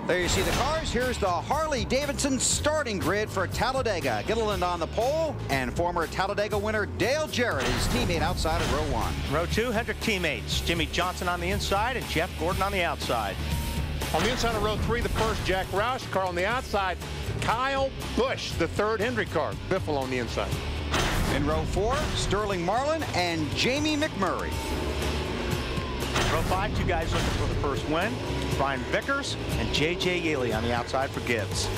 There you see the cars. Here's the Harley-Davidson starting grid for Talladega. Gilliland on the pole, and former Talladega winner Dale Jarrett, his teammate outside of row 1. Row 2, Hendrick teammates. Jimmie Johnson on the inside and Jeff Gordon on the outside. On the inside of row 3, the first Jack Roush car. On the outside, Kyle Busch, the third Hendrick car. Biffle on the inside. In row 4, Sterling Marlin and Jamie McMurray. Row 5, two guys looking for the first win. Brian Vickers and J.J. Yaley on the outside for Gibbs.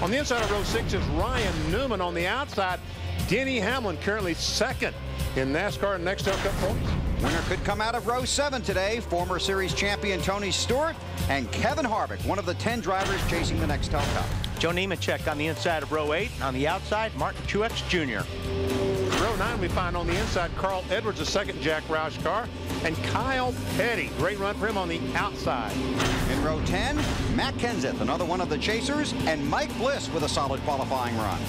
On the inside of row 6 is Ryan Newman. On the outside, Denny Hamlin, currently second in NASCAR Nextel Cup points. Winner could come out of row 7 today. Former series champion Tony Stewart and Kevin Harvick, one of the 10 drivers chasing the Nextel Cup. Joe Nemechek on the inside of row 8. On the outside, Martin Truex Jr. Row 9, we find on the inside Carl Edwards, the second Jack Roush car, and Kyle Petty. Great run for him on the outside. In row 10, Matt Kenseth, another one of the chasers, and Mike Bliss with a solid qualifying run.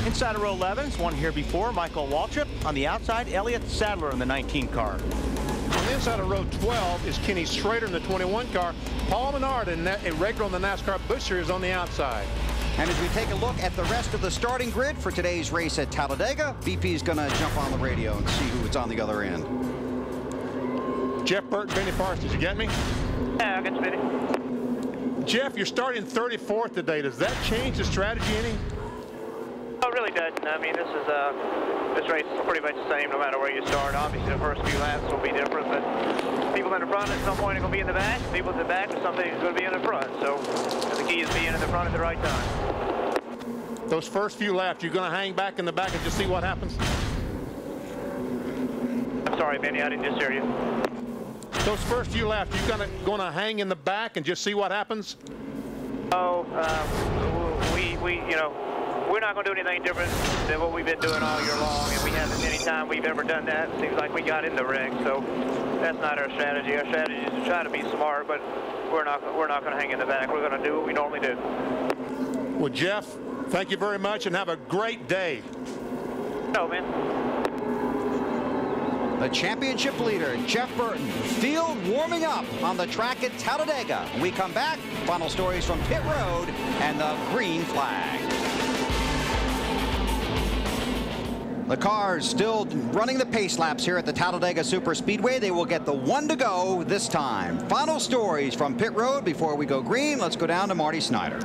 Inside of row 11, one here before, Michael Waltrip. On the outside, Elliott Sadler in the 19 car. On the inside of row 12 is Kenny Schrader in the 21 car. Paul Menard, a regular on the NASCAR Cup Series, on the outside. And as we take a look at the rest of the starting grid for today's race at Talladega, BP is going to jump on the radio and see who is on the other end. Jeff Burton, Benny Parsons, you get me? Yeah, I got you, Benny. Jeff, you're starting 34th today. Does that change the strategy any? Oh, it really doesn't. I mean, this race is pretty much the same no matter where you start. Obviously, the first few laps will be different, but people in the front at some point are going to be in the back. People in the back are something is going to be in the front. So the key is being in the front at the right time. Those first few laps, you're going to hang back in the back and just see what happens? I'm sorry, Benny, I didn't just hear you. Those first few laps, you're going to hang in the back and just see what happens? Oh, we're not going to do anything different than what we've been doing all year long, and we haven't any time we've ever done that. It seems like we got in the wreck, so that's not our strategy. Our strategy is to try to be smart, but we're not going to hang in the back. We're going to do what we normally do. Well, Jeff, thank you very much, and have a great day. No, man. The championship leader, Jeff Burton, field warming up on the track at Talladega. When we come back, final stories from pit road and the green flag. The cars still running the pace laps here at the Talladega Superspeedway. They will get the 1 to go this time. Final stories from pit road before we go green. Let's go down to Marty Snyder.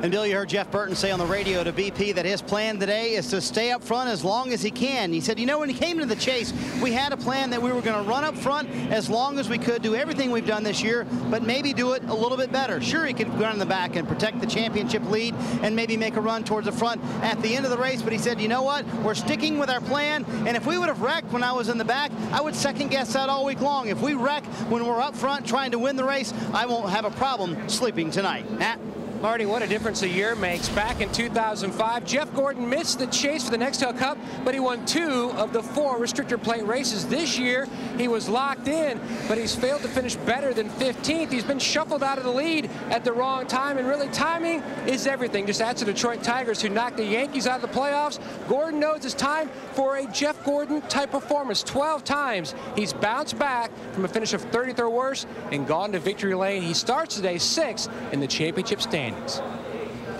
And Bill, you heard Jeff Burton say on the radio to BP that his plan today is to stay up front as long as he can. He said, you know, when he came into the chase, we had a plan that we were going to run up front as long as we could, do everything we've done this year, but maybe do it a little bit better. Sure, he could run in the back and protect the championship lead and maybe make a run towards the front at the end of the race, but he said, you know what, we're sticking with our plan, and if we would have wrecked when I was in the back, I would second guess that all week long. If we wreck when we're up front trying to win the race, I won't have a problem sleeping tonight. Matt? Marty, what a difference a year makes. Back in 2005, Jeff Gordon missed the chase for the Nextel Cup, but he won 2 of the 4 restrictor plate races. This year, he was locked in, but he's failed to finish better than 15th. He's been shuffled out of the lead at the wrong time, and really timing is everything. Just ask the Detroit Tigers, who knocked the Yankees out of the playoffs. Gordon knows it's time for a Jeff Gordon type performance. 12 times he's bounced back from a finish of 30th or worse and gone to victory lane. He starts today 6th in the championship standings.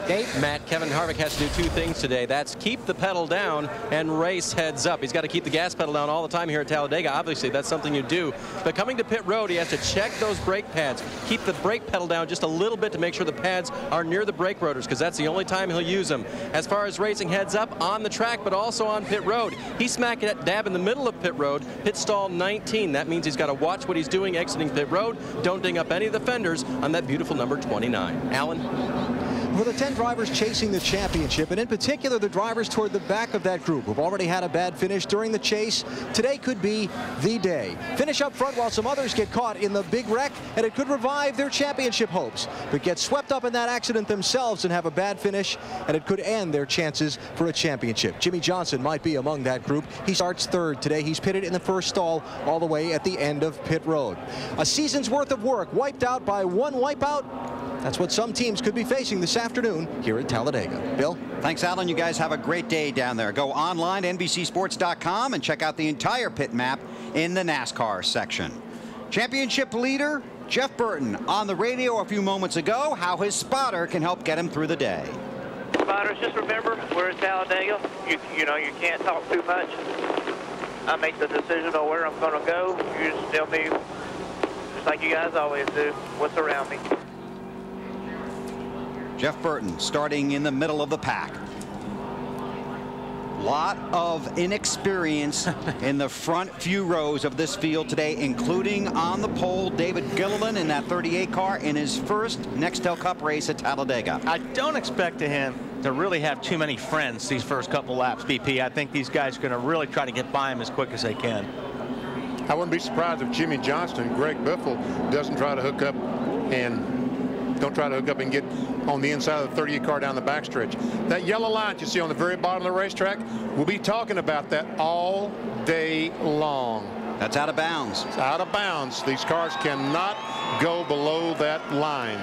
Dave? Matt, Kevin Harvick has to do 2 things today. That's keep the pedal down and race heads up. He's got to keep the gas pedal down all the time here at Talladega. Obviously, that's something you do. But coming to pit road, he has to check those brake pads. Keep the brake pedal down just a little bit to make sure the pads are near the brake rotors, because that's the only time he'll use them. As far as racing heads up on the track, but also on pit road, he's smack dab in the middle of pit road, pit stall 19. That means he's got to watch what he's doing exiting pit road. Don't ding up any of the fenders on that beautiful number 29. Alan? For the 10 drivers chasing the championship, and in particular the drivers toward the back of that group who've already had a bad finish during the chase, today could be the day. Finish up front while some others get caught in the big wreck, and it could revive their championship hopes. But get swept up in that accident themselves and have a bad finish, and it could end their chances for a championship. Jimmie Johnson might be among that group. He starts 3rd today. He's pitted in the first stall all the way at the end of pit road. A season's worth of work wiped out by one wipeout. That's what some teams could be facing this afternoon here at Talladega. Bill? Thanks, Alan. You guys have a great day down there. Go online, NBCSports.com, and check out the entire pit map in the NASCAR section. Championship leader Jeff Burton on the radio a few moments ago, how his spotter can help get him through the day. Spotters, just remember, we're at Talladega. You know, you can't talk too much. I make the decision on where I'm going to go. You just tell me, just like you guys always do, what's around me. Jeff Burton starting in the middle of the pack. Lot of inexperience in the front few rows of this field today, including on the pole David Gilliland in that 38 car in his first Nextel Cup race at Talladega. I don't expect him to really have too many friends these first couple laps, BP. I think these guys are going to really try to get by him as quick as they can. I wouldn't be surprised if Jimmie Johnson and Greg Biffle doesn't try to hook up and get on the inside of the 38 car down the backstretch. That yellow line you see on the very bottom of the racetrack, we'll be talking about that all day long. That's out of bounds. It's out of bounds. These cars cannot go below that line.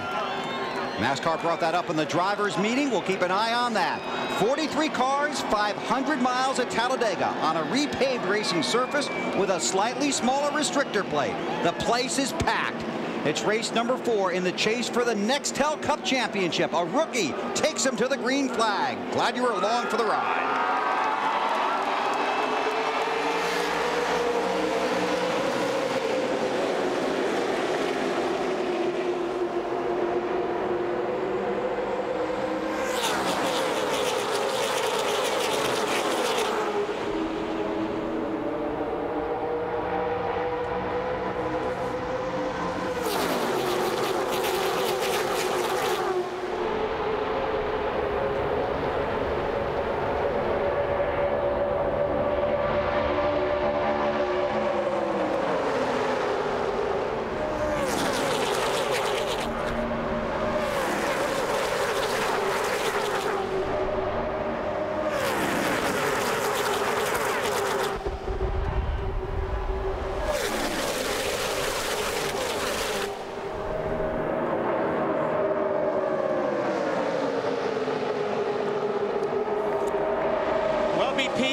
NASCAR brought that up in the drivers meeting. We'll keep an eye on that. 43 cars, 500 miles at Talladega on a repaved racing surface with a slightly smaller restrictor plate. The place is packed. It's race number 4 in the chase for the Nextel Cup Championship. A rookie takes him to the green flag. Glad you were along for the ride.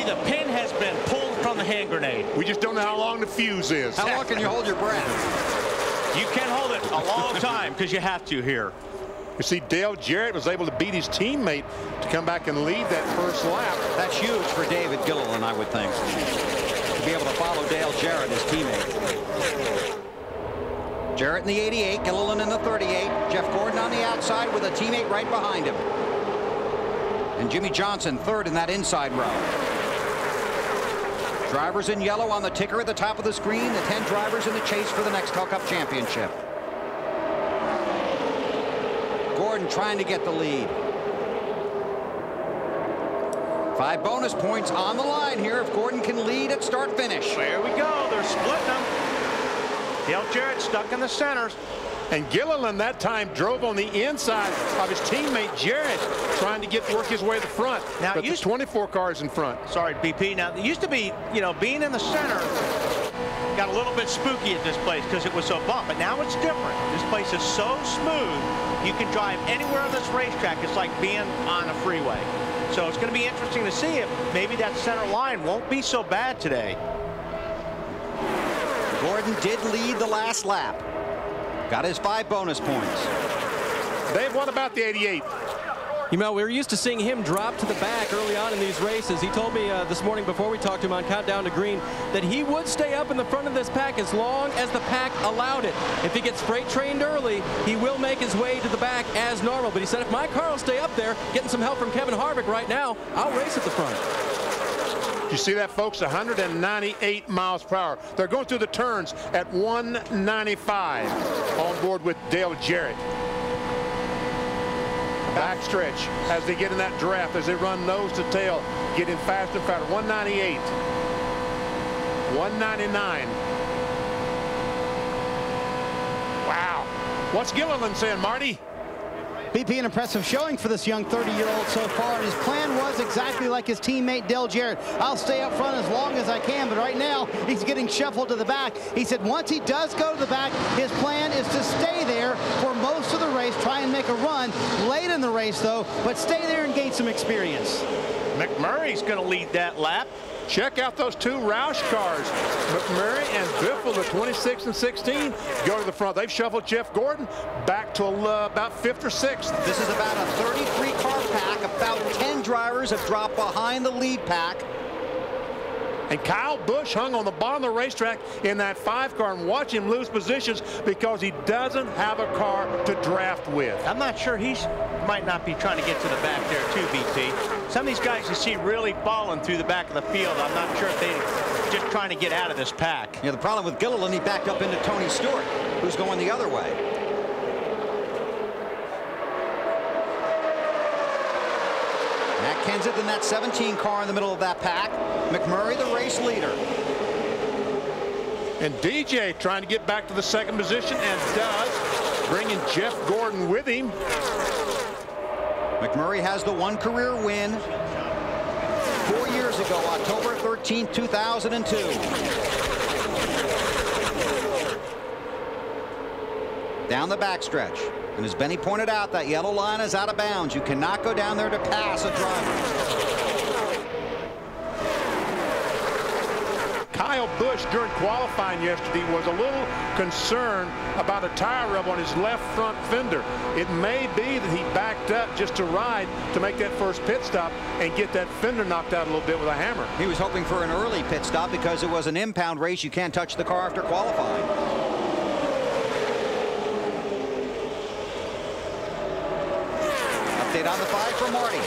The pin has been pulled from the hand grenade. We just don't know how long the fuse is. How long can you hold your breath? You can hold it a long time because you have to here. You see, Dale Jarrett was able to beat his teammate to come back and lead that first lap. That's huge for David Gilliland, I would think, to be able to follow Dale Jarrett, his teammate. Jarrett in the 88, Gilliland in the 38. Jeff Gordon on the outside with a teammate right behind him. And Jimmie Johnson third in that inside row. Drivers in yellow on the ticker at the top of the screen. The 10 drivers in the chase for the Nextel Cup Championship. Gordon trying to get the lead. 5 bonus points on the line here if Gordon can lead at start finish. There we go. They're splitting them. Dale Jarrett stuck in the centers. And Gilliland that time drove on the inside of his teammate Jarrett, trying to work his way to the front. Now, but there's 24 cars in front. Sorry, BP. Now, it used to be, you know, being in the center got a little bit spooky at this place because it was so bumped. But now it's different. This place is so smooth. You can drive anywhere on this racetrack. It's like being on a freeway. So it's going to be interesting to see if maybe that center line won't be so bad today. Gordon did lead the last lap. Got his 5 bonus points. Dave, what about the 88? You know, we were used to seeing him drop to the back early on in these races. He told me this morning before we talked to him on Countdown to Green that he would stay up in the front of this pack as long as the pack allowed it. If he gets freight trained early, he will make his way to the back as normal. But he said if my car will stay up there, getting some help from Kevin Harvick right now, I'll race at the front. You see that, folks? 198 miles per hour. They're going through the turns at 195 on board with Dale Jarrett. Backstretch as they get in that draft, as they run nose to tail, getting faster and faster. 198, 199. Wow. What's Gilliland saying, Marty? BP, an impressive showing for this young 30-year-old so far, and his plan was exactly like his teammate Dale Jarrett. I'll stay up front as long as I can, but right now he's getting shuffled to the back. He said once he does go to the back, his plan is to stay there for most of the race, try and make make a run late in the race, though, but stay there and gain some experience. McMurray's going to lead that lap. Check out those two Roush cars. McMurray and Biffle, the 26 and 16, go to the front. They've shuffled Jeff Gordon back to about 5th or 6th. This is about a 33-car pack. About 10 drivers have dropped behind the lead pack. And Kyle Busch hung on the bottom of the racetrack in that 5-car, and watch him lose positions because he doesn't have a car to draft with. I'm not sure might not be trying to get to the back there too, BT. Some of these guys you see really falling through the back of the field. I'm not sure if they're just trying to get out of this pack. Yeah, the problem with Gilliland, he backed up into Tony Stewart, who's going the other way. Matt Kenseth in that 17 car in the middle of that pack. McMurray, the race leader. And DJ trying to get back to the 2nd position, and does, bringing Jeff Gordon with him. McMurray has the 1 career win 4 years ago, October 13, 2002. Down the backstretch. And as Benny pointed out, that yellow line is out of bounds. You cannot go down there to pass a driver. Kyle Busch during qualifying yesterday was a little concerned about a tire rub on his left front fender. It may be that he backed up just to ride to make that first pit stop and get that fender knocked out a little bit with a hammer. He was hoping for an early pit stop because it was an impound race. You can't touch the car after qualifying. Update on the 5 for Marty.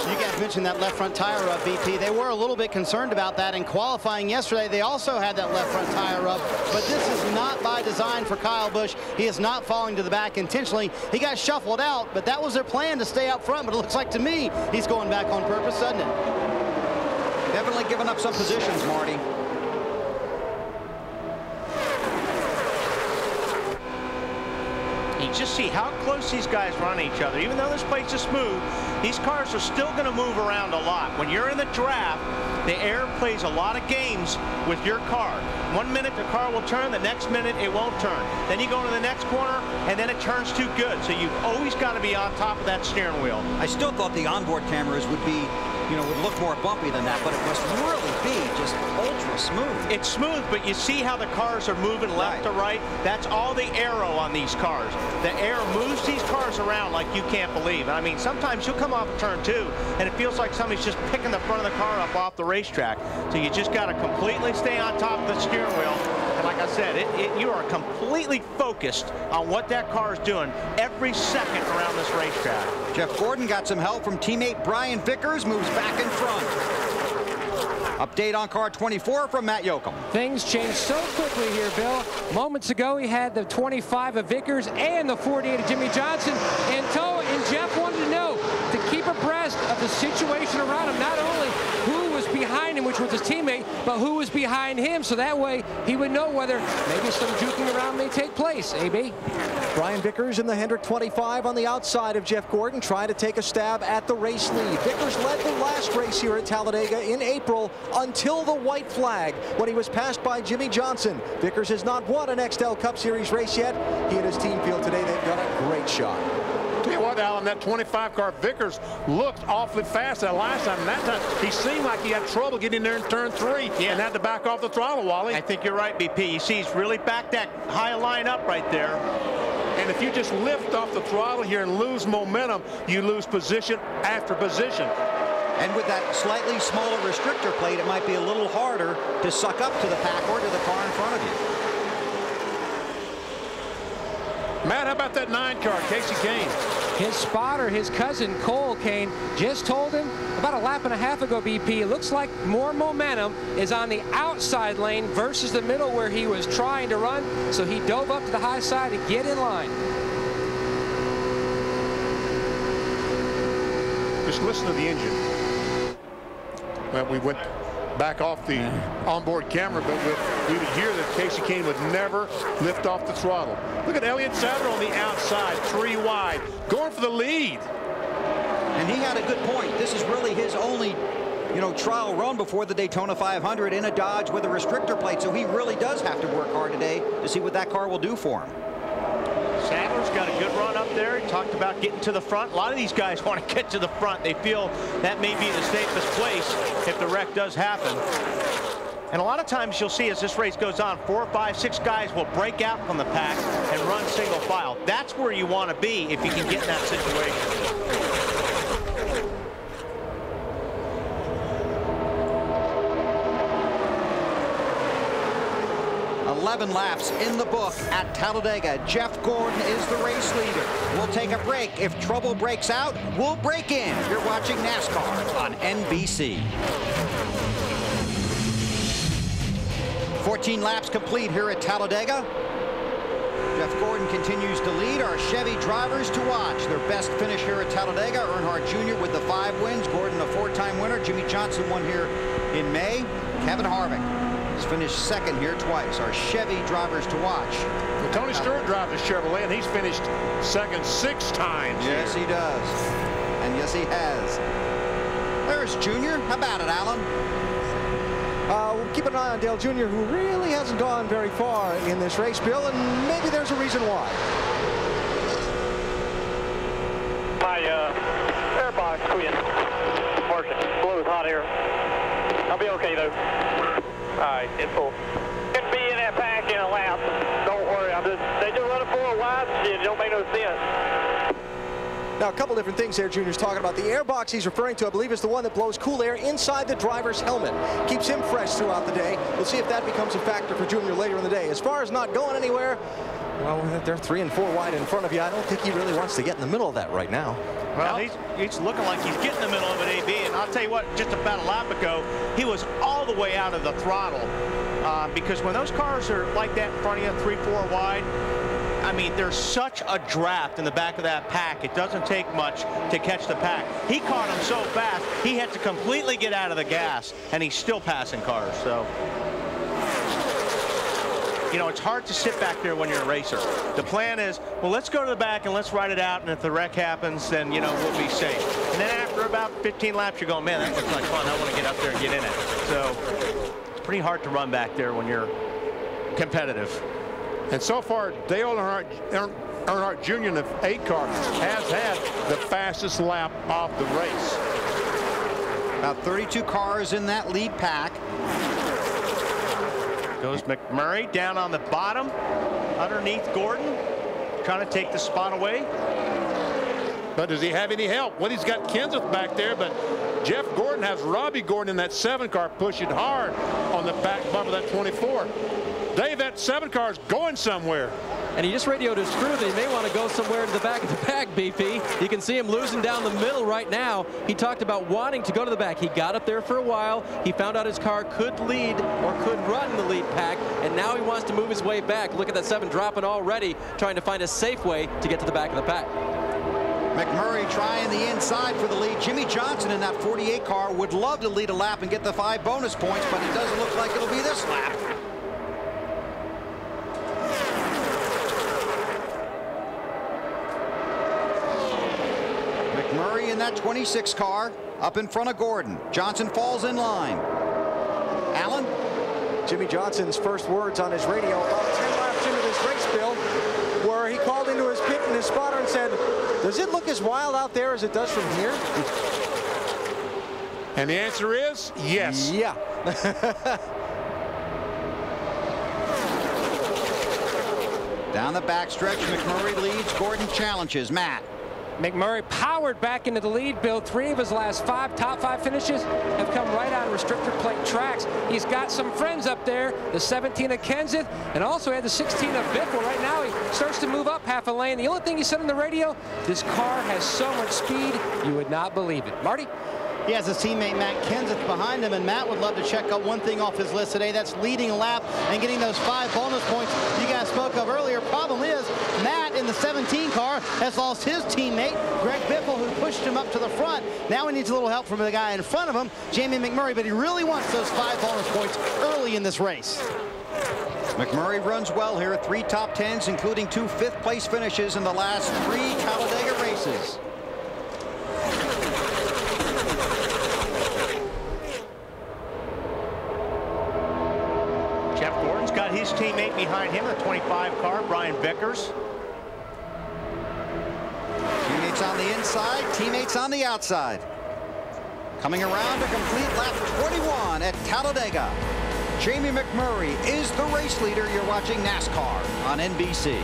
You guys mentioned that left front tire rub, BP. They were a little bit concerned about that in qualifying yesterday. They also had that left front tire rub, but this is not by design for Kyle Busch. He is not falling to the back intentionally. He got shuffled out, but that was their plan, to stay out front. But it looks like to me he's going back on purpose, doesn't it? Definitely giving up some positions, Marty. You just see how close these guys run each other. Even though this place is smooth, these cars are still going to move around a lot. When you're in the draft, the air plays a lot of games with your car. 1 minute the car will turn, the next minute it won't turn. Then you go into the next corner, and then it turns too good. So you've always got to be on top of that steering wheel. I still thought the onboard cameras would be, would look more bumpy than that, but it must really be just ultra smooth. It's smooth, but you see how the cars are moving left to right? That's all the aero on these cars. The air moves these cars around like you can't believe. I mean, sometimes you'll come off a turn 2, and it feels like somebody's just picking the front of the car up off the racetrack. So you just got to completely stay on top of the steering wheel. And like I said, you are completely focused on what that car is doing every second around this racetrack. Jeff Gordon got some help from teammate Brian Vickers, moves back in front. Update on car 24 from Matt Yoakum. Things changed so quickly here, Bill. Moments ago, he had the 25 of Vickers and the 48 of Jimmie Johnson in tow, and Jeff wanted to know, to keep abreast of the situation around him, not only who was behind him, which was his teammate, but who was behind him, so that way he would know whether maybe some juking around may take place. AB? Brian Vickers in the Hendrick 25 on the outside of Jeff Gordon, trying to take a stab at the race lead. Vickers led the last race here at Talladega in April until the white flag, when he was passed by Jimmie Johnson. Vickers has not won an XL Cup Series race yet. He and his team feel today they've got a great shot. Tell you what, Alan, that 25 car Vickers looked awfully fast that last time. And that time, he seemed like he had trouble getting there in turn 3 and had to back off the throttle, Wally. I think you're right, BP. You see he's really backed that high line up right there. And if you just lift off the throttle here and lose momentum, you lose position after position. And with that slightly smaller restrictor plate, it might be a little harder to suck up to the pack or to the car in front of you. Matt, how about that 9 car, Casey Kane? His spotter, his cousin Cole Kane, just told him about a lap and a half ago, BP, it looks like more momentum is on the outside lane versus the middle where he was trying to run, so he dove up to the high side to get in line. Just listen to the engine. Well, we went back off the onboard camera, but we would hear that Casey Kane would never lift off the throttle. Look at Elliott Sadler on the outside, 3 wide, going for the lead. And he had a good point. This is really his only, trial run before the Daytona 500 in a Dodge with a restrictor plate, so he really does have to work hard today to see what that car will do for him. Sadler's got a good run up there. He talked about getting to the front. A lot of these guys want to get to the front. They feel that may be the safest place if the wreck does happen. And a lot of times you'll see as this race goes on, 4, 5, 6 guys will break out from the pack and run single file. That's where you want to be if you can get in that situation. 11 laps in the book at Talladega. Jeff Gordon is the race leader. We'll take a break. If trouble breaks out, we'll break in. You're watching NASCAR on NBC. 14 laps complete here at Talladega. Jeff Gordon continues to lead our Chevy drivers to watch. Their best finish here at Talladega. Earnhardt Jr. with the 5 wins. Gordon a 4-time winner. Jimmie Johnson won here in May. Kevin Harvick has finished second here twice. Our Chevy drivers to watch. Well, Tony Stewart drives a Chevrolet, and he's finished second 6 times. Yes, he does. And yes, he has. There's Junior. How about it, Alan? We'll keep an eye on Dale Jr., who really hasn't gone very far in this race, Bill, and maybe there's a reason why. My airbox quit working. Blow's hot air. I'll be okay, though. All right, in full. Could be in that pack in a lap. Don't worry. They do run it 4 wide. It don't make no sense. Now, a couple different things there Junior's talking about. The airbox he's referring to, I believe, is the one that blows cool air inside the driver's helmet. Keeps him fresh throughout the day. We'll see if that becomes a factor for Junior later in the day. As far as not going anywhere, well, they're 3 and 4 wide in front of you. I don't think he really wants to get in the middle of that right now. Well, he's looking like he's getting in the middle of it, AB. And I'll tell you what, just about a lap ago, he was all the way out of the throttle. Because when those cars are like that in front of you, 3, 4 wide, I mean, there's such a draft in the back of that pack. It doesn't take much to catch the pack. He caught him so fast, he had to completely get out of the gas, and he's still passing cars. So, you know, it's hard to sit back there when you're a racer. The plan is, well, let's go to the back and let's ride it out, and if the wreck happens, then, you know, we'll be safe. And then after about 15 laps, you're going, man, that looks like fun. I want to get up there and get in it. So it's pretty hard to run back there when you're competitive. And so far, Dale Earnhardt Jr. in the 8 car has had the fastest lap of the race. About 32 cars in that lead pack. Goes McMurray down on the bottom, underneath Gordon, trying to take the spot away. But does he have any help? Well, he's got Kenseth back there, but Jeff Gordon has Robbie Gordon in that 7 car pushing hard on the back bumper of that 24. Dave, that 7 car's going somewhere. And he just radioed his crew that he may want to go somewhere to the back of the pack, BP. You can see him losing down the middle right now. He talked about wanting to go to the back. He got up there for a while. He found out his car could lead or could run the lead pack, and now he wants to move his way back. Look at that 7 dropping already, trying to find a safe way to get to the back of the pack. McMurray trying the inside for the lead. Jimmie Johnson in that 48 car would love to lead a lap and get the 5 bonus points, but it doesn't look like it'll be this lap. McMurray in that 26 car up in front of Gordon. Johnson falls in line. Alan? Jimmie Johnson's first words on his radio about 10 laps into this race, Bill, where he called into his pit and his spotter and said, does it look as wild out there as it does from here? And the answer is yes. Yeah. Down the backstretch, McMurray leads. Gordon challenges. Matt. McMurray powered back into the lead, Bill. 3 of his last 5 top 5 finishes have come right on restrictor plate tracks. He's got some friends up there, the 17 of Kenseth, and also had the 16 of Biffle. Right now, he starts to move up half a lane. The only thing he said on the radio, this car has so much speed, you would not believe it. Marty? He has his teammate Matt Kenseth behind him, and Matt would love to check out one thing off his list today. That's leading a lap and getting those 5 bonus points you guys spoke of earlier. Problem is, Matt in the 17 car has lost his teammate, Greg Biffle, who pushed him up to the front. Now he needs a little help from the guy in front of him, Jamie McMurray, but he really wants those 5 bonus points early in this race. McMurray runs well here. 3 top 10s, including 2 5th-place finishes in the last 3 Talladega races. Jeff Gordon's got his teammate behind him, the 25 car, Brian Vickers. inside, teammates on the outside. Coming around to complete lap 21 at Talladega. Jamie McMurray is the race leader. You're watching NASCAR on NBC.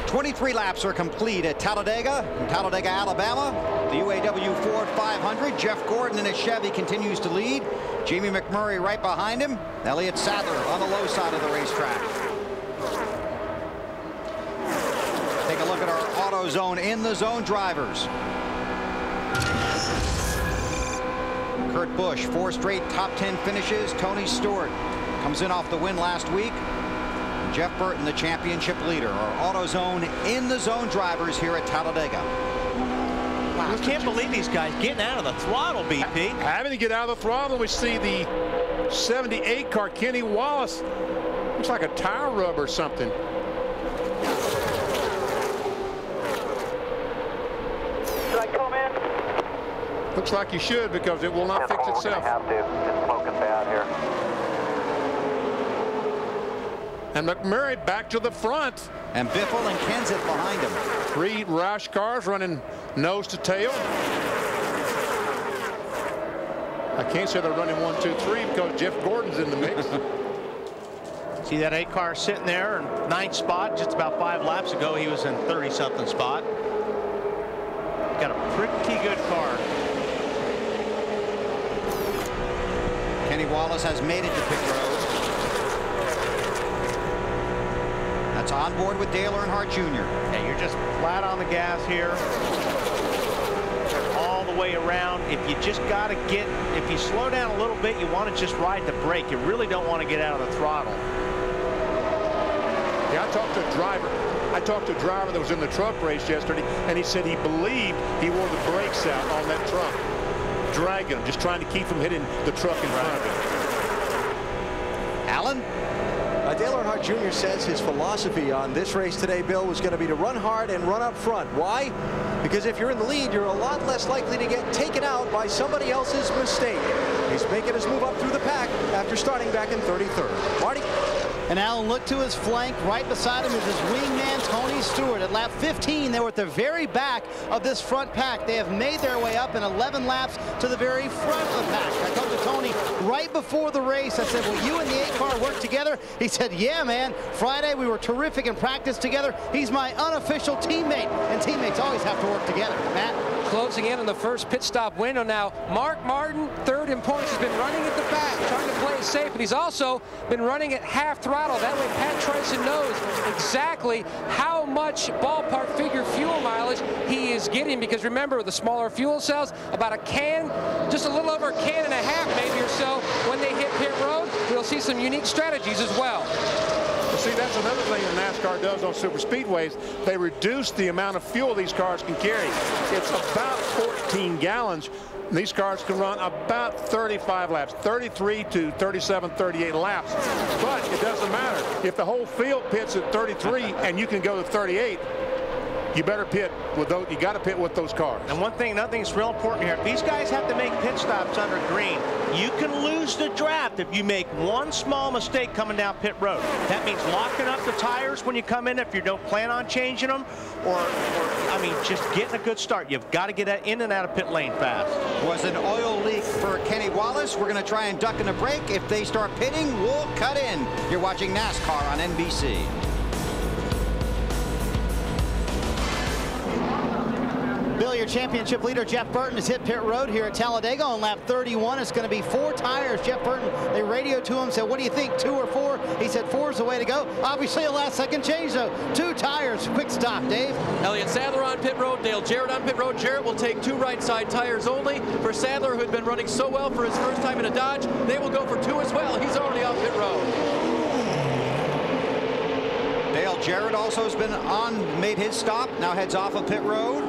23 laps are complete at Talladega, Alabama. The UAW-Ford 500. Jeff Gordon in his Chevy continues to lead. Jamie McMurray right behind him. Elliott Sadler on the low side of the racetrack. Take a look at our AutoZone in the zone drivers. Kurt Busch, 4 straight top 10 finishes. Tony Stewart comes in off the win last week. Jeff Burton, the championship leader. Our AutoZone in the zone drivers here at Talladega. Wow, I can't believe these guys getting out of the throttle, BP. Having to get out of the throttle, we see the 78 car, Kenny Wallace. Looks like a tire rub or something. Should I come in? Looks like you should, because it will not fix itself. Have to. It's smoking bad here. And McMurray back to the front. And Biffle and Kenseth behind him. 3 Roush cars running nose to tail. I can't say they're running 1, 2, 3 because Jeff Gordon's in the mix. See that 8 car sitting there in 9th spot. Just about 5 laps ago, he was in 30-something spot. Got a pretty good car. Kenny Wallace has made it to pit road. That's on board with Dale Earnhardt Jr. Yeah, you're just flat on the gas here. All the way around. If you just got to if you slow down a little bit, you want to just ride the brake. You really don't want to get out of the throttle. Yeah, I talked to a driver. that was in the truck race yesterday, and he said he believed he wore the brakes out on that truck, dragging him, just trying to keep him hitting the truck in front of him. Allen? Dale Earnhardt Jr. says his philosophy on this race today, Bill, was going to be to run hard and run up front. Why? Because if you're in the lead, you're a lot less likely to get taken out by somebody else's mistake. He's making his move up through the pack after starting back in 33rd. Marty? And Allen looked to his flank. Right beside him is his wingman, Tony Stewart. At lap 15, they were at the very back of this front pack. They have made their way up in 11 laps to the very front of the pack. I talked to Tony right before the race. I said, will you and the 8 car work together? He said, yeah, man. Friday, we were terrific in practice together. He's my unofficial teammate. And teammates always have to work together. Matt? Closing in on the first pit stop window now. Mark Martin, 3rd in points, has been running at the back, trying to play it safe, but he's also been running at half throttle. That way Pat Tryson knows exactly how much ballpark figure fuel mileage he is getting, because remember, with the smaller fuel cells, about a can, just a little over a can and a half maybe or so, when they hit pit road, we'll see some unique strategies as well. See, that's another thing that NASCAR does on super speedways. They reduce the amount of fuel these cars can carry. It's about 14 gallons. These cars can run about 35 laps, 33 to 37, 38 laps. But it doesn't matter. If the whole field pits at 33 and you can go to 38, you better pit with those. You got to pit with those cars. And another thing that's real important here, if these guys have to make pit stops under green, you can lose the draft if you make one small mistake coming down pit road. That means locking up the tires when you come in if you don't plan on changing them, or I mean, just getting a good start. You've got to get in and out of pit lane fast. Was an oil leak for Kenny Wallace. We're going to try and duck in a break. If they start pitting, we'll cut in. You're watching NASCAR on NBC. Bill, your championship leader, Jeff Burton, has hit pit road here at Talladega on lap 31. It's going to be 4 tires. Jeff Burton, they radioed to him, said, what do you think, 2 or 4? He said 4 is the way to go. Obviously a last-second change, though. 2 tires, quick stop, Dave. Elliott Sadler on pit road, Dale Jarrett on pit road. Jarrett will take 2 right-side tires only. For Sadler, who had been running so well for his first time in a Dodge, they will go for 2 as well. He's already off pit road. Dale Jarrett also has been made his stop, now heads off of pit road.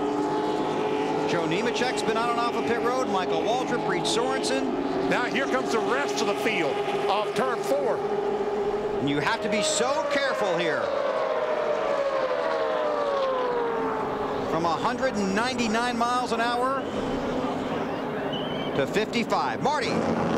Joe Nemechek's been on and off of pit road. Michael Waltrip, Reed Sorensen. Now here comes the rest of the field of turn 4. And you have to be so careful here. From 199 miles an hour to 55. Marty.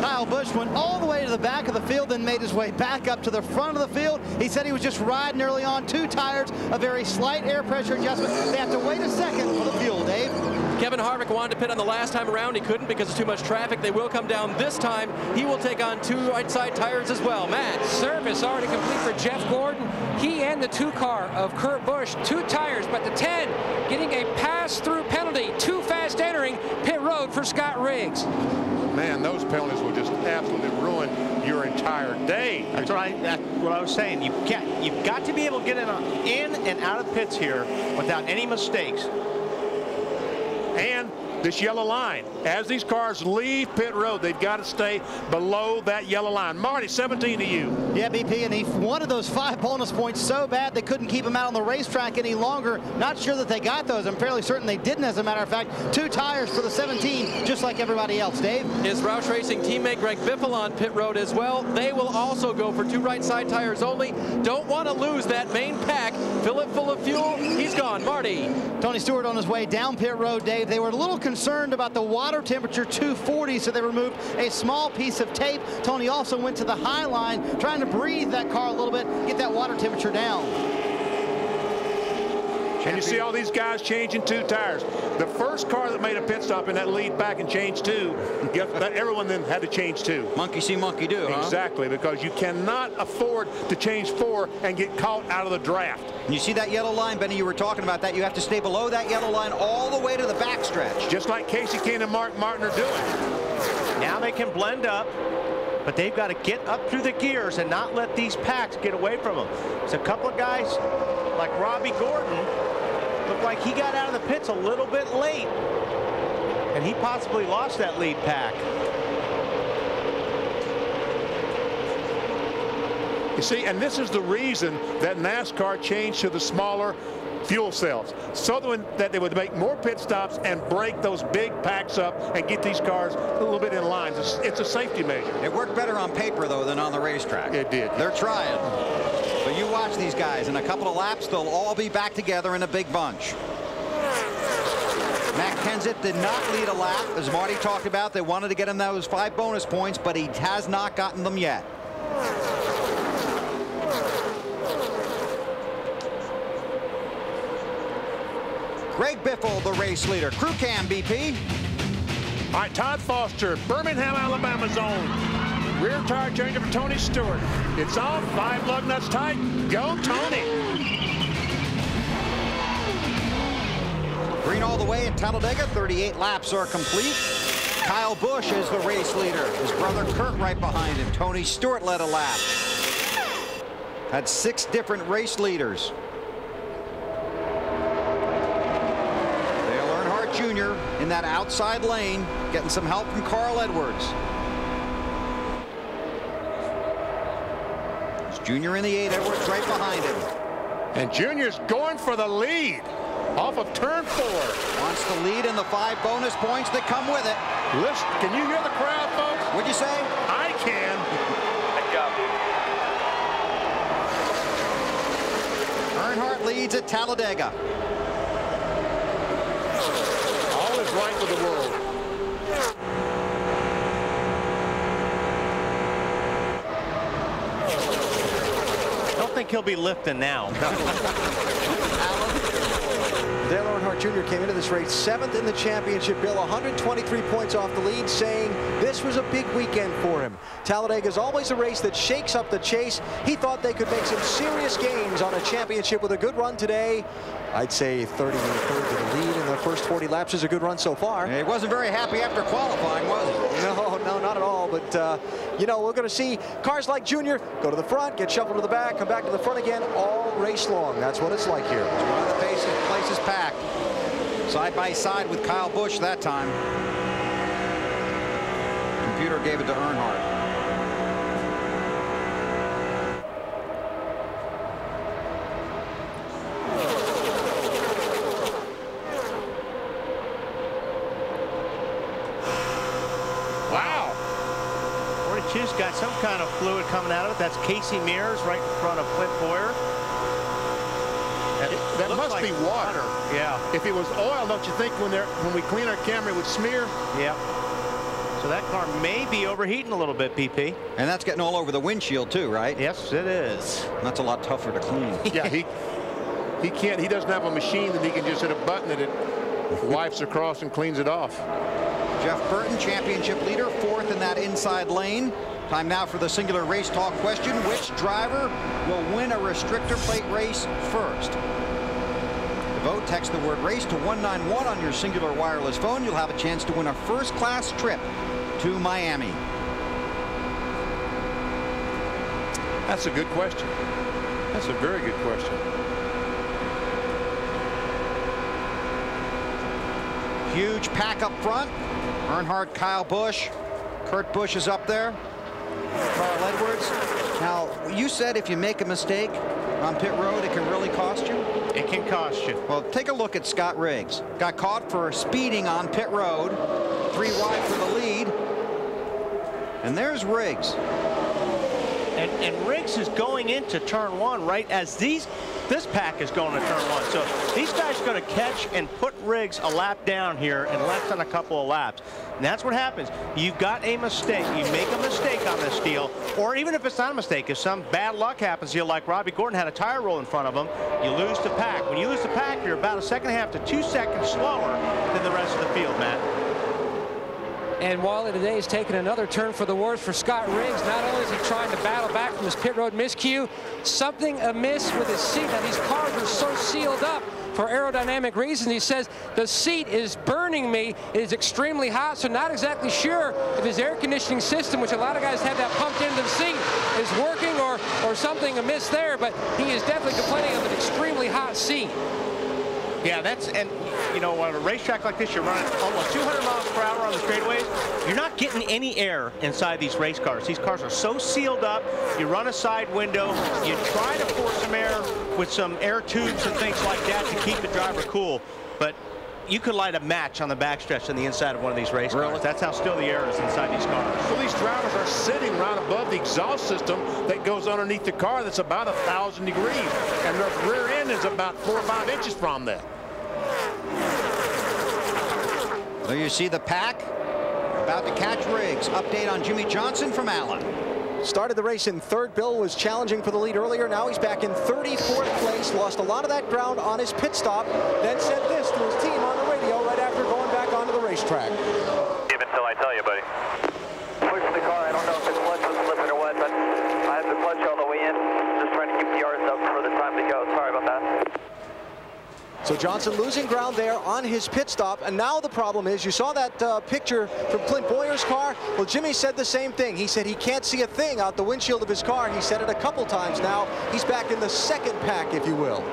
Kyle Busch went all the way to the back of the field, then made his way back up to the front of the field. He said he was just riding early on, 2 tires, a very slight air pressure adjustment. They have to wait a second for the fuel, Dave. Kevin Harvick wanted to pit on the last time around. He couldn't because of too much traffic. They will come down this time. He will take on 2 right side tires as well. Matt. Service already complete for Jeff Gordon. He and the 2 car of Kurt Busch, 2 tires, but the 10 getting a pass-through penalty. Too fast entering pit road for Scott Riggs. Man, those penalties will just absolutely ruin your entire day. That's what I was saying. You've got to be able to get in and out of pits here without any mistakes. And this yellow line, as these cars leave pit road, they've got to stay below that yellow line. Marty, 17 to you. Yeah, BP, and he wanted those 5 bonus points so bad they couldn't keep him out on the racetrack any longer. Not sure that they got those. I'm fairly certain they didn't, as a matter of fact. 2 tires for the 17, just like everybody else. Dave? His Roush Racing teammate Greg Biffle on pit road as well. They will also go for 2 right side tires only. Don't want to lose that main pack. Fill it full of fuel. He's gone. Marty. Tony Stewart on his way down pit road, Dave. They were a little concerned about the water temperature, 240, so they removed a small piece of tape. Tony also went to the high line, trying to breathe that car a little bit, get that water temperature down. And you see all these guys changing 2 tires. The first car that made a pit stop in that lead pack and changed 2, everyone then had to change 2. Monkey see, monkey do, huh? Exactly, because you cannot afford to change 4 and get caught out of the draft. You see that yellow line, Benny, you were talking about that. You have to stay below that yellow line all the way to the backstretch. Just like Casey Kane and Mark Martin are doing. Now they can blend up, but they've got to get up through the gears and not let these packs get away from them. There's a couple of guys like Robbie Gordon looked like he got out of the pits a little bit late, and he possibly lost that lead pack. You see, and this is the reason that NASCAR changed to the smaller fuel cells, so that they would make more pit stops and break those big packs up and get these cars a little bit in line. It's a safety measure. It worked better on paper, though, than on the racetrack. It did. They're trying. But you watch these guys. In a couple of laps, they'll all be back together in a big bunch. Matt Kenseth did not lead a lap. As Marty talked about, they wanted to get him those 5 bonus points, but he has not gotten them yet. Greg Biffle, the race leader. Crew cam, BP. All right, Todd Foster, Birmingham, Alabama zone. Rear tire changer for Tony Stewart. It's off, 5 lug nuts tight. Go, Tony. Green all the way at Talladega. 38 laps are complete. Kyle Busch is the race leader. His brother Kurt right behind him. Tony Stewart led a lap. Had 6 different race leaders. Dale Earnhardt Jr. in that outside lane, getting some help from Carl Edwards. Junior in the 8, Edwards right behind him. And Junior's going for the lead off of turn 4. Wants the lead and the 5 bonus points that come with it. Listen, can you hear the crowd, folks? What'd you say? I can. Good job, dude. Earnhardt leads at Talladega. All is right with the world. I don't think he'll be lifting now. Dale Earnhardt Jr. came into this race 7th in the championship, Bill, 123 points off the lead, saying this was a big weekend for him. Talladega is always a race that shakes up the chase. He thought they could make some serious gains on a championship with a good run today. I'd say 30 and a third to the lead in the first 40 laps is a good run so far. He wasn't very happy after qualifying, was he? No, not at all. But, you know, we're going to see cars like Junior go to the front, get shuffled to the back, come back to the front again all race long. That's what it's like here. One of the places packed. Side by side with Kyle Busch that time. Computer gave it to Earnhardt. Wow. 42's got some kind of fluid coming out of it. That's Casey Mears right in front of Clint Boyer. That must be water. Yeah. If it was oil, don't you think when we clean our camera it would smear? Yeah. So that car may be overheating a little bit, BP. And that's getting all over the windshield too, right? Yes, it is. That's a lot tougher to clean. Yeah, he doesn't have a machine that he can just hit a button and it wipes across and cleans it off. Jeff Burton, championship leader, 4th in that inside lane. Time now for the singular race talk question. Which driver will win a restrictor plate race first? To vote, text the word race to 191 on your singular wireless phone. You'll have a chance to win a first-class trip to Miami. That's a good question. That's a very good question. Huge pack up front. Earnhardt, Kyle Busch. Kurt Busch is up there. Carl Edwards. Now, you said if you make a mistake on pit road, it can really cost you? It can cost you. Well, take a look at Scott Riggs. Got caught for speeding on pit road. 3 wide for the lead. And there's Riggs. And Riggs is going into turn 1 right as this pack is going to turn 1. So these guys are going to catch and put Riggs a lap down here in less than a couple of laps. And that's what happens. You've got a mistake. You make a mistake on this deal, or even if it's not a mistake, if some bad luck happens here, like Robbie Gordon had a tire roll in front of him, you lose the pack. When you lose the pack, you're about a 1.5 to 2 seconds slower than the rest of the field, Matt. And Wally today is taking another turn for the worse for Scott Riggs. Not only is he trying to battle back from his pit road miscue, something amiss with his seat. Now, these cars are so sealed up for aerodynamic reasons. He says the seat is burning me. It is extremely hot, so not exactly sure if his air conditioning system, which a lot of guys have that pumped into the seat, is working or something amiss there, but he is definitely complaining of an extremely hot seat. Yeah, and you know, on a racetrack like this, you're running almost 200 miles per hour on the straightaways. You're not getting any air inside these race cars. These cars are so sealed up. You run a side window. You try to force some air with some air tubes and things like that to keep the driver cool. But you could light a match on the backstretch on the inside of one of these race cars. That's how still the air is inside these cars. Well, these drivers are sitting right above the exhaust system that goes underneath the car that's about 1,000 degrees. And their rear end is about 4 or 5 inches from that. There you see the pack about to catch Riggs. Update on Jimmie Johnson from Allen. Started the race in 3rd. Bill was challenging for the lead earlier. Now he's back in 34th place. Lost a lot of that ground on his pit stop. Then said this to his team on the radio right after going back onto the racetrack. Even until I tell you, buddy. Pushing the car. I don't know if it's clutch was slipping or what, but I have the clutch all the way in. Just trying to keep the yards up for the time to go. Sorry about that. So Johnson losing ground there on his pit stop. And now the problem is, you saw that picture from Clint Boyer's car. Well, Jimmie said the same thing. He said he can't see a thing out the windshield of his car. He said it a couple times now. He's back in the 2nd pack, if you will.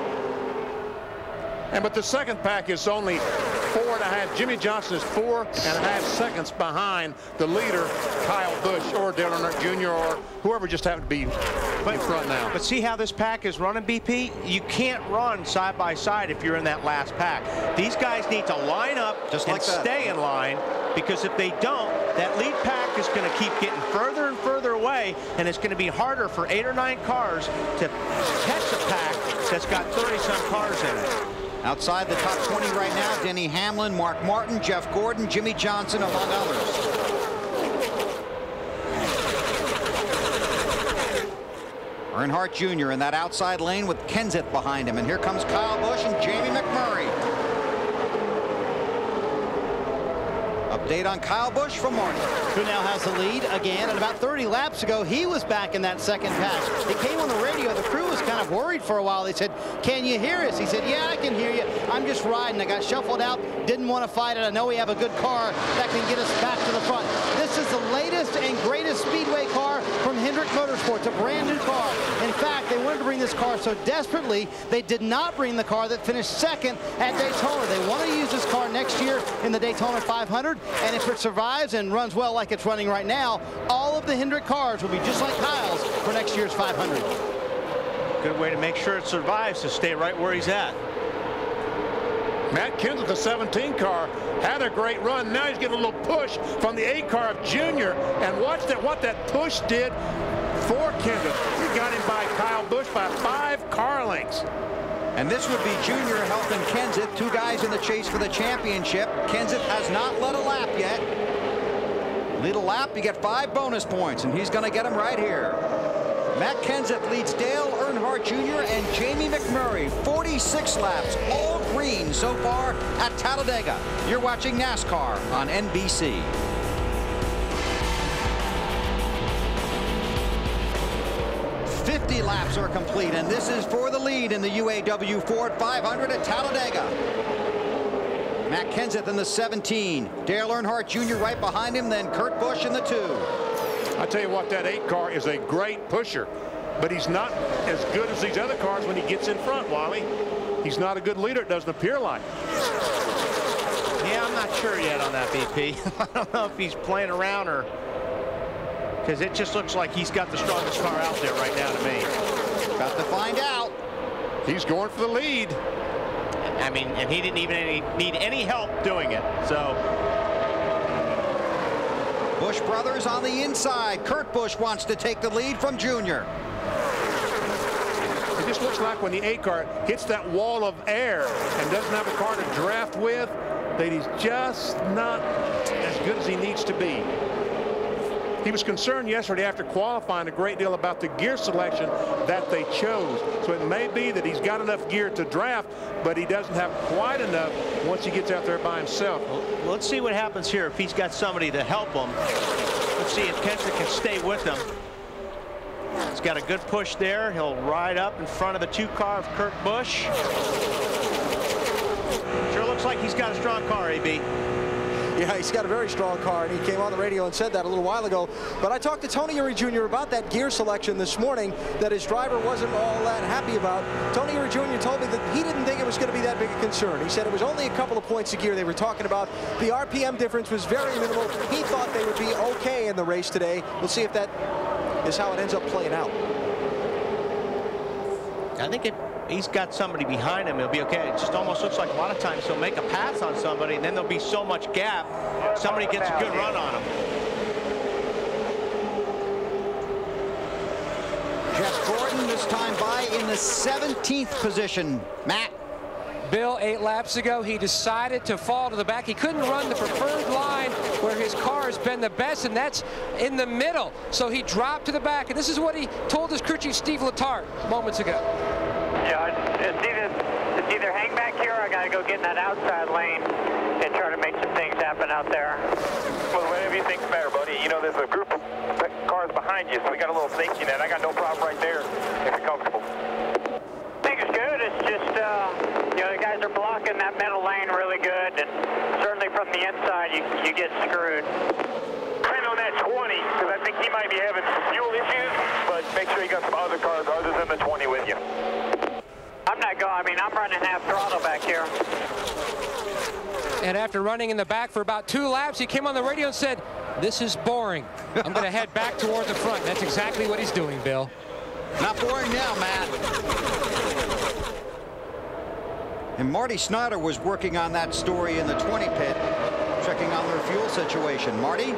But the 2nd pack is only 4.5. Jimmie Johnson is 4.5 seconds behind the leader, Kyle Busch, or Dale Earnhardt Jr., or whoever just happened to be in front now. But see how this pack is running, BP? You can't run side by side if you're in that last pack. These guys need to line up just and stay in line, because if they don't, that lead pack is going to keep getting further and further away, and it's going to be harder for 8 or 9 cars to catch a pack that's got 30-some cars in it. Outside the top 20 right now, Denny Hamlin, Mark Martin, Jeff Gordon, Jimmie Johnson, among others. Earnhardt Jr. in that outside lane with Kenseth behind him. And here comes Kyle Busch and Jamie McMurray. Update on Kyle Busch from Martin. Who now has the lead again. And about 30 laps ago, he was back in that 2nd pack. He came on the radio. The crew was kind of worried for a while. They said, "Can you hear us?" He said, "Yeah, I can hear you. I'm just riding. I got shuffled out. Didn't want to fight it. I know we have a good car that can get us back to the front." This is the latest and greatest Speedway car from Hendrick Motorsports, a brand new car. In fact, they wanted to bring this car so desperately, they did not bring the car that finished 2nd at Daytona. They want to use this car next year in the Daytona 500. And if it survives and runs well like it's running right now, all of the Hendrick cars will be just like Kyle's for next year's 500. Good way to make sure it survives, to stay right where he's at. Matt Kenseth, the 17 car, had a great run. Now he's getting a little push from the 8 car of Junior. And watch what that push did for Kenseth. He got him by Kyle Busch by 5 car lengths. And this would be Junior helping Kenseth, 2 guys in the chase for the championship. Kenseth has not led a lap yet. Lead a lap, you get 5 bonus points, and he's going to get them right here. Matt Kenseth leads Dale Earnhardt Jr. and Jamie McMurray. 46 laps, all green so far at Talladega. You're watching NASCAR on NBC. Laps are complete, and this is for the lead in the UAW-Ford 500 at Talladega. Matt Kenseth in the 17. Dale Earnhardt Jr. right behind him, then Kurt Busch in the 2. I tell you what, that 8 car is a great pusher, but he's not as good as these other cars when he gets in front, Wally. He's not a good leader, it doesn't appear like. Yeah, I'm not sure yet on that, BP. I don't know if he's playing around or... because it just looks like he's got the strongest car out there right now to me. About to find out. He's going for the lead. I mean, and he didn't even need any help doing it. So Busch brothers on the inside. Kurt Busch wants to take the lead from Junior. It just looks like when the 8 car hits that wall of air and doesn't have a car to draft with, that he's just not as good as he needs to be. He was concerned yesterday after qualifying a great deal about the gear selection that they chose. So it may be that he's got enough gear to draft, but he doesn't have quite enough once he gets out there by himself. Well, let's see what happens here if he's got somebody to help him. Let's see if Kenseth can stay with him. He's got a good push there. He'll ride up in front of the 2 car of Kurt Busch. Sure looks like he's got a strong car, AB. Yeah, he's got a very strong car, and he came on the radio and said that a little while ago. But I talked to Tony Eury Jr. about that gear selection this morning that his driver wasn't all that happy about. Tony Eury Jr. told me that he didn't think it was going to be that big a concern. He said it was only a couple of points of gear they were talking about. The RPM difference was very minimal. He thought they would be okay in the race today. We'll see if that is how it ends up playing out. I think if he's got somebody behind him, he'll be okay. It just almost looks like a lot of times he'll make a pass on somebody, and then there'll be so much gap, somebody gets a good run on him. Jeff Gordon this time by in the 17th position. Matt. Bill, 8 laps ago, he decided to fall to the back. He couldn't run the preferred line where his car has been the best, and that's in the middle. So he dropped to the back, and this is what he told his crew chief, Steve Letarte, moments ago. Yeah, it's either hang back here or I got to go get in that outside lane and try to make some things happen out there. Well, whatever you think's better, buddy. You know, there's a group of cars behind you, so we got a little safety net. I got no problem right there if you're comfortable. I think it's good. It's just, you know, the guys are blocking that middle lane really good, and certainly from the inside, you get screwed. Depend on that 20, because I think he might be having some fuel issues, but make sure you got some other cars other than the 20 with you. I'm not going. I mean, I'm running half throttle back here. And after running in the back for about 2 laps, he came on the radio and said, "This is boring. I'm going to head back toward the front." That's exactly what he's doing, Bill. Not boring now, Matt. And Marty Snyder was working on that story in the 20 pit, checking on their fuel situation. Marty?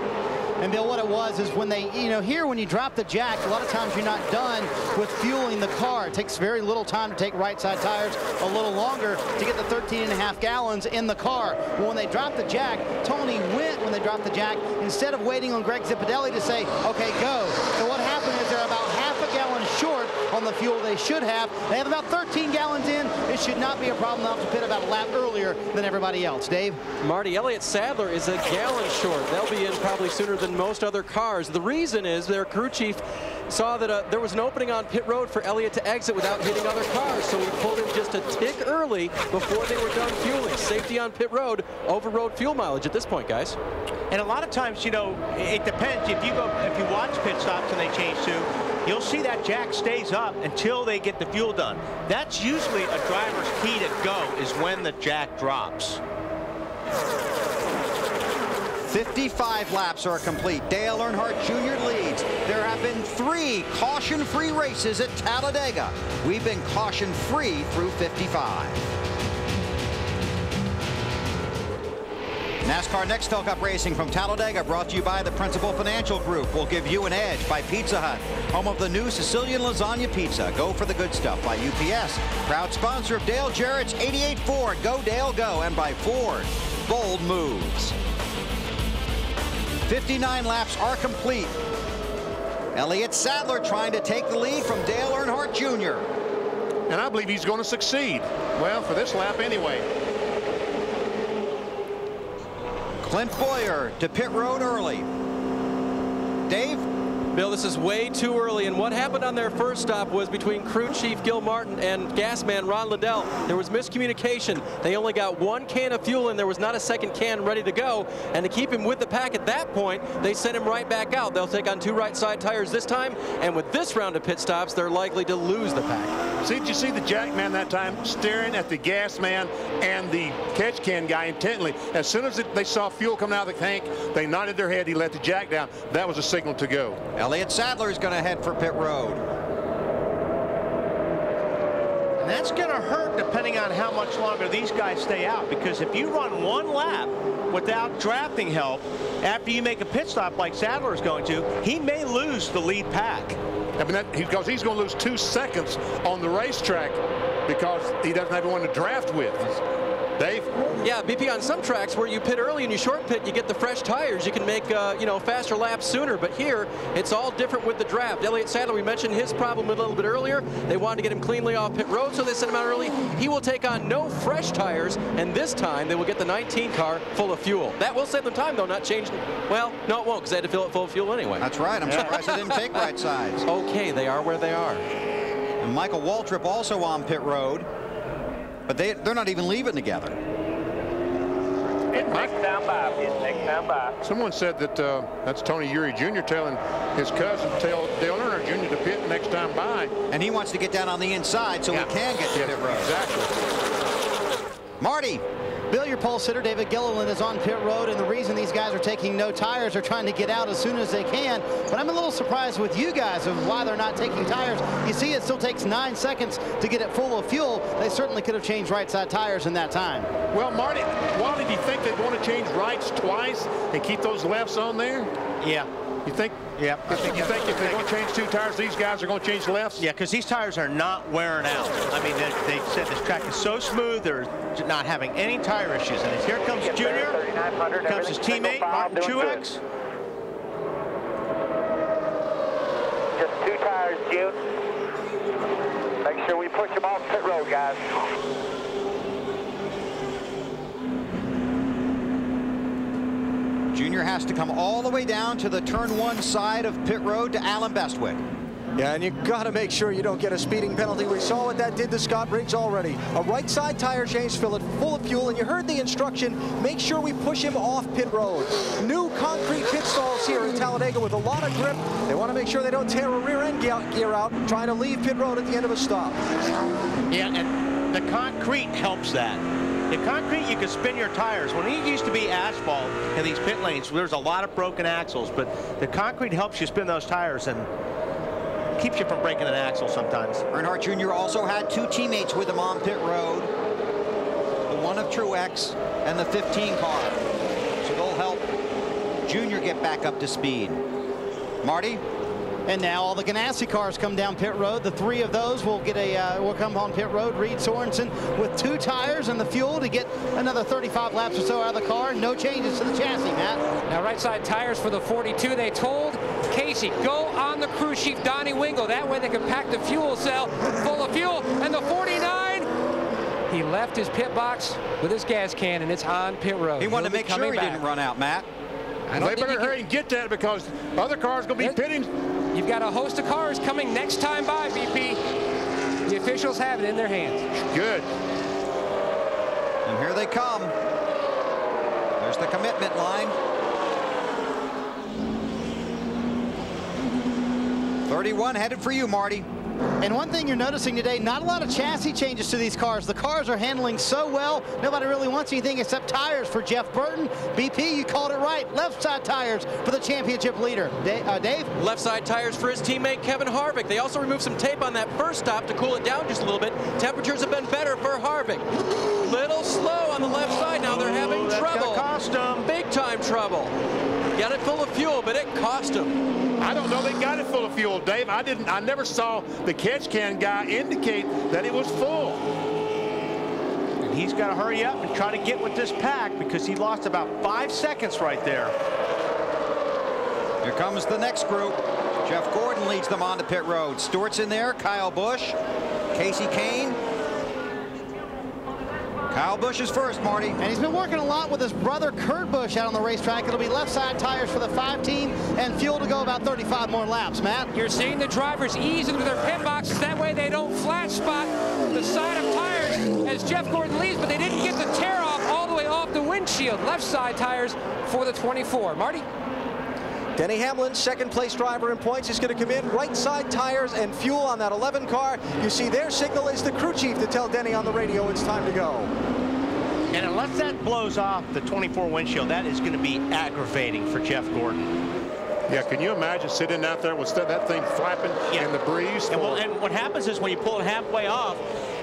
And Bill, what it was is when they, you know, here when you drop the jack, a lot of times you're not done with fueling the car. It takes very little time to take right side tires, a little longer to get the 13.5 gallons in the car. But when they dropped the jack, Tony went when they dropped the jack instead of waiting on Greg Zipadelli to say, okay, go. So what happened is they're about half a gallon short on the fuel they should have. They have about 13 gallons in. It should not be a problem. They'll have to pit about a lap earlier than everybody else. Dave? Marty, Elliott Sadler is a gallon short. They'll be in probably sooner than most other cars. The reason is their crew chief saw that there was an opening on pit road for Elliott to exit without hitting other cars, so he pulled him just a tick early before they were done fueling. Safety on pit road, overrode fuel mileage at this point, guys. And a lot of times, you know, it depends. If you watch pit stops and they change to, you'll see that jack stays up until they get the fuel done. That's usually a driver's key to go, is when the jack drops. 55 laps are complete. Dale Earnhardt Jr. leads. There have been 3 caution-free races at Talladega. We've been caution-free through 55. NASCAR Nextel Cup Racing from Talladega, brought to you by the Principal Financial Group. Will give you an edge by Pizza Hut, home of the new Sicilian lasagna pizza. Go for the good stuff by UPS, proud sponsor of Dale Jarrett's 88 Ford. Go Dale, go, and by Ford. Bold moves. 59 laps are complete. Elliott Sadler trying to take the lead from Dale Earnhardt Jr. And I believe he's going to succeed. Well, for this lap anyway. Clint Bowyer to pit road early. Dave? Bill, this is way too early, and what happened on their first stop was between crew chief Gil Martin and gas man Ron Liddell. There was miscommunication. They only got 1 can of fuel, and there was not a second can ready to go. And to keep him with the pack at that point, they sent him right back out. They'll take on 2 right side tires this time, and with this round of pit stops, they're likely to lose the pack. See, did you see the jack man that time staring at the gas man and the catch can guy intently? As soon as they saw fuel coming out of the tank, they nodded their head. He let the jack down. That was a signal to go. Elliott Sadler is going to head for pit road. And that's going to hurt depending on how much longer these guys stay out, because if you run 1 lap without drafting help after you make a pit stop like Sadler is going to, he may lose the lead pack. I mean, because he's going to lose 2 seconds on the racetrack because he doesn't have anyone to draft with. Dave? Yeah, BP, on some tracks where you pit early and you short pit, you get the fresh tires. You can make, you know, faster laps sooner. But here, it's all different with the draft. Elliott Sadler, we mentioned his problem a little bit earlier. They wanted to get him cleanly off pit road, so they sent him out early. He will take on no fresh tires, and this time they will get the 19 car full of fuel. That will save them time, though, not changing. Well, no, it won't, because they had to fill it full of fuel anyway. That's right. I'm surprised they didn't take right sides. Okay, they are where they are. And Michael Waltrip also on pit road, but they're not even leaving together. Next time by, next time by. Someone said that that's Tony Eury Jr. telling his cousin, Dale Earnhardt Jr. to pit next time by. And he wants to get down on the inside so he can get to pit road. Exactly. Marty. Bill, your pole sitter, David Gilliland, is on pit road, and the reason these guys are taking no tires are trying to get out as soon as they can. But I'm a little surprised with you guys of why they're not taking tires. You see, it still takes 9 seconds to get it full of fuel. They certainly could have changed right side tires in that time. Well, Marty, why did you think they'd want to change rights twice and keep those lefts on there? Yeah. You think? Yeah. You think if they're going to change 2 tires, these guys are going to change lefts? Yeah, because these tires are not wearing out. I mean, they said this track is so smooth, they're not having any tire issues. And here comes Junior, here comes his teammate, Martin Truex. Just 2 tires, June. Make sure we push them off pit road, guys. Junior has to come all the way down to the turn 1 side of pit road to Alan Bestwick. Yeah, and you got to make sure you don't get a speeding penalty. We saw what that did to Scott Briggs already. A right side tire change, fill it full of fuel, and you heard the instruction, make sure we push him off pit road. New concrete pit stalls here in Talladega with a lot of grip. They want to make sure they don't tear a rear end gear out trying to leave pit road at the end of a stop. Yeah, and the concrete helps that. The concrete, you can spin your tires. When it used to be asphalt in these pit lanes, there's a lot of broken axles, but the concrete helps you spin those tires and keeps you from breaking an axle sometimes. Earnhardt Jr. also had 2 teammates with him on pit road. The one of Truex and the 15 car. So they'll help Junior get back up to speed. Marty? And now all the Ganassi cars come down pit road. The 3 of those will get will come on pit road. Reed Sorensen with 2 tires and the fuel to get another 35 laps or so out of the car. No changes to the chassis, Matt. Now right side tires for the 42. They told Casey, go on the crew chief Donnie Wingo. That way they can pack the fuel cell full of fuel. And the 49, he left his pit box with his gas can, and it's on pit road. He wanted to make sure he didn't run out, Matt. They better hurry and get that because other cars going to be pitting. You've got a host of cars coming next time by, BP. The officials have it in their hands. Good. And here they come. There's the commitment line. 31 headed for you, Marty. And one thing you're noticing today, not a lot of chassis changes to these cars. The cars are handling so well, nobody really wants anything except tires for Jeff Burton. BP, you called it right. Left side tires for the championship leader. Dave? Left side tires for his teammate Kevin Harvick. They also removed some tape on that first stop to cool it down just a little bit. Temperatures have been better for Harvick. Little slow on the left side. Now they're having trouble. Cost them. Big time trouble. Got it full of fuel, but it cost him. I don't know they got it full of fuel, Dave. I never saw the catch can guy indicate that it was full. And he's got to hurry up and try to get with this pack because he lost about 5 seconds right there. Here comes the next group. Jeff Gordon leads them onto pit road. Stewart's in there, Kyle Busch, Casey Kane. Kyle Busch is first, Marty. And he's been working a lot with his brother Kurt Busch out on the racetrack. It'll be left side tires for the 5 team and fuel to go about 35 more laps. Matt? You're seeing the drivers ease into their pit boxes. That way they don't flat spot the side of tires as Jeff Gordon leads, but they didn't get the tear off all the way off the windshield. Left side tires for the 24. Marty? Denny Hamlin, second place driver in points, is going to come in. Right side tires and fuel on that 11 car. You see their signal is the crew chief to tell Denny on the radio it's time to go. And unless that blows off the 24 windshield, that is going to be aggravating for Jeff Gordon. Yeah, can you imagine sitting out there with that thing flapping in the breeze? And what happens is when you pull it halfway off,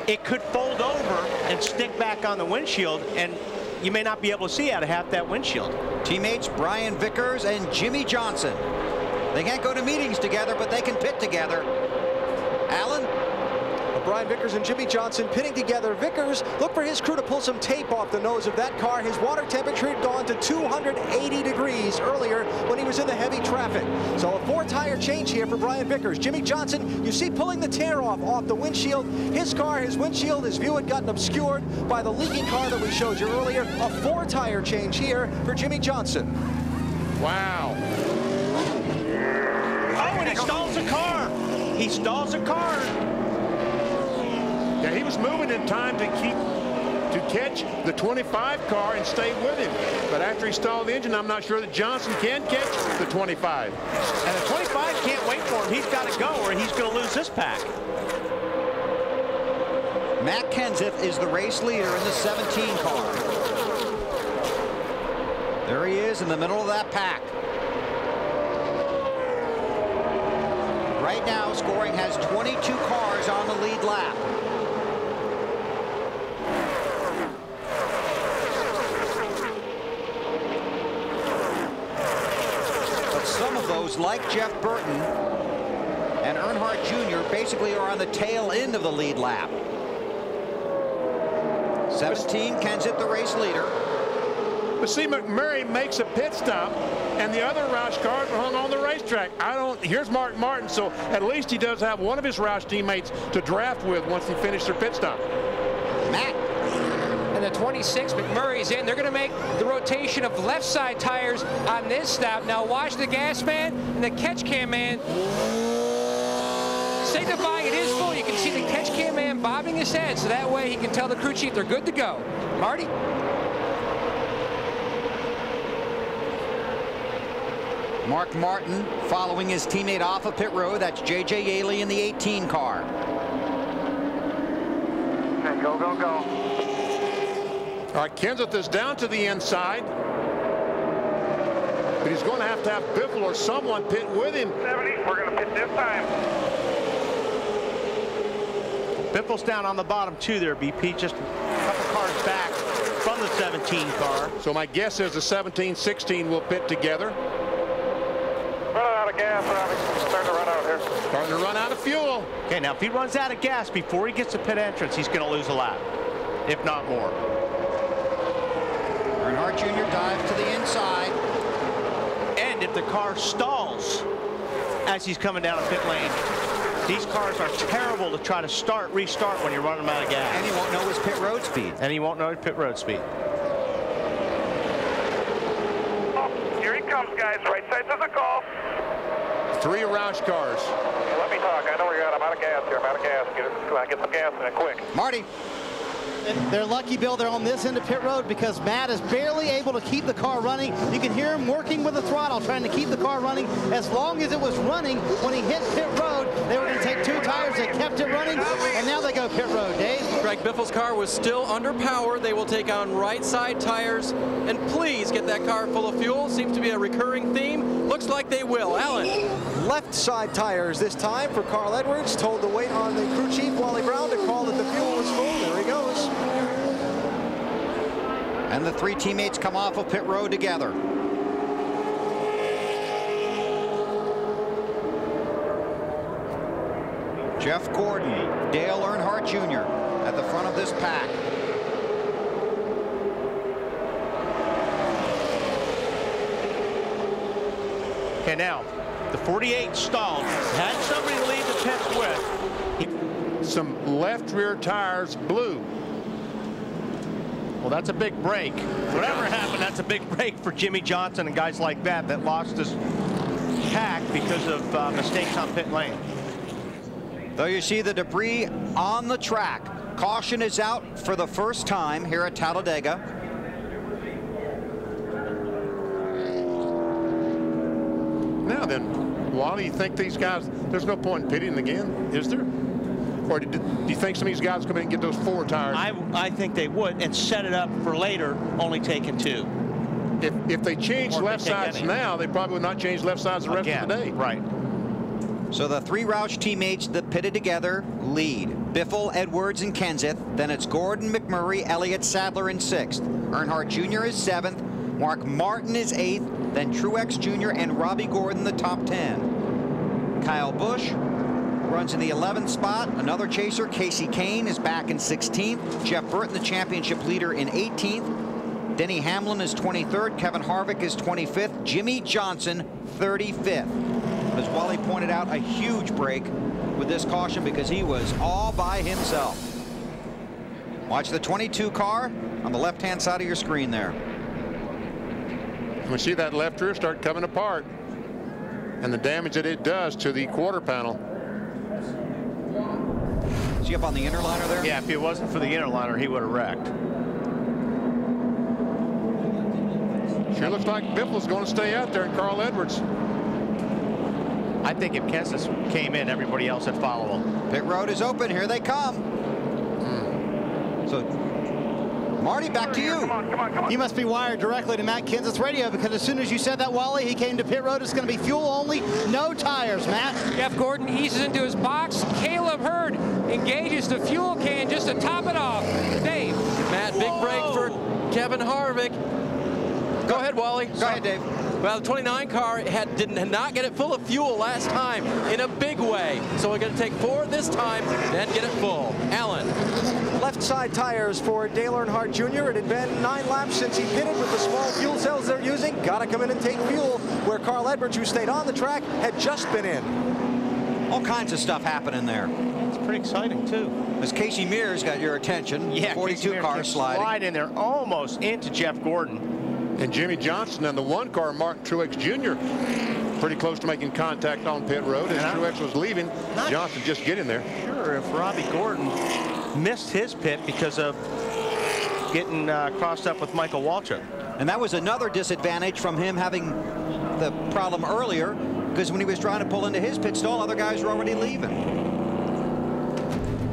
it could fold over and stick back on the windshield, and you may not be able to see out of half that windshield. Teammates Brian Vickers and Jimmie Johnson. They can't go to meetings together, but they can pit together. Alan? Brian Vickers and Jimmie Johnson pitting together. Vickers, look for his crew to pull some tape off the nose of that car. His water temperature had gone to 280 degrees earlier when he was in the heavy traffic. So a 4-tire change here for Brian Vickers. Jimmie Johnson, you see pulling the tear off the windshield. His car, his windshield, his view had gotten obscured by the leaking car that we showed you earlier. A 4-tire change here for Jimmie Johnson. Wow. Oh, and he stalls a car. He stalls a car. Yeah, he was moving in time to catch the 25 car and stay with him. But after he stalled the engine, I'm not sure that Johnson can catch the 25. And the 25 can't wait for him. He's got to go or he's going to lose this pack. Matt Kenseth is the race leader in the 17 car. There he is in the middle of that pack. Right now, scoring has 22 cars on the lead lap. But some of those, like Jeff Burton and Earnhardt Jr., basically are on the tail end of the lead lap. 17, Kenseth, the race leader. But see, McMurray makes a pit stop, and the other Roush cars are hung on the racetrack. Here's Mark Martin, so at least he does have one of his Roush teammates to draft with once he finishes their pit stop. Matt. And the 26, McMurray's in. They're going to make the rotation of left side tires on this stop. Now watch the gas man and the catch cam man signifying it is full. You can see the catch cam man bobbing his head, so that way he can tell the crew chief they're good to go. Marty? Mark Martin following his teammate off of pit road. That's J.J. Yaley in the 18 car. Okay, go, go, go. All right, Kenseth is down to the inside. But he's going to have Biffle or someone pit with him. 70, we're going to pit this time. Biffle's down on the bottom too there, BP, just a couple cars back from the 17 car. So my guess is the 17-16 will pit together. Running out of gas, Robbie. Starting to run out here. Starting to run out of fuel. Okay, now if he runs out of gas before he gets to pit entrance, he's going to lose a lap, if not more. Earnhardt Jr. dives to the inside. And if the car stalls as he's coming down a pit lane, these cars are terrible to try to restart when you're running them out of gas. And he won't know his pit road speed. And he won't know his pit road speed. Oh, here he comes, guys. Right side to the golf. 3 Roush cars. Let me talk. I know where you're at. I'm out of gas here. I'm out of gas. Get some gas in it quick. Marty. They're lucky, Bill, they're on this end of pit road because Matt is barely able to keep the car running. You can hear him working with the throttle, trying to keep the car running. As long as it was running, when he hit pit road, they were going to take 2 tires. They kept it running, and now they go pit road. Dave? Greg Biffle's car was still under power. They will take on right side tires, and please get that car full of fuel. Seems to be a recurring theme. Looks like they will. Alan? Left side tires this time for Carl Edwards. Told to wait on the crew chief, Wally Brown, to call that the fuel was full. There he goes. And the 3 teammates come off of pit road together. Jeff Gordon, Dale Earnhardt Jr. at the front of this pack. Okay, now, the 48 stalled. Had somebody to leave the pits with. Some left rear tires blew. Well, that's a big break. Whatever happened, that's a big break for Jimmie Johnson and guys like that lost his pack because of mistakes on pit lane. Though you see the debris on the track. Caution is out for the first time here at Talladega. Now then, Wally, you think these guys, there's no point in pitting again, is there? Or do you think some of these guys come in and get those 4 tires? I think they would and set it up for later, only taking 2. If they change left sides now, they probably would not change left sides the rest of the day. Right. So the 3 Roush teammates that pitted together lead. Biffle, Edwards, and Kenseth. Then it's Gordon, McMurray, Elliott, Sadler in 6th. Earnhardt Jr. is 7th. Mark Martin is 8th. Then Truex Jr. and Robbie Gordon the top 10. Kyle Busch runs in the 11th spot. Another chaser, Casey Kane, is back in 16th. Jeff Burton, the championship leader, in 18th. Denny Hamlin is 23rd. Kevin Harvick is 25th. Jimmie Johnson, 35th. As Wally pointed out, a huge break with this caution because he was all by himself. Watch the 22 car on the left-hand side of your screen there. We see that left rear start coming apart and the damage that it does to the quarter panel. Is he up on the inner liner there? Yeah, if it wasn't for the inner liner, he would have wrecked. Sure looks like Biffle's going to stay out there, and Carl Edwards. I think if Kenseth came in, everybody else would follow him. Pit road is open. Here they come. So, Marty, back to you. Come on. You must be wired directly to Matt Kenseth's radio, because as soon as you said that, Wally, he came to pit road. It's going to be fuel only, no tires, Matt. Jeff Gordon eases into his box. Caleb Hurd engages the fuel can just to top it off. Dave. Matt, big break for Kevin Harvick. Go ahead, Wally. Go ahead, Dave. Well, the 29 car did not get it full of fuel last time in a big way. So we're going to take 4 this time, then get it full. Alan. Left side tires for Dale Earnhardt Jr. It had been 9 laps since he pitted with the small fuel cells they're using. Got to come in and take fuel, where Carl Edwards, who stayed on the track, had just been in. All kinds of stuff happening there. It's pretty exciting, too. As Casey Mears got your attention. Yeah, 42 car sliding. Slide in there almost into Jeff Gordon. And Jimmie Johnson and the 1 car, Martin Truex Jr., pretty close to making contact on pit road. As Truex was leaving, Johnson just getting there. Sure, if Robbie Gordon missed his pit because of getting crossed up with Michael Waltrip. And that was another disadvantage from him having the problem earlier, because when he was trying to pull into his pit stall, other guys were already leaving.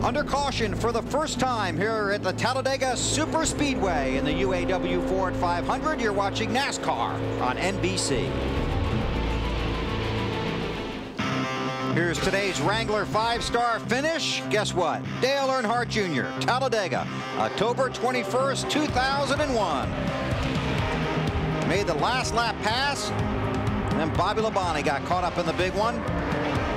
Under caution for the first time here at the Talladega Superspeedway in the UAW-Ford 500. You're watching NASCAR on NBC. Here's today's Wrangler 5-star finish. Guess what? Dale Earnhardt Jr., Talladega, October 21st, 2001. Made the last lap pass, and then Bobby Labonte got caught up in the big one.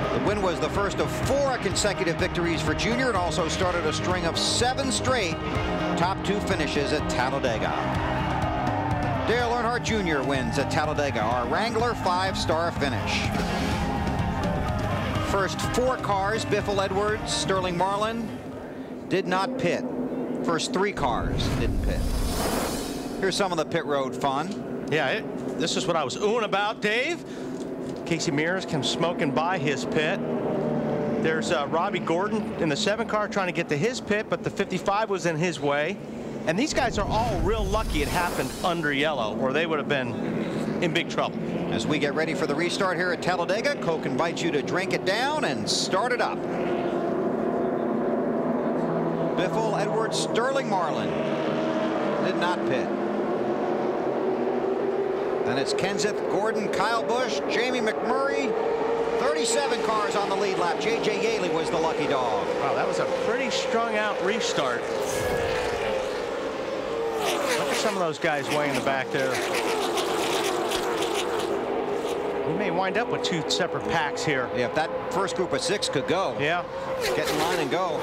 The win was the first of 4 consecutive victories for Jr. It also started a string of 7 straight top 2 finishes at Talladega. Dale Earnhardt Jr. wins at Talladega, our Wrangler 5-star finish. First 4 cars, Biffle, Edwards, Sterling Marlin, did not pit. First 3 cars didn't pit. Here's some of the pit road fun. Yeah, this is what I was oohing about, Dave. Casey Mears comes smoking by his pit. There's Robbie Gordon in the 7 car trying to get to his pit, but the 55 was in his way. And these guys are all real lucky it happened under yellow, or they would have been in big trouble. As we get ready for the restart here at Talladega, Coke invites you to drink it down and start it up. Biffle, Edwards, Sterling Marlin did not pit. Then it's Kenseth, Gordon, Kyle Busch, Jamie McMurray. 37 cars on the lead lap. J.J. Yaley was the lucky dog. Wow, that was a pretty strung out restart. Look at some of those guys way in the back there. We may wind up with 2 separate packs here. Yeah, if that first group of 6 could go. Yeah. Get in line and go.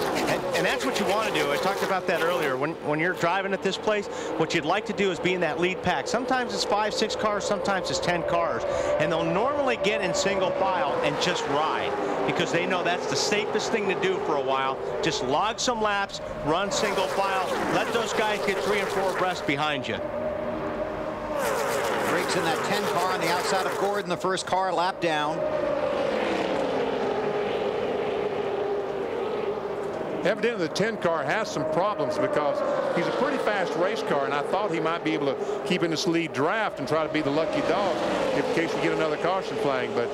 And that's what you want to do. I talked about that earlier. When you're driving at this place, what you'd like to do is be in that lead pack. Sometimes it's 5, 6 cars, sometimes it's 10 cars. And they'll normally get in single file and just ride because they know that's the safest thing to do for a while. Just log some laps, run single file, let those guys get 3 and 4 abreast behind you. Briggs in that 10 car on the outside of Gordon, the first car lap down. Evidently, the 10 car has some problems because he's a pretty fast race car, and I thought he might be able to keep in this lead draft and try to be the lucky dog in case we get another caution flag. But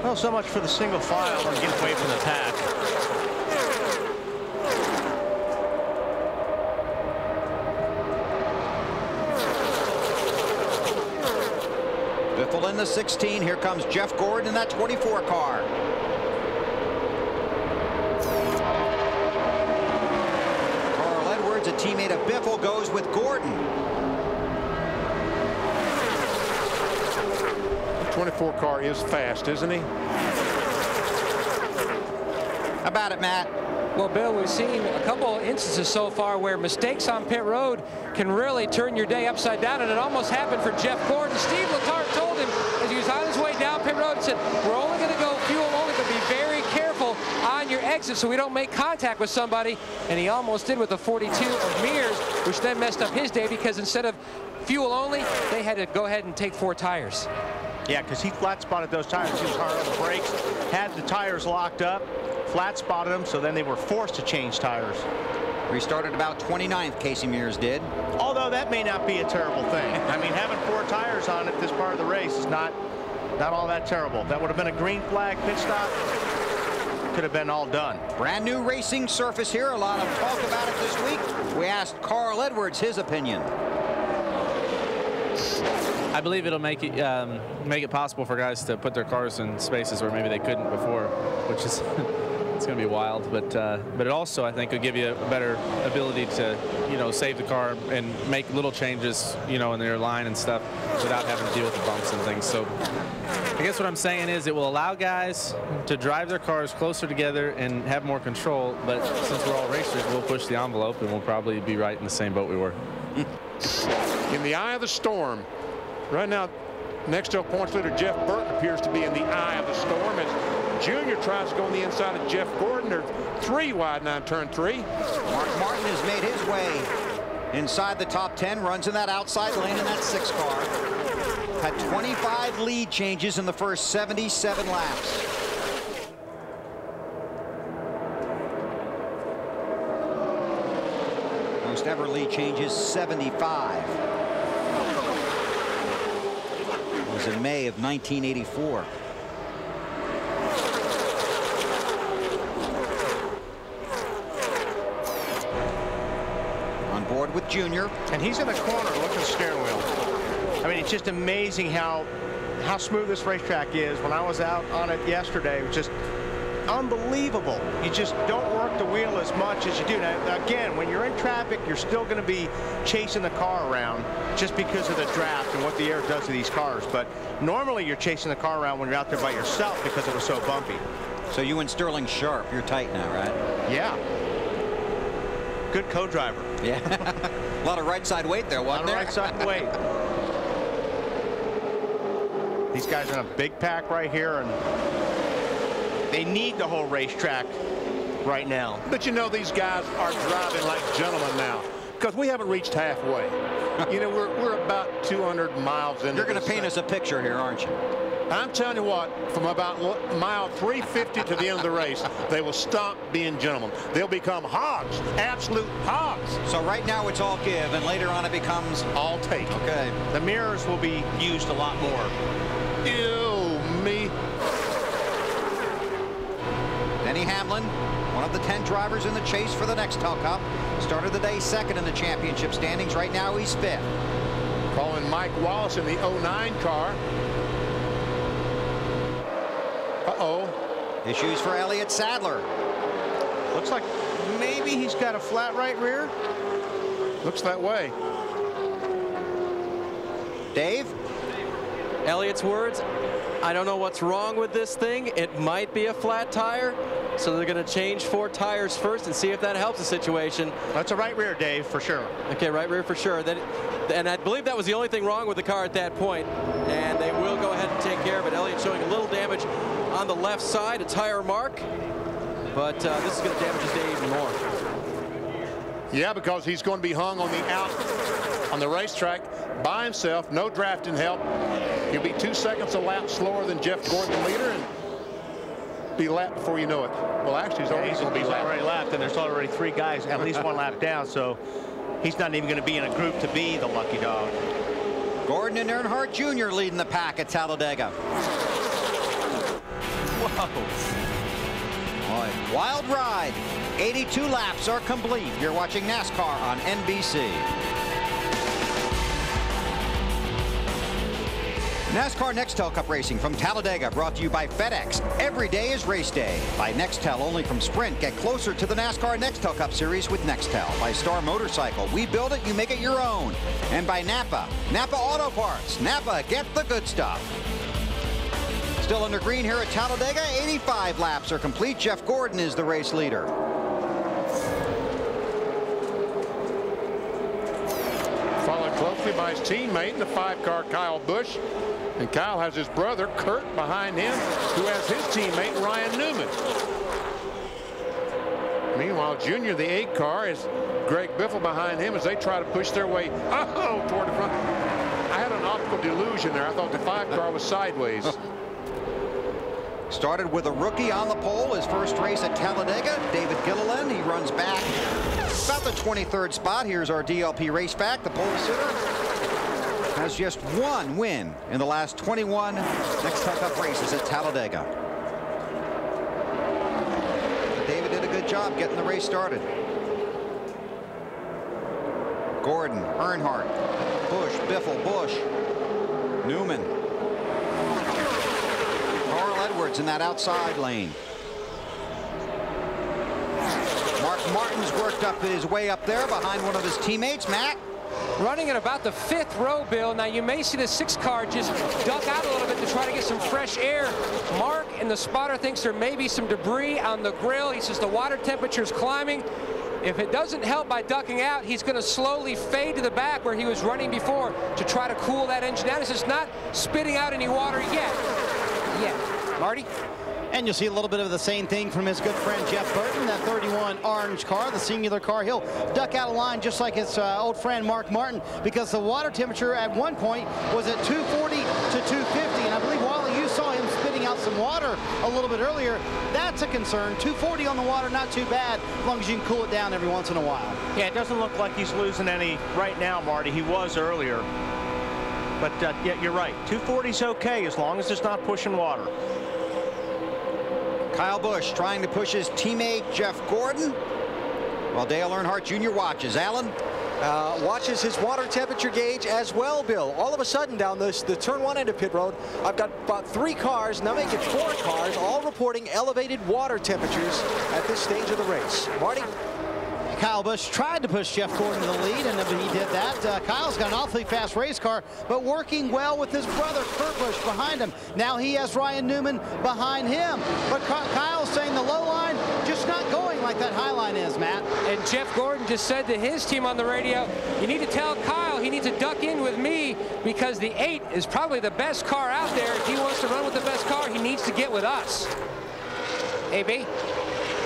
well, so much for the single file and get away from the pack. Biffle in the 16. Here comes Jeff Gordon in that 24 car. A teammate of Biffle goes with Gordon. The 24 car is fast, isn't he? How about it, Matt? Well, Bill, we've seen a couple of instances so far where mistakes on pit road can really turn your day upside down, and it almost happened for Jeff Gordon. Steve Letarte told him as he was on his way down pit road and said, we're only going to go fuel only, but be very careful on your exit so we don't make contact with somebody. And he almost did with the 42 of Mears, which then messed up his day because instead of fuel only, they had to go ahead and take 4 tires. Yeah, because he flat spotted those tires. He was hard on the brakes, had the tires locked up, flat spotted them, so then they were forced to change tires. Restarted about 29th, Casey Mears did. Although that may not be a terrible thing. I mean, having 4 tires on it this part of the race is not all that terrible. That would have been a green flag pit stop. Could have been all done. Brand new racing surface here. A lot of talk about it this week. We asked Carl Edwards his opinion. I believe it'll make it possible for guys to put their cars in spaces where maybe they couldn't before, which is it's going to be wild. But it also, I think, will give you a better ability to, save the car and make little changes, in their line and stuff without having to deal with the bumps and things. So I guess what I'm saying is it will allow guys to drive their cars closer together and have more control. But since we're all racers, we'll push the envelope and we'll probably be right in the same boat we were. In the eye of the storm. Right now, Nextel points leader Jeff Burton appears to be in the eye of the storm as Junior tries to go on the inside of Jeff Gordon. They're 3 wide now, turn 3. Mark Martin has made his way inside the top 10, runs in that outside lane in that 6 car. Had 25 lead changes in the first 77 laps. Most ever lead changes, 75. Was in May of 1984. On board with Junior. And he's in the corner. Look at the steering wheel. I mean, it's just amazing how smooth this racetrack is. When I was out on it yesterday, it was just unbelievable. You just don't work the wheel as much as you do. Now, again, when you're in traffic, you're still going to be chasing the car around just because of the draft and what the air does to these cars. But normally you're chasing the car around when you're out there by yourself because it was so bumpy. So you and Sterling Sharp, you're tight now, right? Yeah. Good co-driver. Yeah. A lot of right side weight there, wasn't there? A lot of right side weight. These guys are in a big pack right here, and they need the whole racetrack right now. But these guys are driving like gentlemen now because we haven't reached halfway. We're about 200 miles in. You're going to paint us a picture here, aren't you? I'm telling you what, from about mile 350 to the end of the race, they will stop being gentlemen. They'll become hogs, absolute hogs. So right now it's all give, and later on it becomes all take. Okay. The mirrors will be used a lot more. Ew, me. Denny Hamlin, one of the 10 drivers in the chase for the Nextel Cup, started the day 2nd in the championship standings. Right now he's 5th. Following Mike Wallace in the 09 car. Uh-oh. Issues for Elliott Sadler. Looks like maybe he's got a flat right rear. Looks that way. Dave? Elliott's words, I don't know what's wrong with this thing. It might be a flat tire. So they're going to change 4 tires first and see if that helps the situation. That's a right rear, Dave, for sure. Okay, right rear for sure. And I believe that was the only thing wrong with the car at that point. And they will go ahead and take care of it. Elliott showing a little damage on the left side, a tire mark. But this is going to damage his day even more. Yeah, because he's going to be hung on the out on the racetrack by himself. No drafting help. He'll be 2 seconds a lap slower than Jeff Gordon, the leader, and be lapped before you know it. Well, actually, he's already going to be lapped, and there's already 3 guys at least 1 lap down, so he's not even going to be in a group to be the lucky dog. Gordon and Earnhardt Jr. leading the pack at Talladega. Whoa. Boy, wild ride. 82 laps are complete. You're watching NASCAR on NBC. NASCAR Nextel Cup Racing from Talladega, brought to you by FedEx. Every day is race day. By Nextel, only from Sprint. Get closer to the NASCAR Nextel Cup Series with Nextel. By Star Motorcycle, we build it, you make it your own. And by Napa, Napa Auto Parts. Napa, get the good stuff. Still under green here at Talladega. 85 laps are complete. Jeff Gordon is the race leader. Followed closely by his teammate in the 5-car Kyle Busch. And Kyle has his brother Kurt behind him, who has his teammate Ryan Newman. Meanwhile, Junior, the 8-car, is Greg Biffle behind him as they try to push their way toward the front. I had an optical delusion there. I thought the 5-car was sideways. Started with a rookie on the pole, his first race at Talladega, David Gilliland. He runs back about the 23rd spot. Here's our DLP race back. The pole sitter has just 1 win in the last 21 Nextel Cup races at Talladega. But David did a good job getting the race started. Gordon, Earnhardt, Busch, Biffle, Busch, Newman. Carl Edwards in that outside lane. Mark Martin's worked up his way up there behind one of his teammates, Matt. Running in about the 5th row, Bill. Now you may see the 6-car just duck out a little bit to try to get some fresh air. Mark in the spotter thinks there may be some debris on the grill. He says the water temperature is climbing. If it doesn't help by ducking out, he's going to slowly fade to the back where he was running before to try to cool that engine down. This is not spitting out any water yet. Marty? And you'll see a little bit of the same thing from his good friend Jeff Burton, that 31 orange car, the singular car. He'll duck out of line just like his old friend Mark Martin, because the water temperature at one point was at 240 to 250. And I believe, Wally, you saw him spitting out some water a little bit earlier. That's a concern. 240 on the water, not too bad, as long as you can cool it down every once in a while. Yeah, it doesn't look like he's losing any right now, Marty. He was earlier. But yeah, you're right. 240's okay as long as it's not pushing water. Kyle Busch trying to push his teammate Jeff Gordon, while Dale Earnhardt Jr. watches. Alan? Watches his water temperature gauge as well, Bill. All of a sudden down the turn 1 end of pit road, I've got about 3 cars, now make it 4 cars, all reporting elevated water temperatures at this stage of the race. Marty? Kyle Busch tried to push Jeff Gordon to the lead, and he did that. Kyle's got an awfully fast race car, but working well with his brother Kurt Busch behind him. Now he has Ryan Newman behind him, but Kyle's saying the low line just not going like that high line is, Matt. And Jeff Gordon just said to his team on the radio, you need to tell Kyle he needs to duck in with me, because the 8 is probably the best car out there. If he wants to run with the best car, he needs to get with us. AB?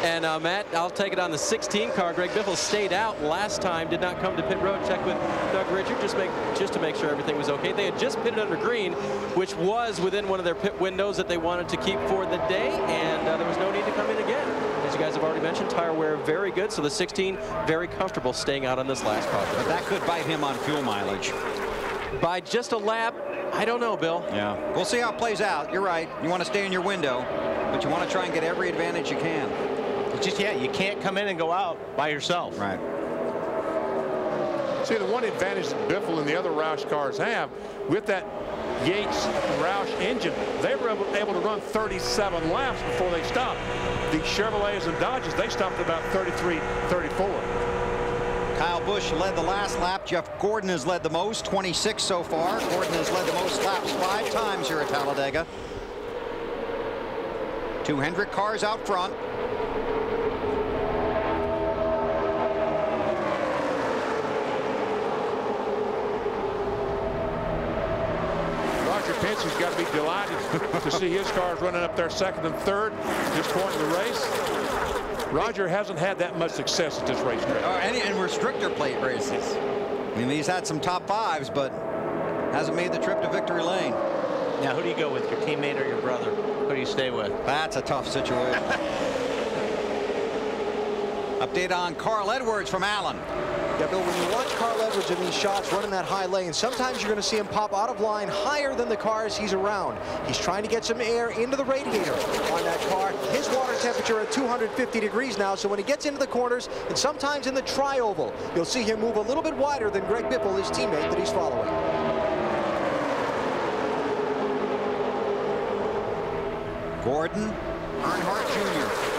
And Matt, I'll take it on the 16 car. Greg Biffle stayed out last time, did not come to pit road. Check with Doug Richard just to make sure everything was okay. They had just pitted under green, which was within one of their pit windows that they wanted to keep for the day, and there was no need to come in again. As you guys have already mentioned, tire wear very good, so the 16 very comfortable staying out on this last car. But that could bite him on fuel mileage. By just a lap, I don't know, Bill. Yeah, we'll see how it plays out. You're right. You want to stay in your window, but you want to try and get every advantage you can. Just, yeah, you can't come in and go out by yourself. Right. See, the one advantage that Biffle and the other Roush cars have, with that Yates Roush engine, they were able to run 37 laps before they stopped. The Chevrolets and Dodges, they stopped at about 33, 34. Kyle Busch led the last lap. Jeff Gordon has led the most, 26 so far. Gordon has led the most laps 5 times here at Talladega. 2 Hendrick cars out front. Johnson's got to be delighted to see his cars running up there second and third at this point in the race. Roger hasn't had that much success at this racetrack. And in restrictor plate races. I mean, he's had some top fives, but hasn't made the trip to victory lane. Now, who do you go with, your teammate or your brother? Who do you stay with? That's a tough situation. Update on Carl Edwards from Allen. Yeah, Bill, when you watch Carl Edwards in these shots running that high lane, sometimes you're going to see him pop out of line higher than the cars he's around. He's trying to get some air into the radiator on that car. His water temperature at 250 degrees now, so when he gets into the corners and sometimes in the tri-oval, you'll see him move a little bit wider than Greg Biffle, his teammate that he's following. Gordon, Earnhardt Jr.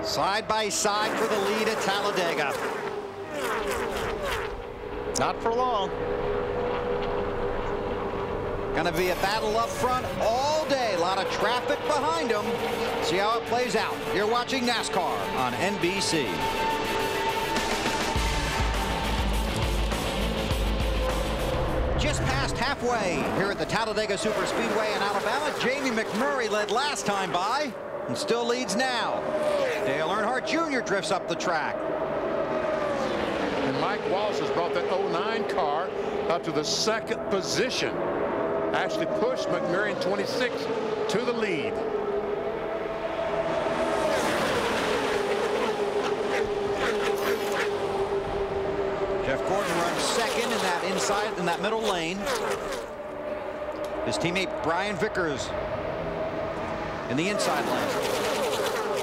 Side by side for the lead at Talladega. Not for long. Gonna be a battle up front all day. A lot of traffic behind them. See how it plays out. You're watching NASCAR on NBC. Just past halfway here at the Talladega Superspeedway in Alabama. Jamie McMurray led last time by and still leads now. Dale Earnhardt Jr. drifts up the track. And Mike Wallace has brought that 09 car up to the second position. Actually pushed McMurray in 26 to the lead. Jeff Gordon runs second in that middle lane. His teammate Brian Vickers in the inside lane.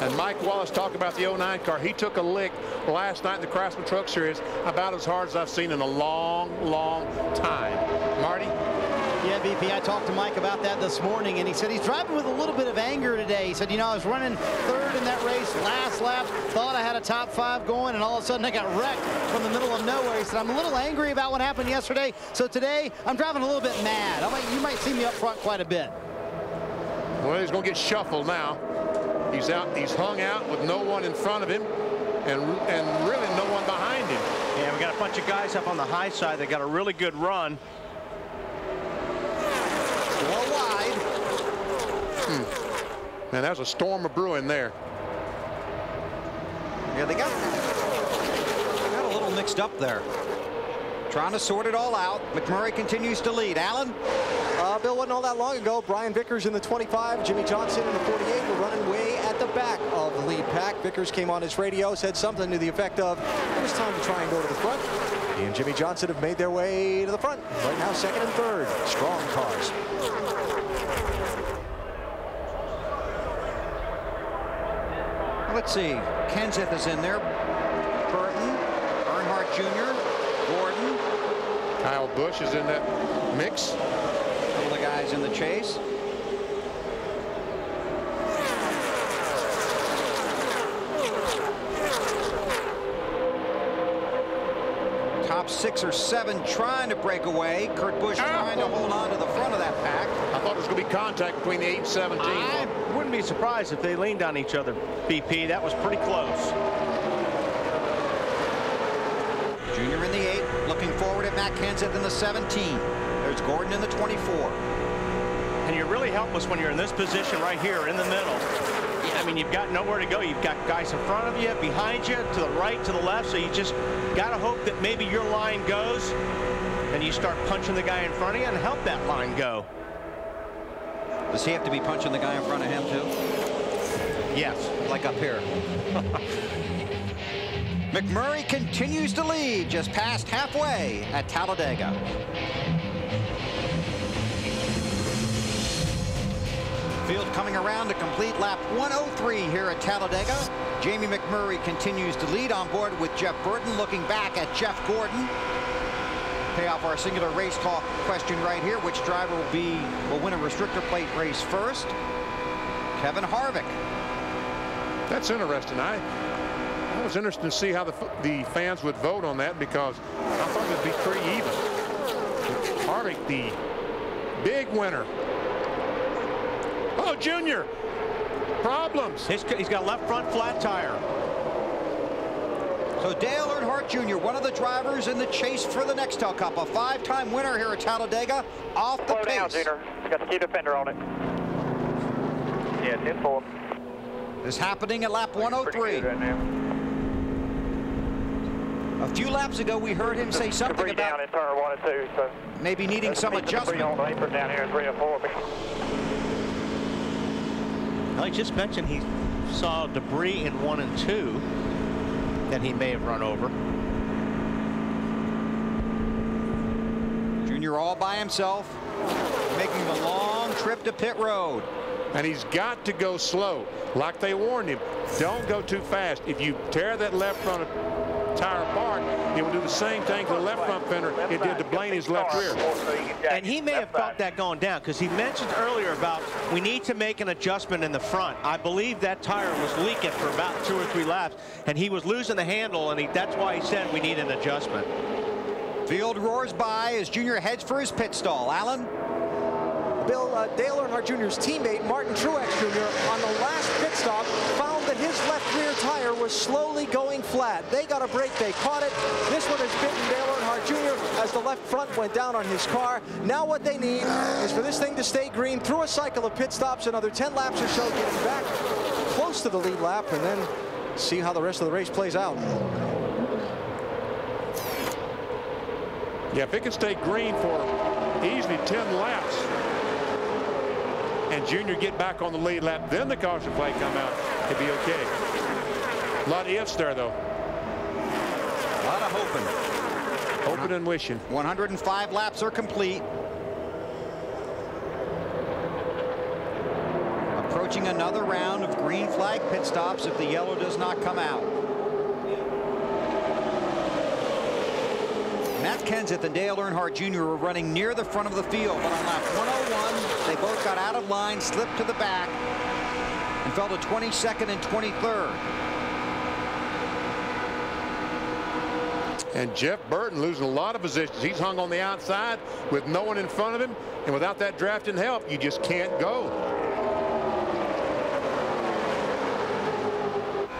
And Mike Wallace talked about the 09 car. He took a lick last night in the Craftsman Truck Series about as hard as I've seen in a long, long time. Marty? Yeah, VP, I talked to Mike about that this morning, and he said he's driving with a little bit of anger today. He said, you know, I was running third in that race, last lap, thought I had a top 5 going, and all of a sudden I got wrecked from the middle of nowhere. He said, I'm a little angry about what happened yesterday, so today I'm driving a little bit mad. You might see me up front quite a bit. Well, he's going to get shuffled now. He's hung out with no one in front of him and really no one behind him. Yeah, we got a bunch of guys up on the high side that got a really good run. More wide. Man, that was a storm of brewing there. Yeah, they got a little mixed up there. Trying to sort it all out. McMurray continues to lead. Allen? Bill, wasn't all that long ago. Brian Vickers in the 25, Jimmie Johnson in the 48 were running way at the back of the lead pack. Vickers came on his radio, said something to the effect of, it was time to try and go to the front. He and Jimmie Johnson have made their way to the front. Right now, second and third. Strong cars. Let's see. Kenseth is in there. Burton, Earnhardt Jr., Gordon. Kyle Busch is in that mix. A couple of guys in the chase. Top 6 or 7 trying to break away. Kurt Busch trying to hold on to the front of that pack. I thought it was going to be contact between the 8 and 17. I wouldn't be surprised if they leaned on each other, BP. That was pretty close. Junior in the 8, looking forward at Matt Kenseth in the 17. There's Gordon in the 24. And you're really helpless when you're in this position right here in the middle. I mean, you've got nowhere to go. You've got guys in front of you, behind you, to the right, to the left. So you just got to hope that maybe your line goes and you start punching the guy in front of you and help that line go. Does he have to be punching the guy in front of him too? Yes. Like up here. McMurray continues to lead just past halfway at Talladega. Field coming around to complete lap 103 here at Talladega. Jamie McMurray continues to lead on board with Jeff Burton, looking back at Jeff Gordon. Pay off our singular race talk question right here. Which driver will win a restrictor plate race first? Kevin Harvick. That's interesting. I was interested to see how the fans would vote on that, because I thought it'd be pretty even. Harvick, the big winner. Oh, Junior. Problems. He's got left front flat tire. So Dale Earnhardt Jr., one of the drivers in the chase for the Nextel Cup, a 5-time winner here at Talladega, off the Slow pace. down, Junior. Got the key defender on it. Yeah, 10-4. This happening at lap 103. Right now. A few laps ago, we heard him say something Debris about down in turn 1 and 2, so maybe needing some adjustment. On the apron down here in 3 and 4. I just mentioned he saw debris in 1 and 2 that he may have run over. Junior all by himself, making the long trip to pit road. And he's got to go slow, like they warned him. Don't go too fast. If you tear that left front tire apart, it will do the same thing to the left front fender it did to Blaney's left rear. And he may have felt that going down, because he mentioned earlier about we need to make an adjustment in the front. I believe that tire was leaking for about 2 or 3 laps, and he was losing the handle, and that's why he said we need an adjustment. Field roars by as Junior heads for his pit stall. Alan? Dale Earnhardt Jr.'s teammate, Martin Truex Jr., on the last pit stop, found that his left rear tire was slowly going flat. They got a break. They caught it. This one has bitten Dale Earnhardt Jr. as the left front went down on his car. Now what they need is for this thing to stay green through a cycle of pit stops, another 10 laps or so, getting back close to the lead lap, and then see how the rest of the race plays out. Yeah, if it can stay green for easily 10 laps, and Junior get back on the lead lap, then the caution flag come out, it'd be okay. A lot of ifs there, though. A lot of hoping. Hoping and wishing. 105 laps are complete. Approaching another round of green flag pit stops if the yellow does not come out. Matt Kenseth and Dale Earnhardt Jr. were running near the front of the field, but on lap 101, they both got out of line, slipped to the back, and fell to 22nd and 23rd. And Jeff Burton losing a lot of positions. He's hung on the outside with no one in front of him, and without that drafting help, you just can't go.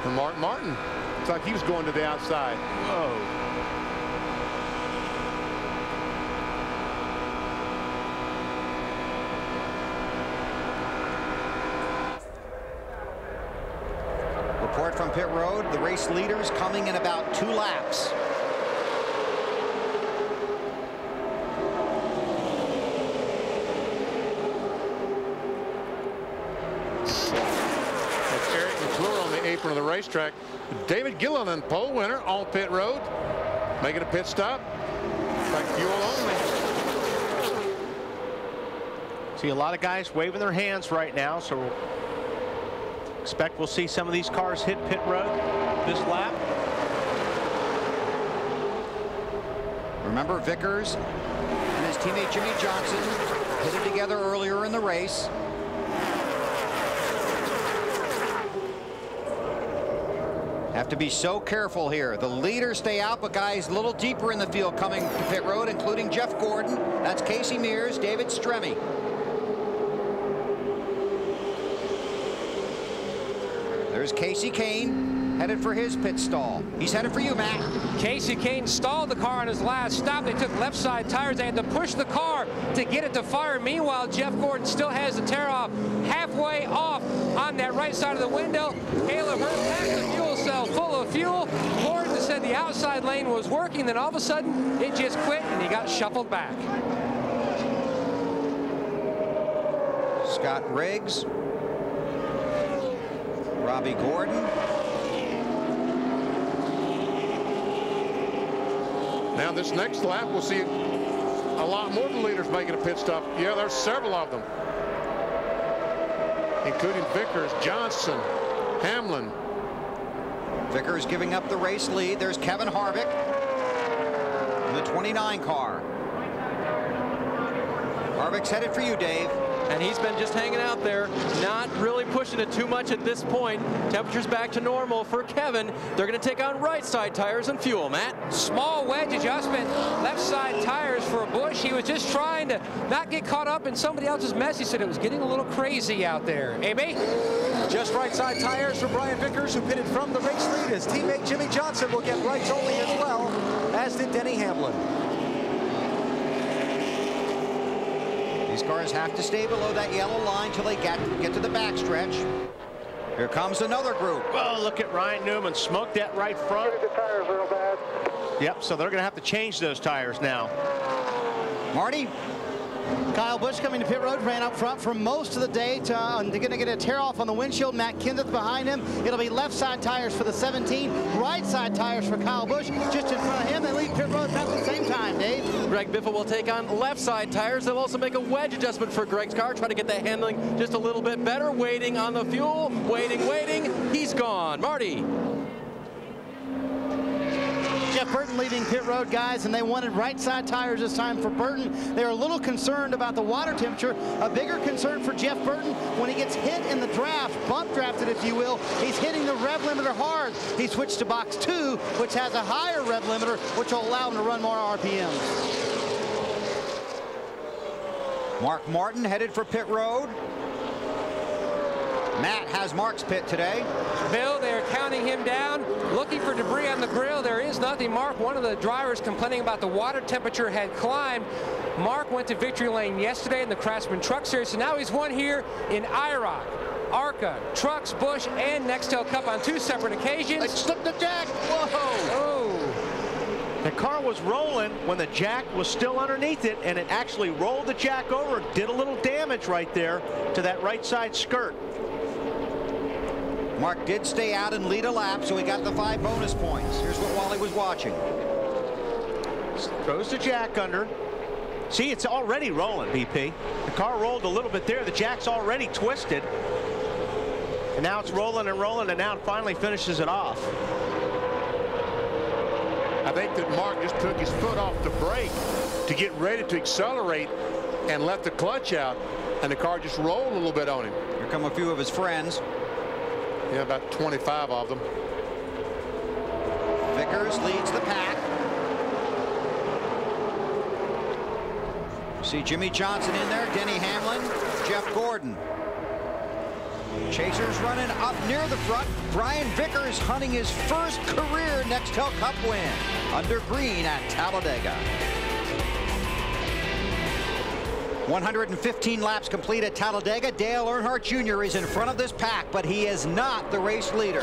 And Martin, it's like he was going to the outside. Whoa. Report from pit road, the race leaders coming in about 2 laps. That's Eric McClure on the apron of the racetrack. David Gilliland, pole winner on pit road, making a pit stop. Like fuel only. See a lot of guys waving their hands right now, so expect we'll see some of these cars hit pit road this lap. Remember, Vickers and his teammate Jimmie Johnson pitted together earlier in the race. Have to be so careful here. The leaders stay out, but guys a little deeper in the field coming to pit road, including Jeff Gordon. That's Casey Mears, David Stremme. There's Casey Kane headed for his pit stall. He's headed for you, Matt. Casey Kane stalled the car on his last stop. They took left side tires. They had to push the car to get it to fire. Meanwhile, Jeff Gordon still has the tear off halfway off on that right side of the window. Caleb Hurst packed the fuel cell full of fuel. Gordon said the outside lane was working. Then all of a sudden, it just quit, and he got shuffled back. Scott Riggs. Robbie Gordon. Now this next lap, we'll see a lot more of the leaders making a pit stop. Yeah, there's several of them, including Vickers, Johnson, Hamlin. Vickers giving up the race lead. There's Kevin Harvick in the 29 car. Harvick's headed for you, Dave. and he's been just hanging out there, not really pushing it too much at this point. Temperature's back to normal for Kevin. They're going to take on right side tires and fuel, Matt. Small wedge adjustment, left side tires for Busch. He was just trying to not get caught up in somebody else's mess. He said it was getting a little crazy out there. Amy? Just right side tires for Brian Vickers, who pitted from the race lead. His teammate Jimmie Johnson will get rights only as well, as did Denny Hamlin. These cars have to stay below that yellow line till they get to the backstretch. Here comes another group. Oh, look at Ryan Newman. Smoked that right front. The tires real bad. Yep, so they're going to have to change those tires now. Marty? Kyle Busch coming to pit road, ran up front for most of the day. They're going to get a tear off on the windshield. Matt Kenseth behind him. It'll be left side tires for the 17, right side tires for Kyle Busch. Just in front of him, they leave pit road about the same time, Dave. Greg Biffle will take on left side tires. They'll also make a wedge adjustment for Greg's car, try to get that handling just a little bit better. Waiting on the fuel, waiting. He's gone. Marty. Jeff Burton leaving pit road, guys, and they wanted right side tires this time for Burton. They were a little concerned about the water temperature. A bigger concern for Jeff Burton when he gets hit in the draft, bump drafted if you will. He's hitting the rev limiter hard. He switched to box 2, which has a higher rev limiter, which will allow him to run more RPMs. Mark Martin headed for pit road. Matt has Mark's pit today. Bill, they're counting him down, looking for debris on the grill. There is nothing. Mark, one of the drivers complaining about the water temperature, had climbed. Mark went to victory lane yesterday in the Craftsman Truck Series, so now he's won here in IROC, ARCA, Trucks, Busch, and Nextel Cup on 2 separate occasions. They slipped the jack. Whoa. Oh. The car was rolling when the jack was still underneath it, and it actually rolled the jack over, did a little damage right there to that right side skirt. Mark did stay out and lead a lap, so he got the 5 bonus points. Here's what Wally was watching. Throws the jack under. See, it's already rolling, BP. The car rolled a little bit there. The jack's already twisted. And now it's rolling, and now it finally finishes it off. I think that Mark just took his foot off the brake to get ready to accelerate and let the clutch out, and the car just rolled a little bit on him. Here come a few of his friends. Yeah, about 25 of them. Vickers leads the pack. See Jimmie Johnson in there, Denny Hamlin, Jeff Gordon. Chasers running up near the front. Brian Vickers hunting his first career Nextel Cup win under green at Talladega. 115 laps complete at Talladega. Dale Earnhardt Jr. is in front of this pack, but he is not the race leader.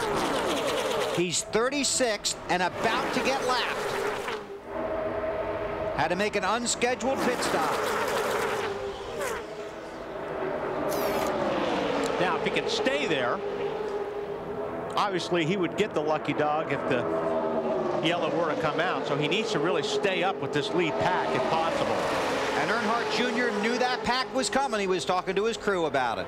He's 36th and about to get lapped. Had to make an unscheduled pit stop. Now, if he can stay there, obviously he would get the lucky dog if the yellow were to come out. So he needs to really stay up with this lead pack if possible. And Earnhardt Jr. knew that pack was coming. He was talking to his crew about it.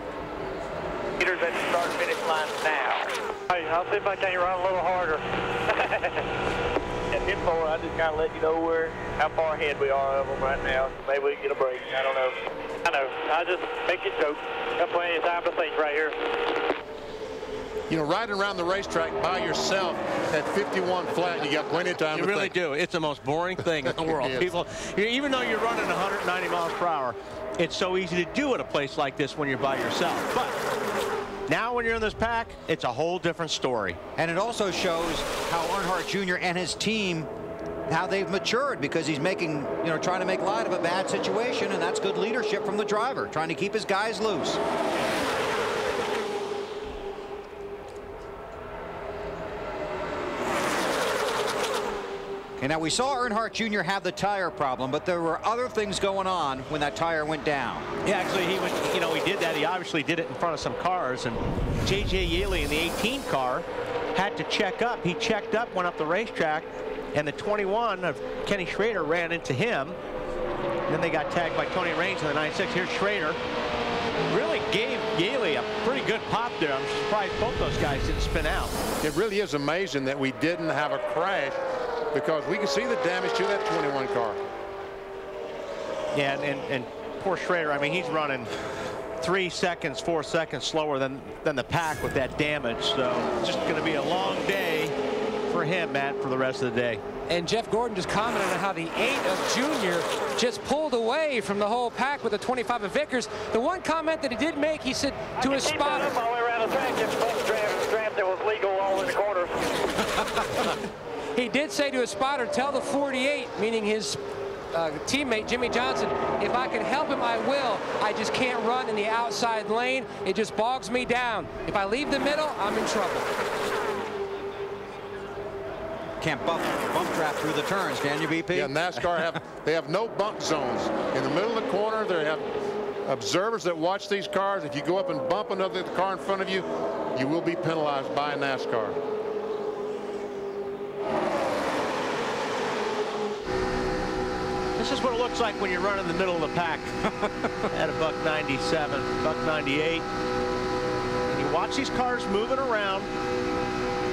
Leaders at the start finish line now. Hey, I'll see if I can't run a little harder. At 10-4, I just kind of let you know how far ahead we are of them right now. Maybe we can get a break. I don't know. I know. I just make it joke. Got plenty of time to think right here. You know, riding around the racetrack by yourself at 51 flat, you got plenty of time to think. You really do. It's the most boring thing in the world. People, even though you're running 190 miles per hour, it's so easy to do at a place like this when you're by yourself. But now when you're in this pack, it's a whole different story. And it also shows how Earnhardt Jr. and his team, how they've matured, because he's making, trying to make light of a bad situation, and that's good leadership from the driver, trying to keep his guys loose. Okay, now we saw Earnhardt Jr. have the tire problem, but there were other things going on when that tire went down. Yeah, actually, he did that. He obviously did it in front of some cars, and J.J. Yeley in the 18 car had to check up. He checked up, went up the racetrack, and the 21 of Kenny Schrader ran into him. Then they got tagged by Tony Raines in the 96. Here's Schrader. Really gave Yeley a pretty good pop there. I'm surprised both those guys didn't spin out. It really is amazing that we didn't have a crash, because we can see the damage to that 21 car. Yeah, and poor Schrader, I mean, he's running 3 seconds, 4 seconds slower than the pack with that damage. So it's just going to be a long day for him, Matt, for the rest of the day. And Jeff Gordon just commented on how the 8 of Junior just pulled away from the whole pack with the 25 of Vickers. The one comment that he did make, he said to his spotter. All the way around the track, just bus draft that was legal all in the corners. He did say to his spotter, tell the 48, meaning his teammate Jimmie Johnson, if I can help him, I will. I just can't run in the outside lane. It just bogs me down. If I leave the middle, I'm in trouble. Can't bump draft through the turns, can you, BP? Yeah, NASCAR they have no bump zones. In the middle of the corner, they have observers that watch these cars. If you go up and bump another car in front of you, you will be penalized by NASCAR. This is what it looks like when you're running in the middle of the pack at a $197, $198. And you watch these cars moving around.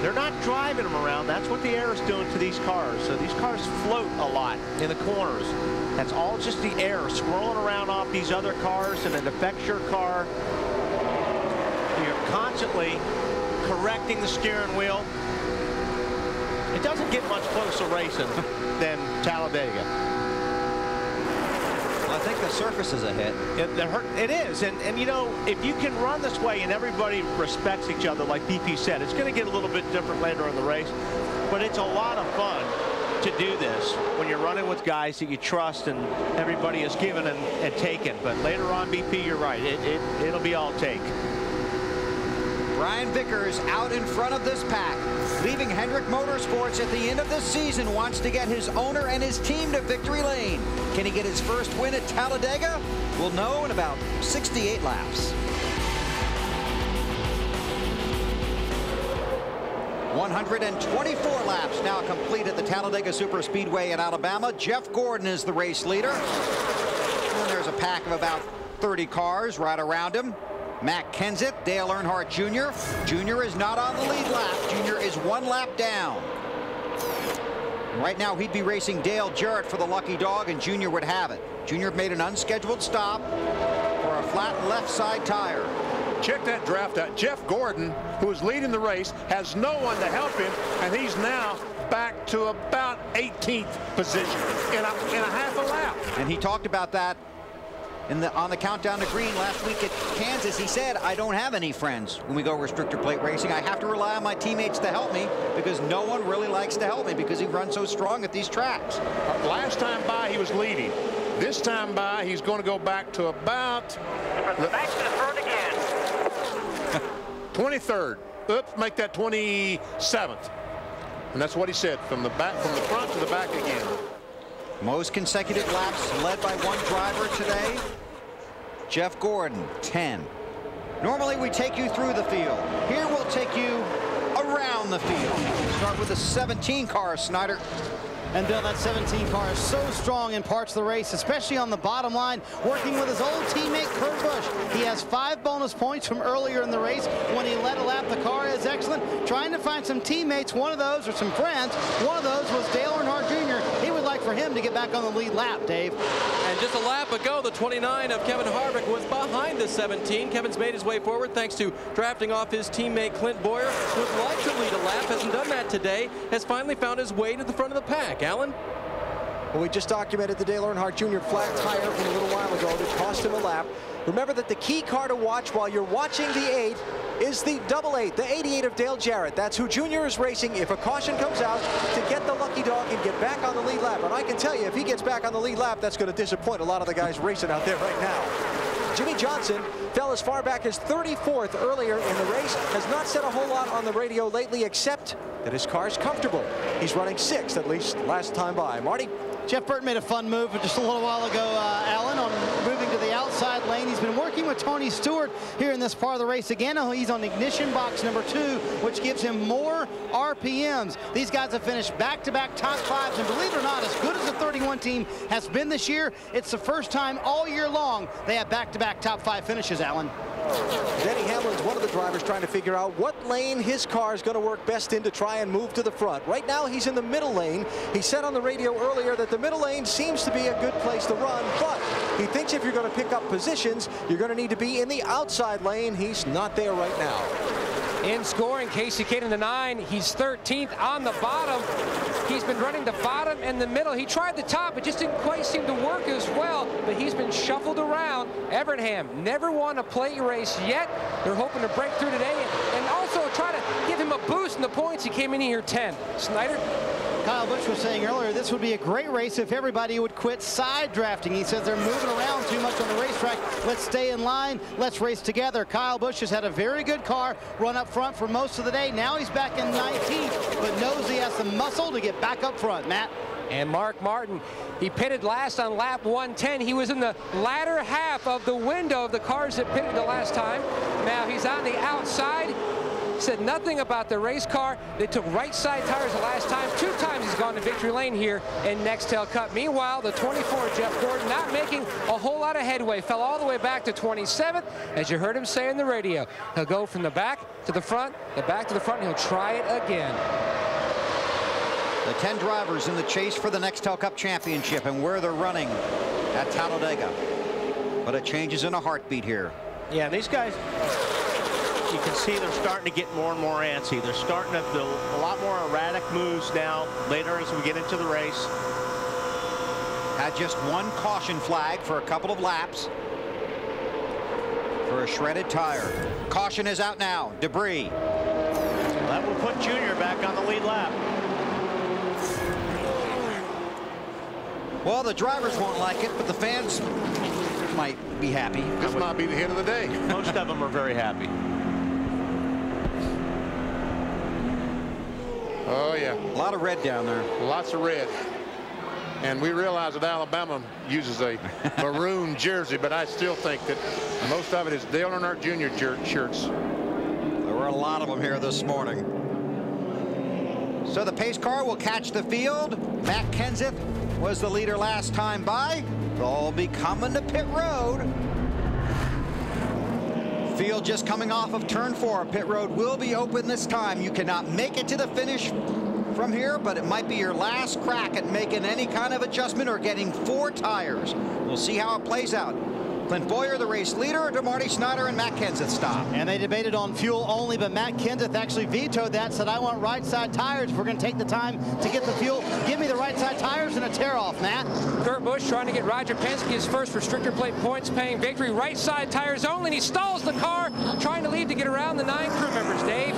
They're not driving them around. That's what the air is doing to these cars. So these cars float a lot in the corners. That's all just the air swirling around off these other cars, and it affects your car. You're constantly correcting the steering wheel. It doesn't get much closer racing than Talladega. I think the surface is a hit. It is, and you know, if you can run this way and everybody respects each other, like BP said, it's going to get a little bit different later in the race, but it's a lot of fun to do this when you're running with guys that you trust and everybody is given and taken. But later on, BP, you're right, it'll be all take. Brian Vickers out in front of this pack, leaving Hendrick Motorsports at the end of this season, wants to get his owner and his team to victory lane. Can he get his first win at Talladega? We'll know in about 68 laps. 124 laps now complete at the Talladega Superspeedway in Alabama. Jeff Gordon is the race leader. And there's a pack of about 30 cars right around him. Matt Kenseth, Dale Earnhardt Jr. Jr. is not on the lead lap. Jr. is 1 lap down. Right now, he'd be racing Dale Jarrett for the lucky dog, and Jr. would have it. Jr. made an unscheduled stop for a flat left side tire. Check that draft out. Jeff Gordon, who is leading the race, has no one to help him, and he's now back to about 18th position in a half a lap. And he talked about that on the countdown to green last week at Kansas. He said, I don't have any friends when we go restrictor plate racing. I have to rely on my teammates to help me because no one really likes to help me because he runs so strong at these tracks. Last time by, he was leading. This time by, he's going to go back to about Back to the front again. 23rd. Oops, make that 27th. And that's what he said, from the front to the back again. Most consecutive laps led by one driver today. Jeff Gordon, 10. Normally we take you through the field. Here we'll take you around the field. Start with the 17 car, Snyder. And Bill, that 17 car is so strong in parts of the race, especially on the bottom line, working with his old teammate Kurt Busch. He has 5 bonus points from earlier in the race when he led a lap. The car is excellent. Trying to find some teammates, one of those, or some friends. One of those was Dale Earnhardt Jr. He would like for him to get back on the lead lap, Dave. And just a lap ago, the 29 of Kevin Harvick was behind the 17. Kevin's made his way forward thanks to drafting off his teammate Clint Boyer, who would like to lead a lap, hasn't done that today, has finally found his way to the front of the pack. Alan? Well, we just documented the Dale Earnhardt Jr. flat tire from a little while ago that cost him a lap. Remember that the key car to watch while you're watching the 8 is the double 8, the 88 of Dale Jarrett. That's who Jr. is racing if a caution comes out to get the lucky dog and get back on the lead lap. And I can tell you, if he gets back on the lead lap, that's going to disappoint a lot of the guys racing out there right now. Jimmie Johnson fell as far back as 34th earlier in the race, has not said a whole lot on the radio lately except that his car's comfortable. He's running 6th, at least last time by. Marty? Jeff Burton made a fun move just a little while ago, Alan, on moving to the outside lane. He's been working with Tony Stewart here in this part of the race again. He's on ignition box number 2, which gives him more RPMs. These guys have finished back-to-back top 5s, and believe it or not, as good as the 31 team has been this year, it's the first time all year long they have back-to-back top 5 finishes, Alan. Denny Hamlin's one of the drivers trying to figure out what lane his car is going to work best in to try and move to the front. Right now he's in the middle lane. He said on the radio earlier that the middle lane seems to be a good place to run, but he thinks if you're going to pick up positions, you're going to need to be in the outside lane. He's not there right now. In scoring, Casey Kane in the 9. He's 13th on the bottom. He's been running the bottom and the middle. He tried the top. It just didn't quite seem to work as well, but he's been shuffled around. Evernham never won a plate race yet. They're hoping to break through today and also try to give him a boost in the points. He came in here 10. Snyder? Kyle Busch was saying earlier this would be a great race if everybody would quit side drafting. He says they're moving around too much on the racetrack. Let's stay in line. Let's race together. Kyle Busch has had a very good car run up front for most of the day. Now he's back in 19th, but knows he has the muscle to get back up front. Matt? And Mark Martin, he pitted last on lap 110. He was in the latter half of the window of the cars that pitted the last time. Now he's on the outside. Said nothing about the race car. They took right side tires the last time. 2 times he's gone to victory lane here in Nextel Cup. Meanwhile, the 24 Jeff Gordon not making a whole lot of headway. Fell all the way back to 27th. As you heard him say in the radio, he'll go from the back to the front, the back to the front, and he'll try it again. The 10 drivers in the chase for the Nextel Cup Championship and where they're running at Talladega. But it changes in a heartbeat here. Yeah, these guys, you can see they're starting to get more and more antsy. They're starting to do a lot more erratic moves now later as we get into the race. Had just 1 caution flag for a couple of laps for a shredded tire. Caution is out now. Debris. That will put Junior back on the lead lap. Well, the drivers won't like it, but the fans might be happy. This might be the hit of the day. Most of them are very happy. Oh, yeah. A lot of red down there. Lots of red. And we realize that Alabama uses a maroon jersey, but I still think that most of it is Dale Earnhardt Jr. shirts. There were a lot of them here this morning. So the pace car will catch the field. Matt Kenseth was the leader last time by. They'll all be coming to pit road. Field just coming off of turn 4. Pit road will be open this time. You cannot make it to the finish from here, but it might be your last crack at making any kind of adjustment or getting 4 tires. We'll see how it plays out. Clint Bowyer, the race leader, to Marty Snyder and Matt Kenseth stop. And they debated on fuel only, but Matt Kenseth actually vetoed that, said I want right side tires. If we're going to take the time to get the fuel, give me the right side tires and a tear off, Matt. Kurt Busch trying to get Roger Penske his first restrictor plate points paying victory. Right side tires only, and he stalls the car, trying to leave to get around the 9 crew members. Dave?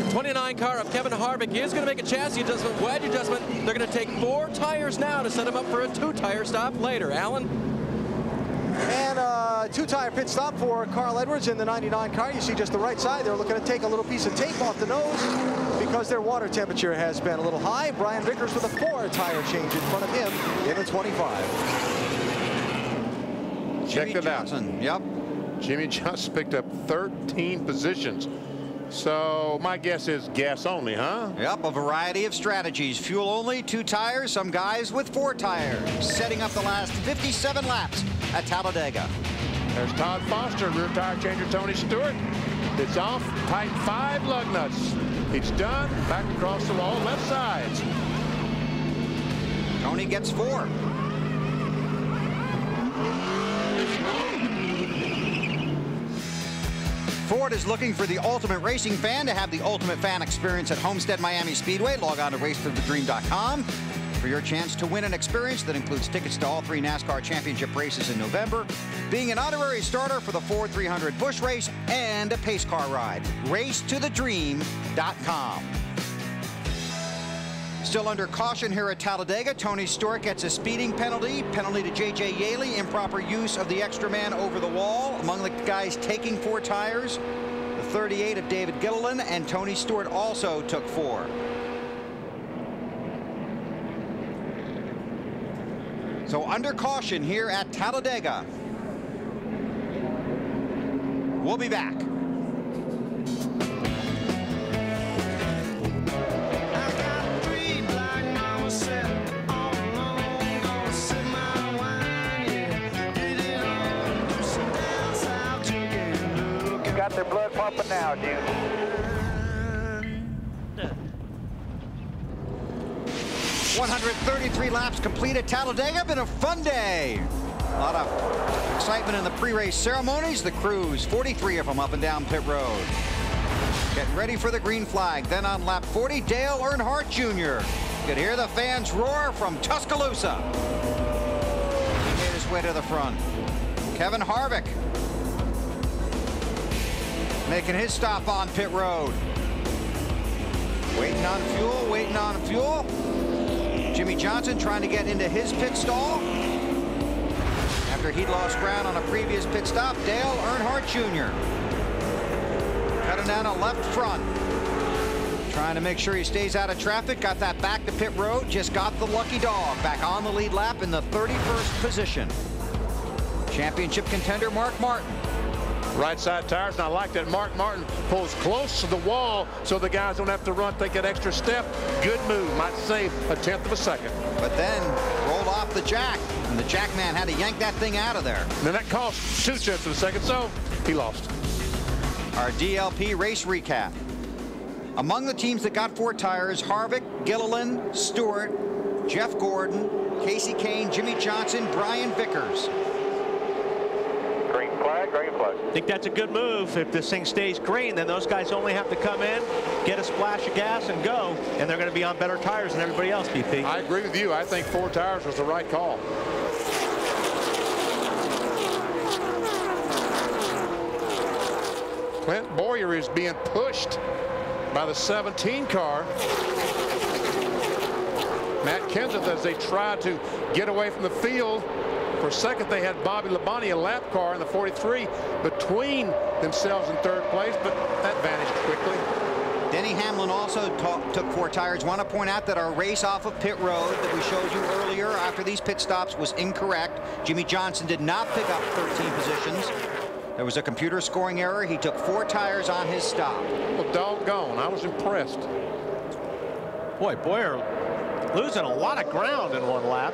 The 29 car of Kevin Harvick is going to make a chassis adjustment, wedge adjustment. They're going to take 4 tires now to set him up for a 2-tire stop later. Alan? And a 2-tire pit stop for Carl Edwards in the 99 car. You see just the right side. They're looking to take a little piece of tape off the nose because their water temperature has been a little high. Brian Vickers with a 4-tire change in front of him in the 25. Check it out. Yep. Jimmie Johnson picked up 13 positions. So my guess is gas only, huh? Yep, a variety of strategies. Fuel only, 2 tires, some guys with 4 tires. Setting up the last 57 laps at Talladega. There's Todd Foster, rear tire changer Tony Stewart. It's off, tighten 5 lug nuts. It's done, back across the wall, left side. Tony gets 4. Ford is looking for the ultimate racing fan to have the ultimate fan experience at Homestead Miami Speedway. Log on to racefordthedream.com for your chance to win an experience that includes tickets to all 3 NASCAR championship races in November, being an honorary starter for the Ford 300 Busch Race, and a pace car ride. Racetothedream.com. Still under caution here at Talladega. Tony Stewart gets a speeding penalty. Penalty to J.J. Yaley. Improper use of the extra man over the wall. Among the guys taking 4 tires, the 38 of David Gilliland, and Tony Stewart also took 4. So under caution here at Talladega. We'll be back. pumping now, dude. 133 laps complete at Talladega. Been a fun day. A lot of excitement in the pre-race ceremonies. The crews, 43 of them up and down pit road. Getting ready for the green flag. Then on lap 40, Dale Earnhardt Jr. You could hear the fans roar from Tuscaloosa. He made his way to the front. Kevin Harvick making his stop on pit road. Waiting on fuel, waiting on fuel. Jimmie Johnson trying to get into his pit stall. After he'd lost ground on a previous pit stop, Dale Earnhardt Jr. cutting down a left front. Trying to make sure he stays out of traffic. Got that back to pit road. Just got the lucky dog back on the lead lap in the 31st position. Championship contender Mark Martin. Right side tires, and I like that Mark Martin pulls close to the wall so the guys don't have to run, take that extra step. Good move, might save a 1/10 of a second. But then rolled off the jack, and the jack man had to yank that thing out of there. And then that cost 2/10 of a second, so he lost. Our DLP race recap. Among the teams that got 4 tires, Harvick, Gilliland, Stewart, Jeff Gordon, Casey Kane, Jimmie Johnson, Brian Vickers. Green flag, green flag. I think that's a good move. If this thing stays green, then those guys only have to come in, get a splash of gas, and go. And they're going to be on better tires than everybody else, BP. I agree with you. I think 4 tires was the right call. Clint Boyer is being pushed by the 17 car. Matt Kenseth, as they try to get away from the field. For a second, they had Bobby Labonte, a lap car in the 43, between themselves in 3rd place, but that vanished quickly. Denny Hamlin also took 4 tires. Want to point out that our race off of pit road that we showed you earlier after these pit stops was incorrect. Jimmie Johnson did not pick up 13 positions. There was a computer scoring error. He took 4 tires on his stop. Well, doggone, I was impressed. Boy, Boyer losing a lot of ground in 1 lap.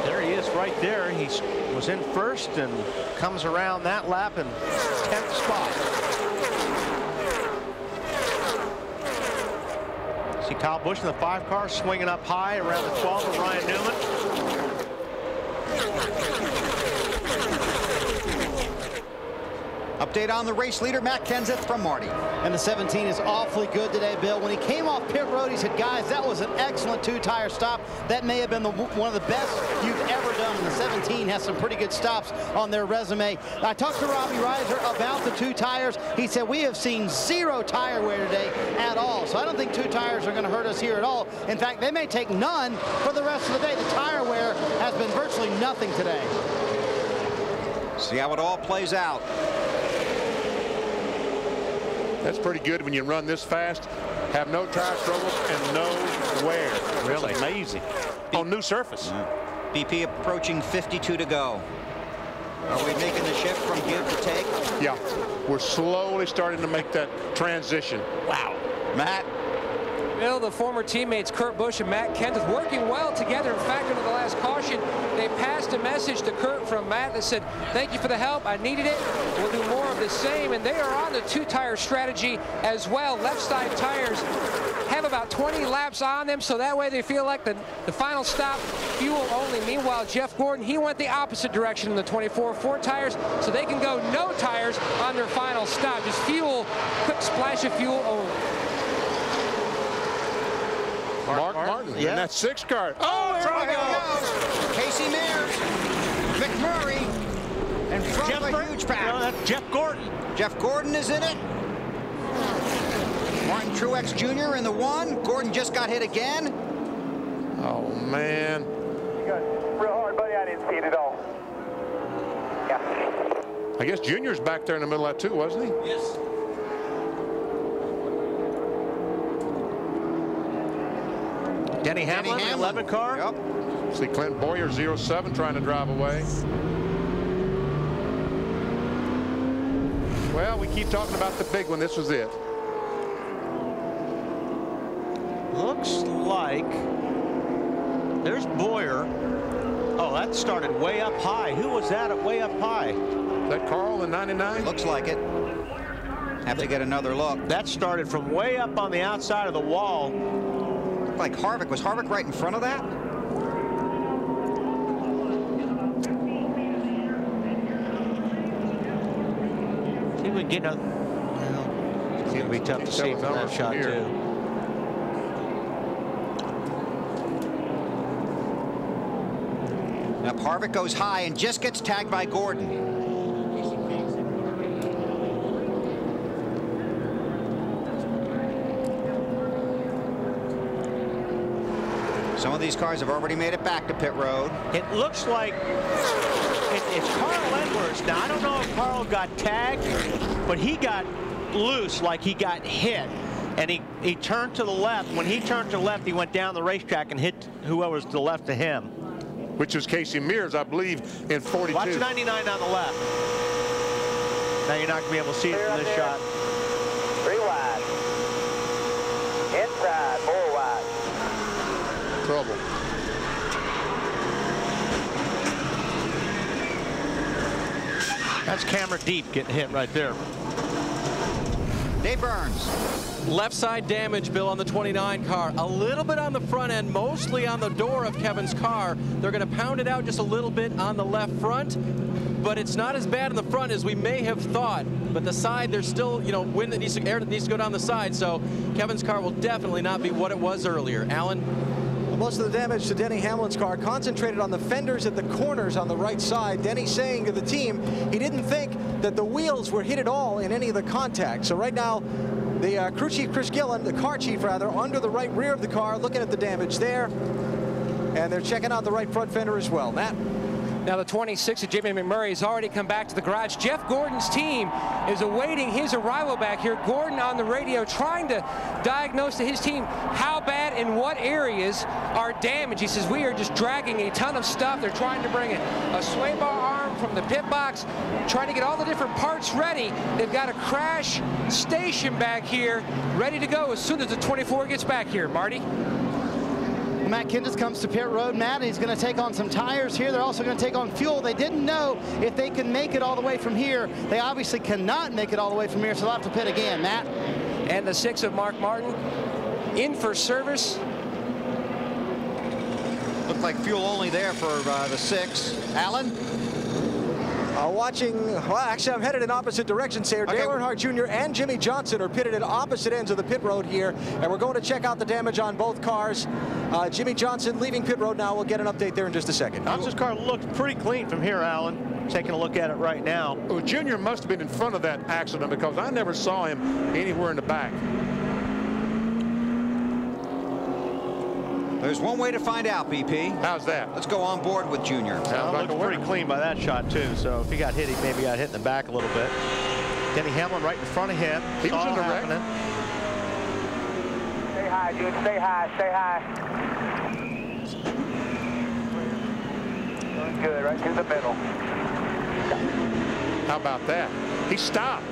There he is right there. He was in 1st and comes around that lap in 10th spot. See Kyle Busch in the 5 car swinging up high around the 12 of Ryan Newman. Update on the race leader, Matt Kenseth from Marty. And the 17 is awfully good today, Bill. When he came off pit road, he said, guys, that was an excellent 2-tire stop. That may have been one of the best you've ever done. And the 17 has some pretty good stops on their resume. I talked to Robbie Reiser about the 2 tires. He said, we have seen 0 tire wear today at all. So I don't think 2 tires are going to hurt us here at all. In fact, they may take none for the rest of the day. The tire wear has been virtually nothing today. See how it all plays out. That's pretty good when you run this fast, have no tire troubles and no wear. Really amazing. On new surface. BP approaching 52 to go. Are we making the shift from give to take? Yeah, we're slowly starting to make that transition. Wow. Matt? Bill, the former teammates Kurt Busch and Matt Kenseth working well together. In fact, in the last caution, they passed a message to Kurt from Matt that said, thank you for the help. I needed it. We'll do more of the same. And they are on the 2-tire strategy as well. Left side tires have about 20 laps on them, so that way they feel like the final stop, fuel only. Meanwhile, Jeff Gordon, he went the opposite direction in the 24 4 tires, so they can go no tires on their final stop. Just fuel, quick splash of fuel only. Mark Martin in that 6 car. Oh, there we go. Casey Mears, McMurray, and front of a huge pack. No, that's Jeff Gordon. Jeff Gordon is in it. Martin Truex Jr. in the 1. Gordon just got hit again. Oh, man. You got real hard, buddy. I didn't see it at all. Yeah. I guess Junior's back there in the middle of that, too, wasn't he? Yes. Denny Hamlin, 11 car. Yep. See Clint Boyer, 07, trying to drive away. Well, we keep talking about the big one. This was it. Looks like there's Boyer. Oh, that started way up high. Who was that at way up high? Is that Carl in 99? Looks like it. Have to get another look. That started from way up on the outside of the wall. Looked like Harvick. Was Harvick right in front of that? See if we can get another. Well, it's going to be tough to see from that shot, too. Now Harvick goes high and just gets tagged by Gordon. Some of these cars have already made it back to pit road. It looks like it's Carl Edwards. Now, I don't know if Carl got tagged, but he got loose, like he got hit. And he turned to the left. When he turned to the left, he went down the racetrack and hit whoever was to the left of him. Which was Casey Mears, I believe, in 42. Watch 99 on the left. Now you're not going to be able to see it from this shot. 3 wide. Inside, 4 wide. Trouble. That's camera deep getting hit right there. Dave Burns. Left side damage, Bill, on the 29 car. A little bit on the front end, mostly on the door of Kevin's car. They're going to pound it out just a little bit on the left front, but it's not as bad in the front as we may have thought. But the side, there's still, you know, wind that needs to, air that needs to go down the side, so Kevin's car will definitely not be what it was earlier. Alan? Well, most of the damage to Denny Hamlin's car concentrated on the fenders at the corners on the right side. Denny saying to the team he didn't think that the wheels were hit at all in any of the contact. So right now, the crew chief, Chris Gillen, the car chief rather, under the right rear of the car, looking at the damage there. And they're checking out the right front fender as well. Matt? Now the 26 of Jimmy McMurray has already come back to the garage. Jeff Gordon's team is awaiting his arrival back here. Gordon on the radio trying to diagnose to his team how bad and what areas are damaged. He says, we are just dragging a ton of stuff. They're trying to bring a sway bar arm from the pit box, trying to get all the different parts ready. They've got a crash station back here ready to go as soon as the 24 gets back here. Marty? Matt Kenseth comes to pit road. Matt, he's going to take on some tires here. They're also going to take on fuel. They didn't know if they could make it all the way from here. They obviously cannot make it all the way from here, so they'll have to pit again. Matt? And the 6 of Mark Martin in for service. Looked like fuel only there for the 6. Alan? Watching, well, actually, I'm headed in opposite directions here. Okay. Dale Earnhardt Jr. and Jimmie Johnson are pitted at opposite ends of the pit road here, and we're going to check out the damage on both cars. Jimmie Johnson leaving pit road now. We'll get an update there in just a second. Johnson's car looked pretty clean from here, Alan. Taking a look at it right now. Well, Junior must have been in front of that accident because I never saw him anywhere in the back. There's one way to find out, BP. How's that? Let's go on board with Junior. Well, it looks pretty clean by that shot, too. So if he got hit, he maybe got hit in the back a little bit. Denny Hamlin right in front of him. He was in the wreck. Stay high, dude. Stay high. Stay high. Doing good. Right through the middle. How about that? He stopped.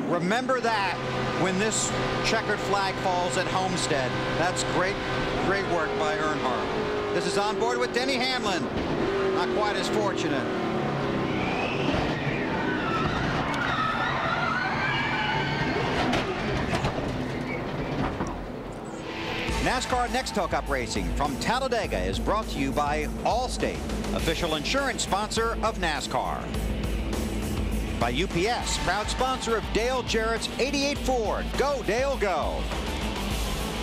Remember that when this checkered flag falls at Homestead. That's great work by Earnhardt. This is on board with Denny Hamlin. Not quite as fortunate. NASCAR Next Hook Up Racing from Talladega is brought to you by Allstate, official insurance sponsor of NASCAR. By UPS, proud sponsor of Dale Jarrett's 88 Ford. Go, Dale, go.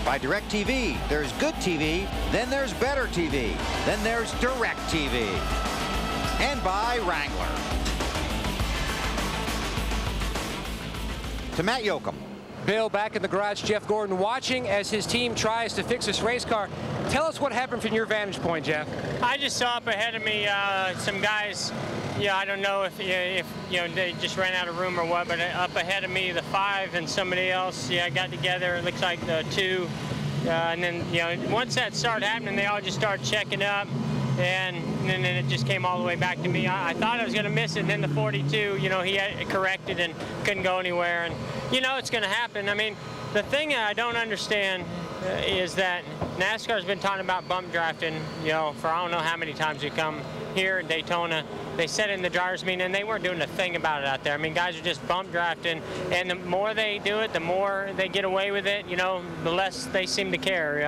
By DirecTV, there's good TV, then there's better TV, then there's DirecTV. And by Wrangler. To Matt Yoakum. Bill, back in the garage, Jeff Gordon watching as his team tries to fix this race car. Tell us what happened from your vantage point, Jeff. I just saw up ahead of me some guys. Yeah, I don't know if you know they just ran out of room or what, but up ahead of me, the 5 and somebody else, got together. It looks like the 2, and then once that started happening, they all just started checking up, and then it just came all the way back to me. I thought I was going to miss it, and then the 42, he had corrected and couldn't go anywhere, and it's going to happen. I mean, the thing I don't understand is that NASCAR's been talking about bump drafting, you know, for I don't know how many times we come here in Daytona. They said in the drivers' meeting, and they weren't doing a thing about it out there. I mean, guys are just bump drafting, and the more they do it, the more they get away with it, you know, the less they seem to care.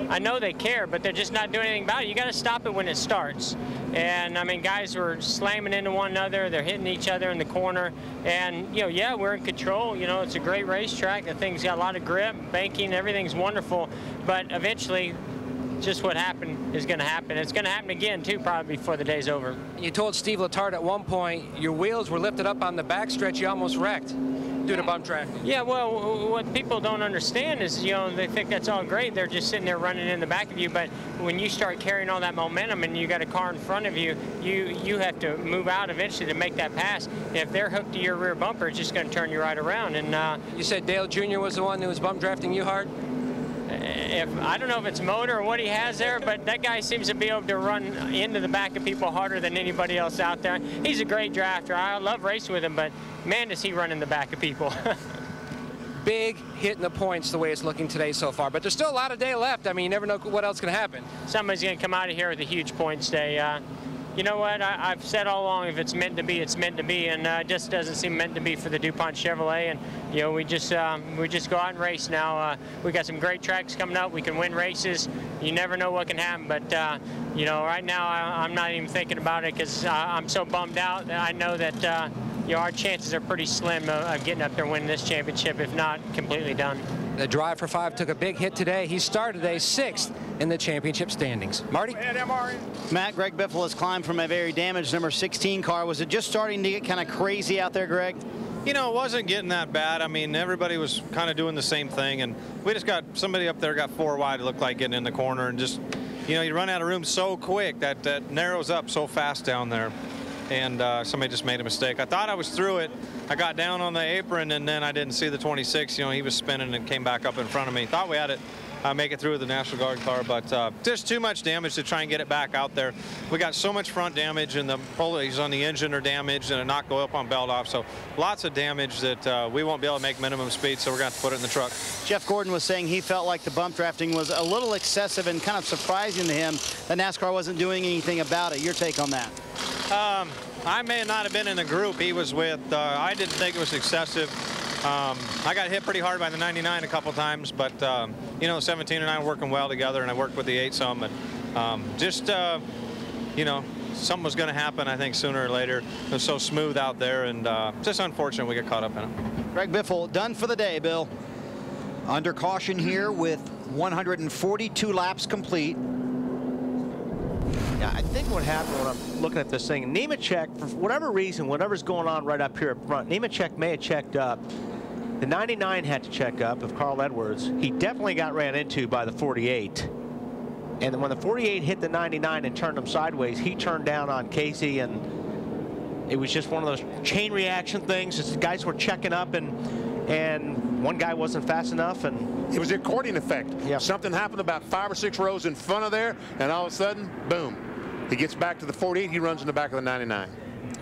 I know they care, but they're just not doing anything about it. You got to stop it when it starts. And, I mean, guys were slamming into one another. They're hitting each other in the corner. And, you know, yeah, we're in control. You know, it's a great racetrack. The thing's got a lot of grip, banking, everything's wonderful. But eventually, just what happened is going to happen. It's going to happen again, too, probably before the day's over. You told Steve Letarte at one point your wheels were lifted up on the backstretch. You almost wrecked due to bump drafting. Yeah, well, what people don't understand is, you know, they think that's all great. They're just sitting there running in the back of you. But when you start carrying all that momentum and you got a car in front of you, you have to move out eventually to make that pass. And if they're hooked to your rear bumper, it's just going to turn you right around. And you said Dale Jr. was the one who was bump drafting you hard? I don't know if it's motor or what he has there, but that guy seems to be able to run into the back of people harder than anybody else out there. He's a great drafter. I love racing with him, but man, does he run in the back of people. Big hit in the points the way it's looking today so far, but there's still a lot of day left. I mean, you never know what else can happen. Somebody's going to come out of here with a huge points day. You know what? I've said all along, if it's meant to be, it's meant to be, and it just doesn't seem meant to be for the DuPont Chevrolet. And you know, we just go out and race now. We got some great tracks coming up. We can win races. You never know what can happen, but you know, right now I'm not even thinking about it because I'm so bummed out that I know that you know, our chances are pretty slim of getting up there and winning this championship, if not completely done. The Drive for 5 took a big hit today. He started today 6th in the championship standings. Marty? Matt, Greg Biffle has climbed from a very damaged number 16 car. Was it just starting to get kind of crazy out there, Greg? You know, it wasn't getting that bad. I mean, everybody was kind of doing the same thing, and we just got somebody up there got 4 wide. It looked like getting in the corner, and just, you know, you run out of room so quick that narrows up so fast down there. And somebody just made a mistake. I thought I was through it. I got down on the apron, and then I didn't see the 26. You know, he was spinning and came back up in front of me. Thought we had it make it through with the National Guard car, but just too much damage to try and get it back out there. We got so much front damage, and the pulleys on the engine are damaged, and it knocked go up on belt off. So lots of damage that we won't be able to make minimum speed, so we're going to have to put it in the truck. Jeff Gordon was saying he felt like the bump drafting was a little excessive and kind of surprising to him that NASCAR wasn't doing anything about it. Your take on that? I may not have been in the group he was with. I didn't think it was excessive. I got hit pretty hard by the 99 a couple times, but you know, 17 and I were working well together, and I worked with the 8 some, and just you know, something was going to happen, I think, sooner or later. It was so smooth out there, and just unfortunate we got caught up in it. Greg Biffle done for the day, Bill. Under caution here with 142 laps complete. Yeah, I think what happened when I'm looking at this thing, Nemechek, for whatever reason, whatever's going on right up here up front, Nemechek may have checked up. The 99 had to check up of Carl Edwards. He definitely got ran into by the 48. And then when the 48 hit the 99 and turned him sideways, he turned down on Casey, and it was just one of those chain reaction things. Just the guys were checking up, and one guy wasn't fast enough, and it was the accordion effect. Yeah. Something happened about 5 or 6 rows in front of there, and all of a sudden, boom. He gets back to the 48. He runs in the back of the 99.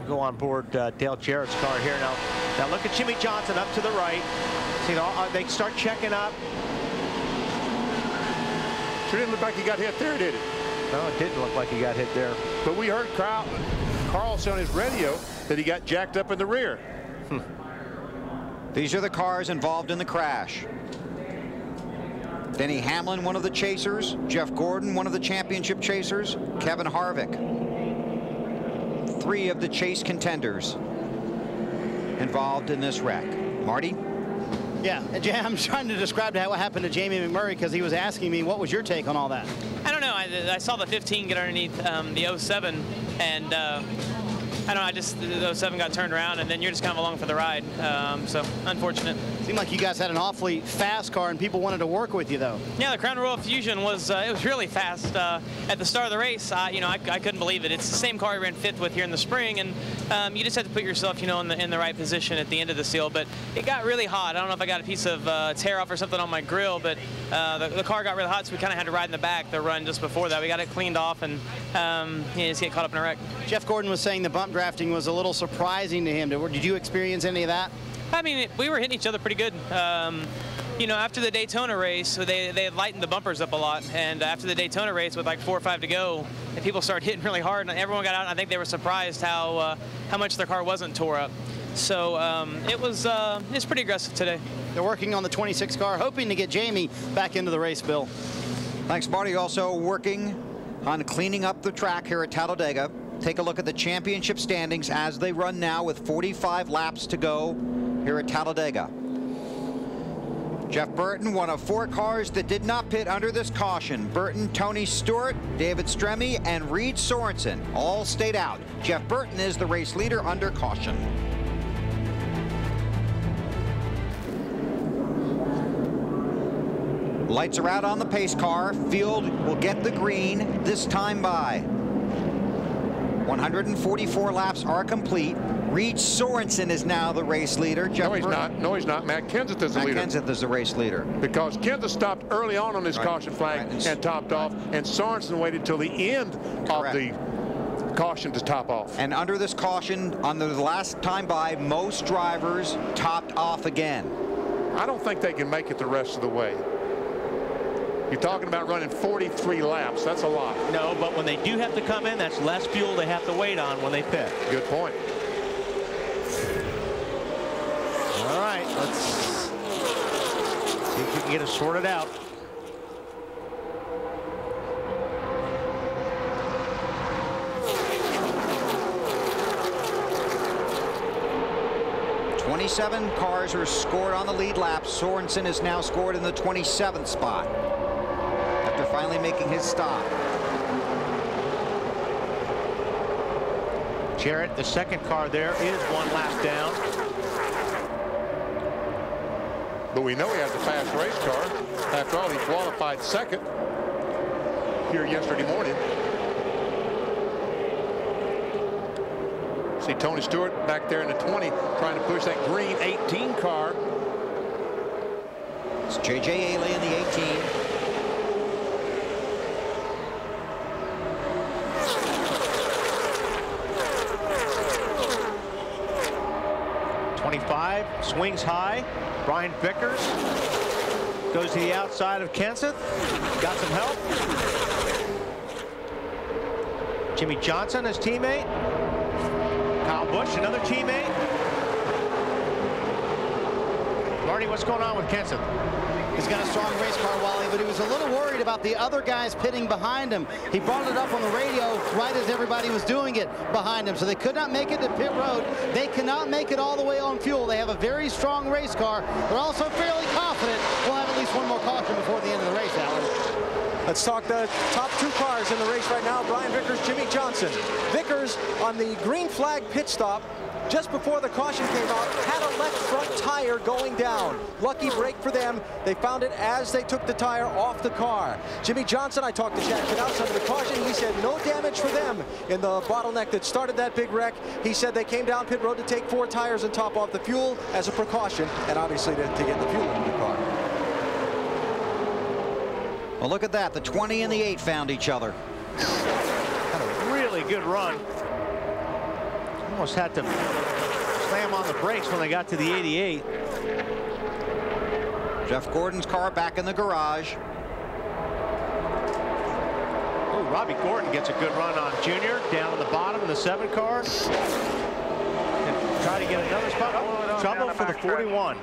Go on board Dale Jarrett's car here now. Now look at Jimmie Johnson up to the right. See, they start checking up. Sure didn't look like he got hit there, did it? No, it didn't look like he got hit there. But we heard Carl say on his radio that he got jacked up in the rear. These are the cars involved in the crash. Denny Hamlin, one of the chasers. Jeff Gordon, one of the championship chasers. Kevin Harvick. 3 of the chase contenders involved in this wreck. Marty? Yeah, I'm trying to describe what happened to Jamie McMurray because he was asking me, what was your take on all that? I don't know. I saw the 15 get underneath the 07, and I don't know, the 07 got turned around, and then you're just kind of along for the ride. So unfortunate. Seemed like you guys had an awfully fast car, and people wanted to work with you, though. Yeah, the Crown Royal Fusion was it was really fast at the start of the race. You know, I couldn't believe it. It's the same car I ran 5th with here in the spring, and you just have to put yourself, you know, in the right position at the end of the seal. But it got really hot. I don't know if I got a piece of tear off or something on my grill, but the car got really hot, so we kind of had to ride in the back the run just before that. We got it cleaned off, and you just get caught up in a wreck. Jeff Gordon was saying the bump drafting was a little surprising to him. Did you experience any of that? I mean, we were hitting each other pretty good. you know, after the Daytona race, they had lightened the bumpers up a lot, and after the Daytona race with like 4 or 5 to go, and people started hitting really hard, and everyone got out, and I think they were surprised how much their car wasn't tore up. So it's pretty aggressive today. They're working on the 26 car, hoping to get Jamie back into the race, Bill. Thanks, Marty. Also working on cleaning up the track here at Talladega. Take a look at the championship standings as they run now with 45 laps to go here at Talladega. Jeff Burton, one of 4 cars that did not pit under this caution. Burton, Tony Stewart, David Stremme, and Reed Sorensen all stayed out. Jeff Burton is the race leader under caution. Lights are out on the pace car. Field will get the green this time by. 144 laps are complete. Reed Sorensen is now the race leader. No, he's not. No, he's not. Matt Kenseth is the leader. Matt Kenseth is the race leader. Because Kenseth stopped early on his caution flag and topped off, and Sorensen waited till the end of the caution to top off. And under this caution, under the last time by, most drivers topped off again. I don't think they can make it the rest of the way. You're talking about running 43 laps. That's a lot. No, but when they do have to come in, that's less fuel they have to wait on when they pit. Good point. All right, let's see if we can get it sorted out. Seven cars are scored on the lead lap. Sorensen is now scored in the 27th spot after finally making his stop. Jarrett, the second car there, is 1 lap down. But we know he has a fast race car. After all, he qualified second here yesterday morning. See Tony Stewart back there in the 20 trying to push that green 18 car. It's J.J. Aley in the 18. Swings high. Brian Vickers goes to the outside of Kenseth. Got some help. Jimmie Johnson, his teammate. Kyle Busch, another teammate. Marty, what's going on with Kenseth? He's got a strong race car, Wally, but he was a little worried about the other guys pitting behind him. He brought it up on the radio right as everybody was doing it behind him, so they could not make it to pit road. They cannot make it all the way on fuel. They have a very strong race car. They're also fairly confident we'll have at least one more caution before the end of the race, Alan. Let's talk the top 2 cars in the race right now. Brian Vickers, Jimmie Johnson. Vickers on the green flag pit stop just before the caution came out, had a left front tire going down. Lucky break for them. They found it as they took the tire off the car. Jimmie Johnson, I talked to Chad Knaus under the caution. He said no damage for them in the bottleneck that started that big wreck. He said they came down pit road to take 4 tires and top off the fuel as a precaution, and obviously to get the fuel into the car. Well, look at that. The 20 and the 8 found each other. Had a really good run. Almost had to slam on the brakes when they got to the 88. Jeff Gordon's car back in the garage. Oh, Robbie Gordon gets a good run on Junior down in the bottom in the 7 car. And try to get another spot. Oh, trouble for the 41.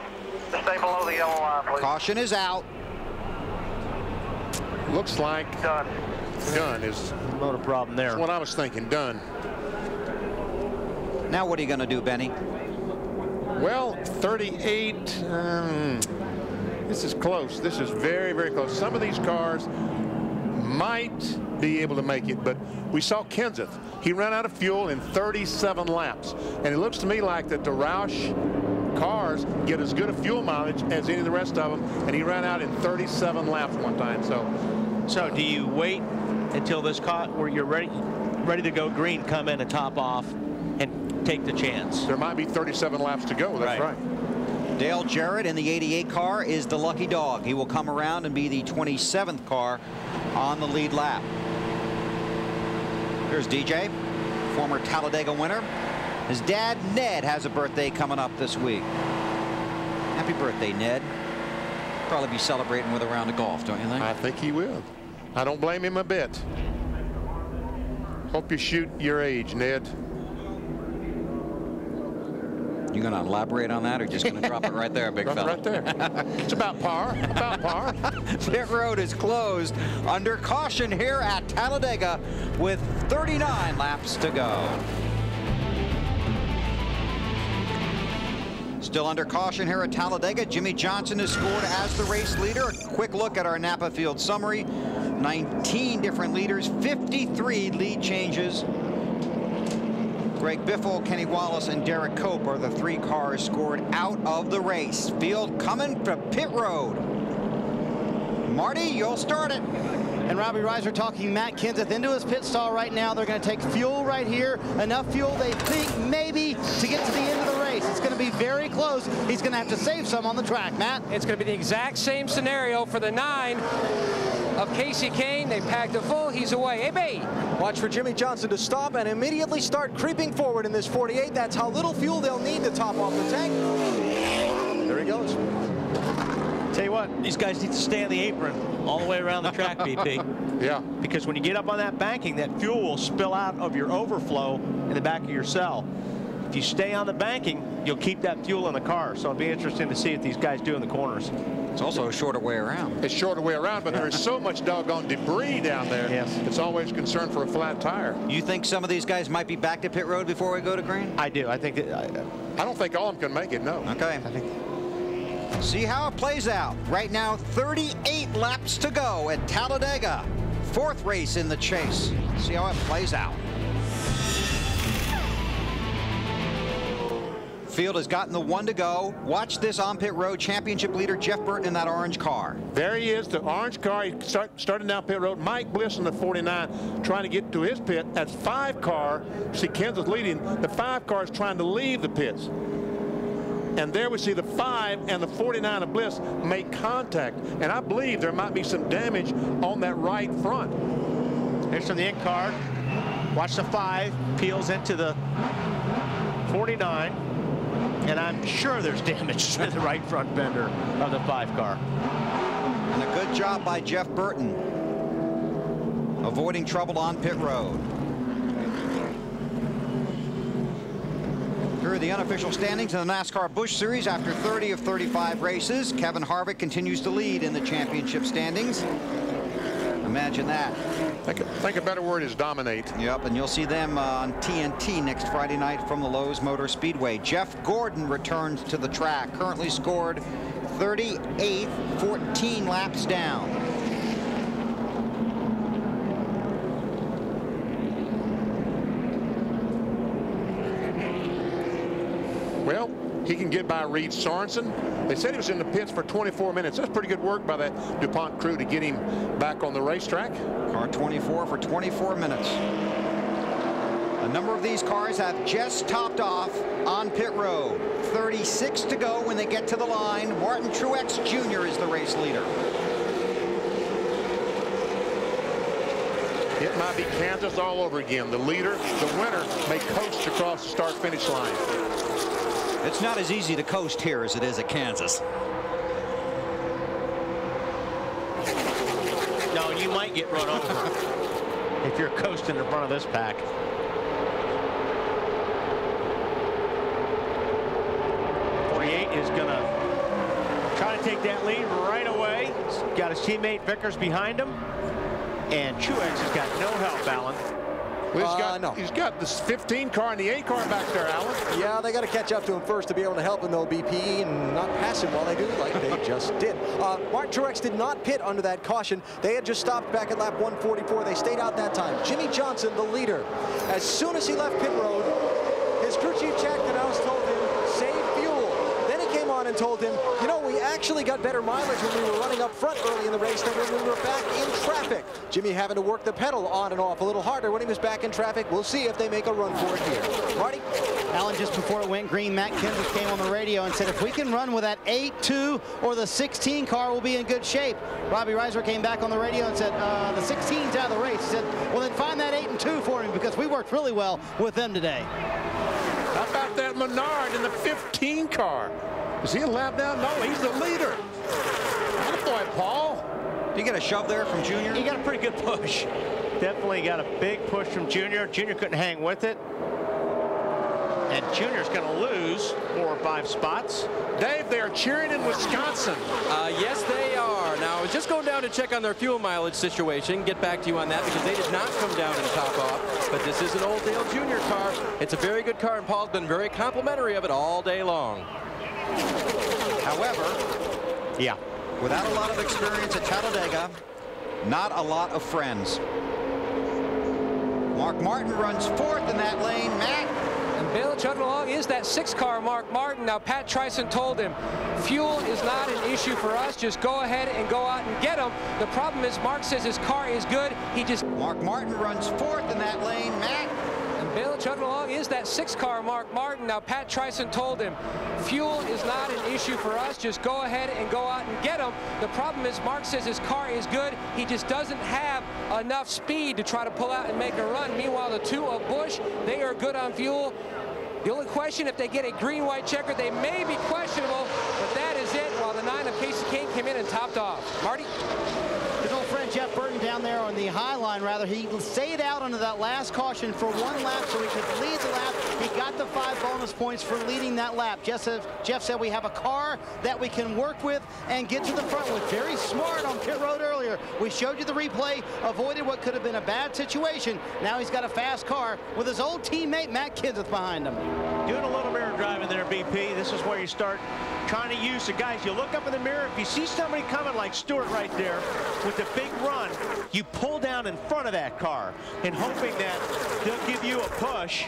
Stay below the yellow line, please. Caution is out. Looks like done is not a problem there. That's what I was thinking. Done. Now what are you going to do, Benny? Well, 38. This is close. This is very, very close. Some of these cars might be able to make it, but we saw Kenseth. He ran out of fuel in 37 laps, and it looks to me like that the Roush cars get as good a fuel mileage as any of the rest of them, and he ran out in 37 laps one time. So do you wait until this car where you're ready to go green, come in and top off and take the chance? There might be 37 laps to go. That's right. Dale Jarrett in the 88 car is the lucky dog. He will come around and be the 27th car on the lead lap. Here's DJ, former Talladega winner. His dad, Ned, has a birthday coming up this week. Happy birthday, Ned. Probably be celebrating with a round of golf, don't you think? I think he will. I don't blame him a bit. Hope you shoot your age, Ned. You going to elaborate on that, or just going to drop it right there, big fella? Right there. It's about par. About par. Pit road is closed under caution here at Talladega with 39 laps to go. Still under caution here at Talladega. Jimmie Johnson is scored as the race leader. A quick look at our Napa Field summary. 19 different leaders, 53 lead changes. Greg Biffle, Kenny Wallace, and Derek Cope are the 3 cars scored out of the race. Field coming from pit road. Marty, you'll start it. And Robbie Reiser talking Matt Kenseth into his pit stall right now. They're going to take fuel right here. Enough fuel, they think, maybe to get to the end of the race. It's going to be very close. He's going to have to save some on the track, Matt. It's going to be the exact same scenario for the 9 of Casey Kane. They packed it full. He's away. Hey, B. Watch for Jimmie Johnson to stop and immediately start creeping forward in this 48. That's how little fuel they'll need to top off the tank. There he goes. Tell you what, these guys need to stay on the apron all the way around the track, BP. Yeah. Because when you get up on that banking, that fuel will spill out of your overflow in the back of your cell. If you stay on the banking, you'll keep that fuel in the car. So it'll be interesting to see what these guys do in the corners. It's also a shorter way around. It's shorter way around, but there is so much doggone debris down there. Yes. It's always concern for a flat tire. You think some of these guys might be back to pit road before we go to green? I do. I think that, I don't think all of them can make it, no. Okay. I think. See how it plays out. Right now, 38 laps to go at Talladega. 4th race in the chase. See how it plays out. Field has gotten the 1 to go. Watch this on pit road. Championship leader Jeff Burton in that orange car. There he is, the orange car. He starting down pit road. Mike Bliss in the 49 trying to get to his pit. That's 5 car. See Kenseth leading. The 5 car is trying to leave the pits. And there we see the 5 and the 49 of Bliss make contact. And I believe there might be some damage on that right front. Here's from the in car. Watch the 5 peels into the 49. And I'm sure there's damage to the right front fender of the 5 car. And a good job by Jeff Burton avoiding trouble on pit road. Here are the unofficial standings in the NASCAR Busch Series after 30 of 35 races. Kevin Harvick continues to lead in the championship standings. Imagine that. I think a better word is dominate. Yep, and you'll see them on TNT next Friday night from the Lowe's Motor Speedway. Jeff Gordon returns to the track, currently scored 38th, 14 laps down. Well, he can get by Reed Sorensen. They said he was in the pits for 24 minutes. That's pretty good work by that DuPont crew to get him back on the racetrack. Car 24 for 24 minutes. A number of these cars have just topped off on pit road. 36 to go when they get to the line. Martin Truex Jr. is the race leader. It might be Kansas all over again. The leader, the winner, may coast across the start-finish line. It's not as easy to coast here as it is at Kansas. No, you might get run over if you're coasting in front of this pack. Is going to try to take that lead right away. He's got his teammate Vickers behind him, and Truex has got no help, Alan. Well, he's got this 15 car and the 8 car back there, Alan. Yeah, they got to catch up to him first to be able to help him, though, BP, and not pass him while they do, like they just did. Martin Truex did not pit under that caution. They had just stopped back at lap 144. They stayed out that time. Jimmie Johnson, the leader, as soon as he left pit road, his crew chief Chad Knaus told him, save fuel. Then he came on and told him, you know, we actually got better mileage when we were running up front early in the race than when we were back in traffic. Jimmy having to work the pedal on and off a little harder when he was back in traffic. We'll see if they make a run for it here. Marty? Alan, just before it went green, Matt Kenseth came on the radio and said, if we can run with that 8-2 or the 16 car, we'll be in good shape. Robbie Reiser came back on the radio and said, the 16's out of the race. He said, well, then find that 8-2 for him because we worked really well with them today. How about that Menard in the 15 car? Is he a lap down? No, he's the leader. Paul? Did you get a shove there from Junior? He got a pretty good push. Definitely got a big push from Junior. Junior couldn't hang with it. And Junior's going to lose 4 or 5 spots. Dave, they are cheering in Wisconsin. Yes, they are. Now, I was just going down to check on their fuel mileage situation. Get back to you on that because they did not come down and top off. But this is an old Dale Jr. car. It's a very good car, and Paul's been very complimentary of it all day long. However, without a lot of experience at Talladega, not a lot of friends. Mark Martin runs 4th in that lane. Matt. And Bill chugging along is that 6-car Mark Martin. Now, Pat Tryson told him, fuel is not an issue for us. Just go ahead and go out and get him. The problem is Mark says his car is good. Mark Martin runs 4th in that lane. Matt. And Bill chugging along is that 6-car Mark Martin. Now, Pat Tryson told him, fuel is not an issue for us. Just go ahead and go out and get him. The problem is Mark says his car is good. He just doesn't have enough speed to try to pull out and make a run. Meanwhile, the 2 of Busch, they are good on fuel. The only question, if they get a green-white checker, they may be questionable, but that is it, while the 9 of Casey Kane came in and topped off. Marty? His old friend Jeff Burton down there on the high line, rather, he stayed out under that last caution for 1 lap so he could lead the lap. He got the 5 bonus points for leading that lap. Jeff said we have a car that we can work with and get to the front with. Very smart on pit road earlier. We showed you the replay, avoided what could have been a bad situation. Now he's got a fast car with his old teammate Matt Kenseth behind him. Doing a little mirror driving there, BP. This is where you start trying to use the guys. You look up in the mirror. If you see somebody coming like Stewart right there with a big run, you pull down in front of that car and hoping that they'll give you a push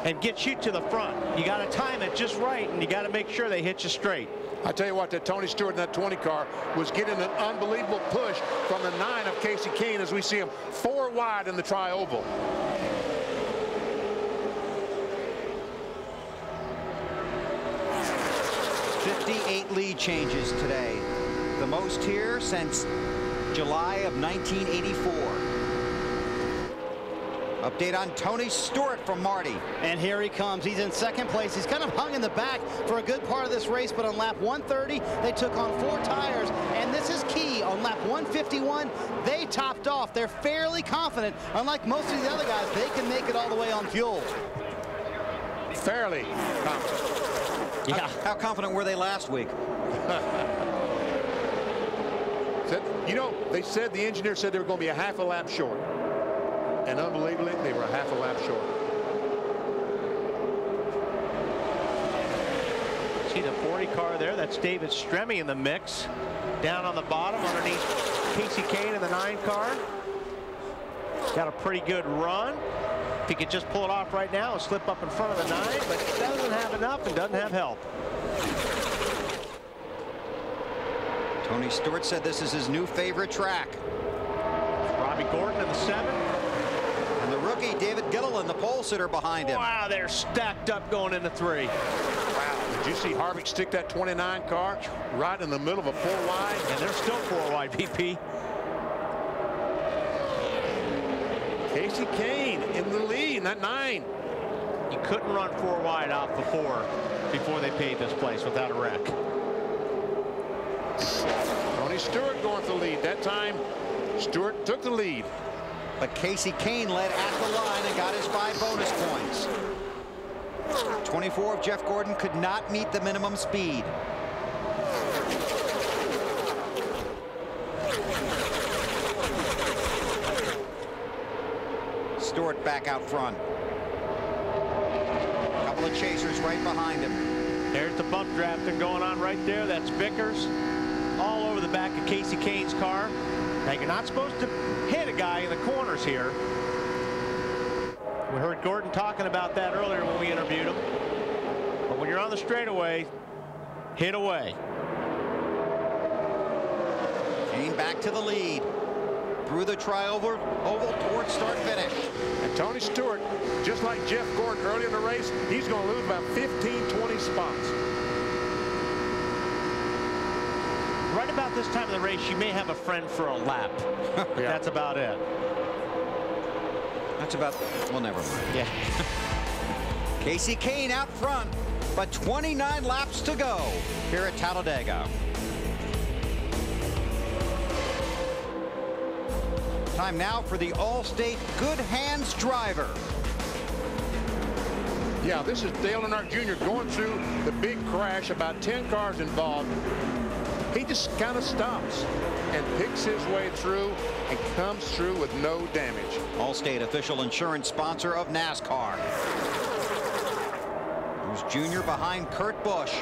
and get you to the front. You got to time it just right, and you got to make sure they hit you straight. I tell you what, that Tony Stewart in that 20 car was getting an unbelievable push from the 9 of Casey Kane as we see him 4 wide in the tri-oval. $58 lead changes today, the most here since July of 1984. Update on Tony Stewart from Marty. And here he comes. He's in 2nd place. He's kind of hung in the back for a good part of this race, but on lap 130, they took on 4 tires, and this is key. On lap 151, they topped off. They're fairly confident. Unlike most of the other guys, they can make it all the way on fuel. Fairly confident. Yeah. How confident were they last week? You know, they said, the engineer said they were going to be a half a lap short. And unbelievably, they were a half a lap short. See the 40 car there. That's David Stremme in the mix. Down on the bottom underneath Casey Kane in the 9 car. Got a pretty good run. If he could just pull it off right now and slip up in front of the 9, but doesn't have enough and doesn't have help. Tony Stewart said this is his new favorite track. Robbie Gordon in the 7. And the rookie, David Gilliland, the pole sitter behind him. Wow, they're stacked up going into 3. Wow, did you see Harvick stick that 29 car right in the middle of a 4 wide? And they're still 4 wide, BP. Casey Kane in the lead in that 9. You couldn't run 4 wide off before they paid this place without a wreck. Tony Stewart going for the lead. That time, Stewart took the lead. But Casey Kane led at the line and got his 5 bonus points. 24 of Jeff Gordon could not meet the minimum speed. Stewart back out front. A couple of chasers right behind him. There's the bump drafting going on right there. That's Vickers all over the back of Casey Kane's car. Now, you're not supposed to hit a guy in the corners here. We heard Gordon talking about that earlier when we interviewed him. But when you're on the straightaway, hit away. Kane back to the lead. Through the tri-oval towards start finish. And Tony Stewart, just like Jeff Gordon early in the race, he's going to lose about 15-20 spots. Right about this time of the race, you may have a friend for a lap. Yeah. That's about it. That's about, well, never mind. Yeah. Casey Kane out front, but 29 laps to go here at Talladega. Time now for the Allstate Good Hands driver. Yeah, this is Dale Earnhardt Jr. going through the big crash, about 10 cars involved. He just kind of stops and picks his way through and comes through with no damage. Allstate, official insurance sponsor of NASCAR. There's Jr. behind Kurt Busch.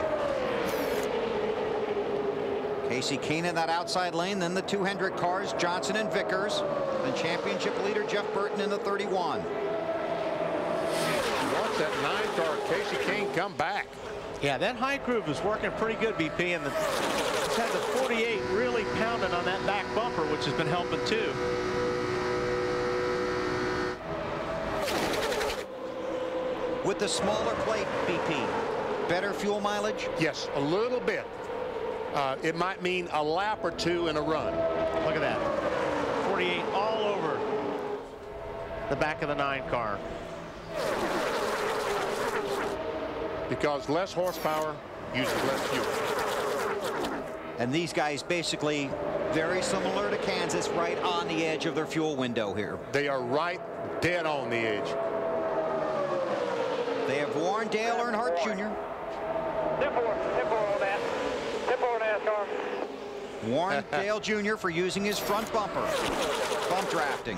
Kasey Kahne in that outside lane, then the 2 Hendrick cars, Johnson and Vickers, then championship leader Jeff Burton in the 31. Watch that 9 car, Kasey Kahne, come back. Yeah, that high groove is working pretty good, BP, and it's had the 48 really pounding on that back bumper, which has been helping too. With the smaller plate, BP, better fuel mileage? Yes, a little bit. It might mean a lap or 2 in a run. Look at that. 48 all over the back of the 9 car. Because less horsepower uses less fuel. And these guys basically very similar to Kansas, right on the edge of their fuel window here. They are right dead on the edge. They have warned Dale Earnhardt Jr. Tip 4 on that. Tip 4 NASCAR. Warned Dale Jr. for using his front bumper. Bump drafting.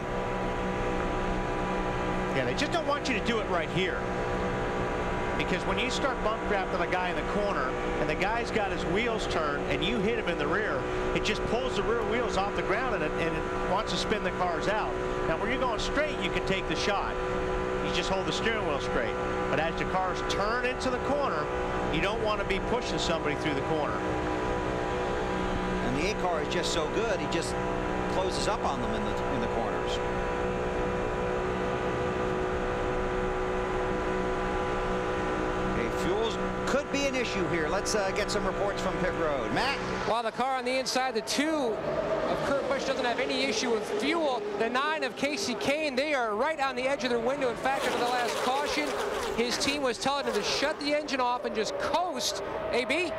Yeah, they just don't want you to do it right here. Because when you start bump drafting a guy in the corner and the guy's got his wheels turned and you hit him in the rear, it just pulls the rear wheels off the ground and it wants to spin the cars out. Now, when you're going straight, you can take the shot. You just hold the steering wheel straight. But as the cars turn into the corner, you don't want to be pushing somebody through the corner. And the 8 car is just so good, he just closes up on them in the corners. Fuels could be an issue here. Let's get some reports from pit road. Matt? While the car on the inside, the 2 of Kurt Busch doesn't have any issue with fuel. The 9 of Kasey Kahne, they are right on the edge of their window. In fact, after the last caution, his team was telling him to shut the engine off and just coast. AB?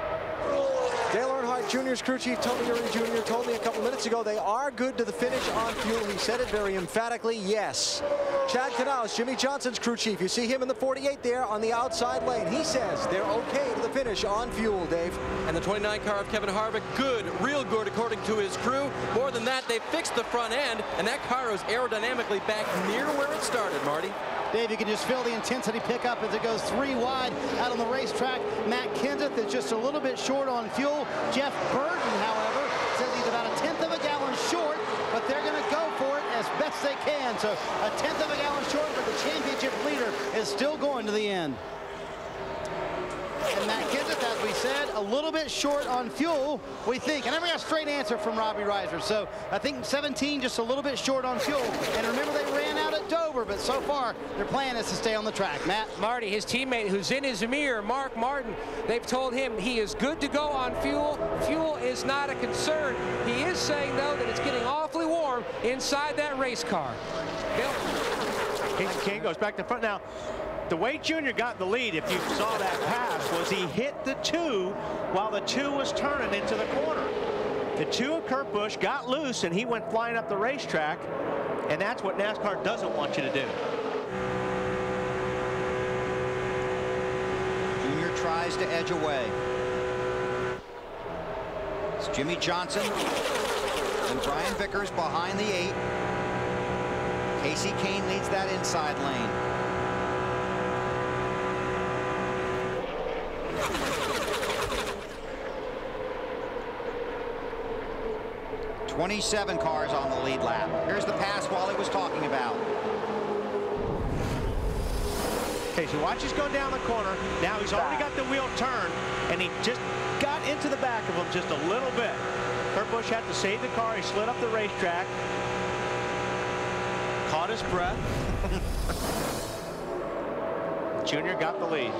Dale Earnhardt Jr.'s crew chief, Tony Eury Jr., told me a couple minutes ago they are good to the finish on fuel. He said it very emphatically, yes. Chad Knaus, Jimmie Johnson's crew chief, you see him in the 48 there on the outside lane. He says they're okay to the finish on fuel, Dave. And the 29 car of Kevin Harvick, good, real good according to his crew. More than that, they fixed the front end, and that car is aerodynamically back near where it started, Marty. Dave, you can just feel the intensity pick up as it goes 3 wide out on the racetrack. Matt Kenseth is just a little bit short on fuel. Jeff Burton, however, says he's about a 1/10 of a gallon short, but they're going to go for it as best they can. So a 1/10 of a gallon short, but the championship leader is still going to the end. And Matt Kenseth, as we said, a little bit short on fuel, we think. And I never got a straight answer from Robbie Reiser. So I think 17 just a little bit short on fuel. And remember, they ran out at Dover, but so far their plan is to stay on the track. Matt? Marty, his teammate who's in his mirror, Mark Martin, they've told him he is good to go on fuel. Fuel is not a concern. He is saying, though, that it's getting awfully warm inside that race car. Bill? Kasey Kahne goes back to front. Now, the way Junior got the lead, if you saw that pass, was he hit the 2 while the 2 was turning into the corner. The 2 of Kurt Busch got loose and he went flying up the racetrack, and that's what NASCAR doesn't want you to do. Junior tries to edge away. It's Jimmie Johnson and Brian Vickers behind the 8. Kasey Kahne leads that inside lane. 27 cars on the lead lap. Here's the pass Wally was talking about. Okay, so watch he's going down the corner. Now he's already got the wheel turned, and he just got into the back of him just a little bit. Kurt Busch had to save the car. He slid up the racetrack. Caught his breath. Junior got the lead.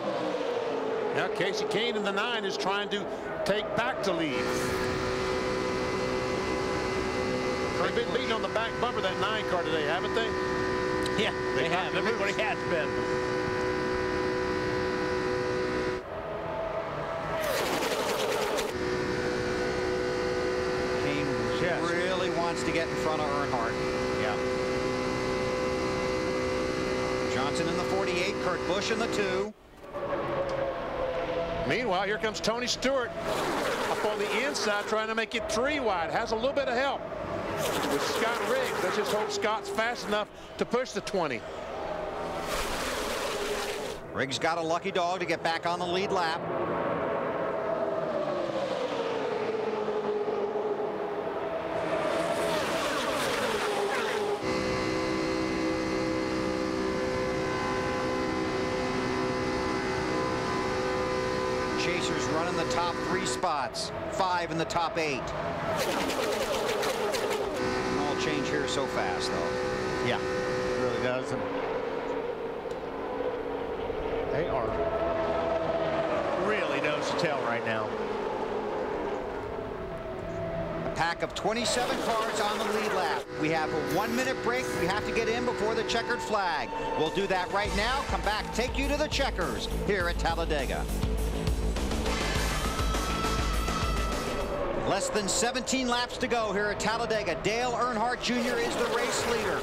Now Kasey Kahne in the 9 is trying to take back the lead. They've been leading on the back bumper of that 9 car today, haven't they? Yeah, they have. Everybody has been. Kahne really wants to get in front of Earnhardt. Yeah. Johnson in the 48, Kurt Busch in the 2. Meanwhile, here comes Tony Stewart up on the inside trying to make it 3 wide. Has a little bit of help with Scott Riggs. Let's just hope Scott's fast enough to push the 20. Riggs got a lucky dog to get back on the lead lap. Chasers running the top 3 spots, 5 in the top 8. All change here so fast, though. Yeah, it really does. And they are really nose to tail right now. A pack of 27 cars on the lead lap. We have a 1-minute break. We have to get in before the checkered flag. We'll do that right now. Come back, take you to the checkers here at Talladega. Less than 17 laps to go here at Talladega. Dale Earnhardt Jr. is the race leader.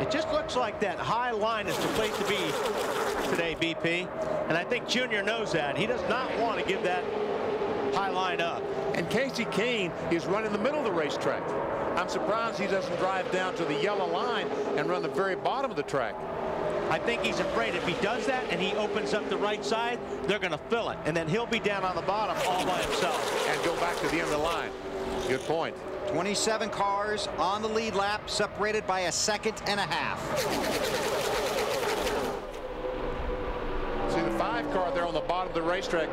It just looks like that high line is the place to be today, BP. And I think Jr. knows that. He does not want to give that high line up. And Casey Kane is running the middle of the racetrack. I'm surprised he doesn't drive down to the yellow line and run the very bottom of the track. I think he's afraid if he does that and he opens up the right side, they're going to fill it. And then he'll be down on the bottom all by himself. And go back to the end of the line. Good point. 27 cars on the lead lap, separated by a 1.5 seconds. See the 5 car there on the bottom of the racetrack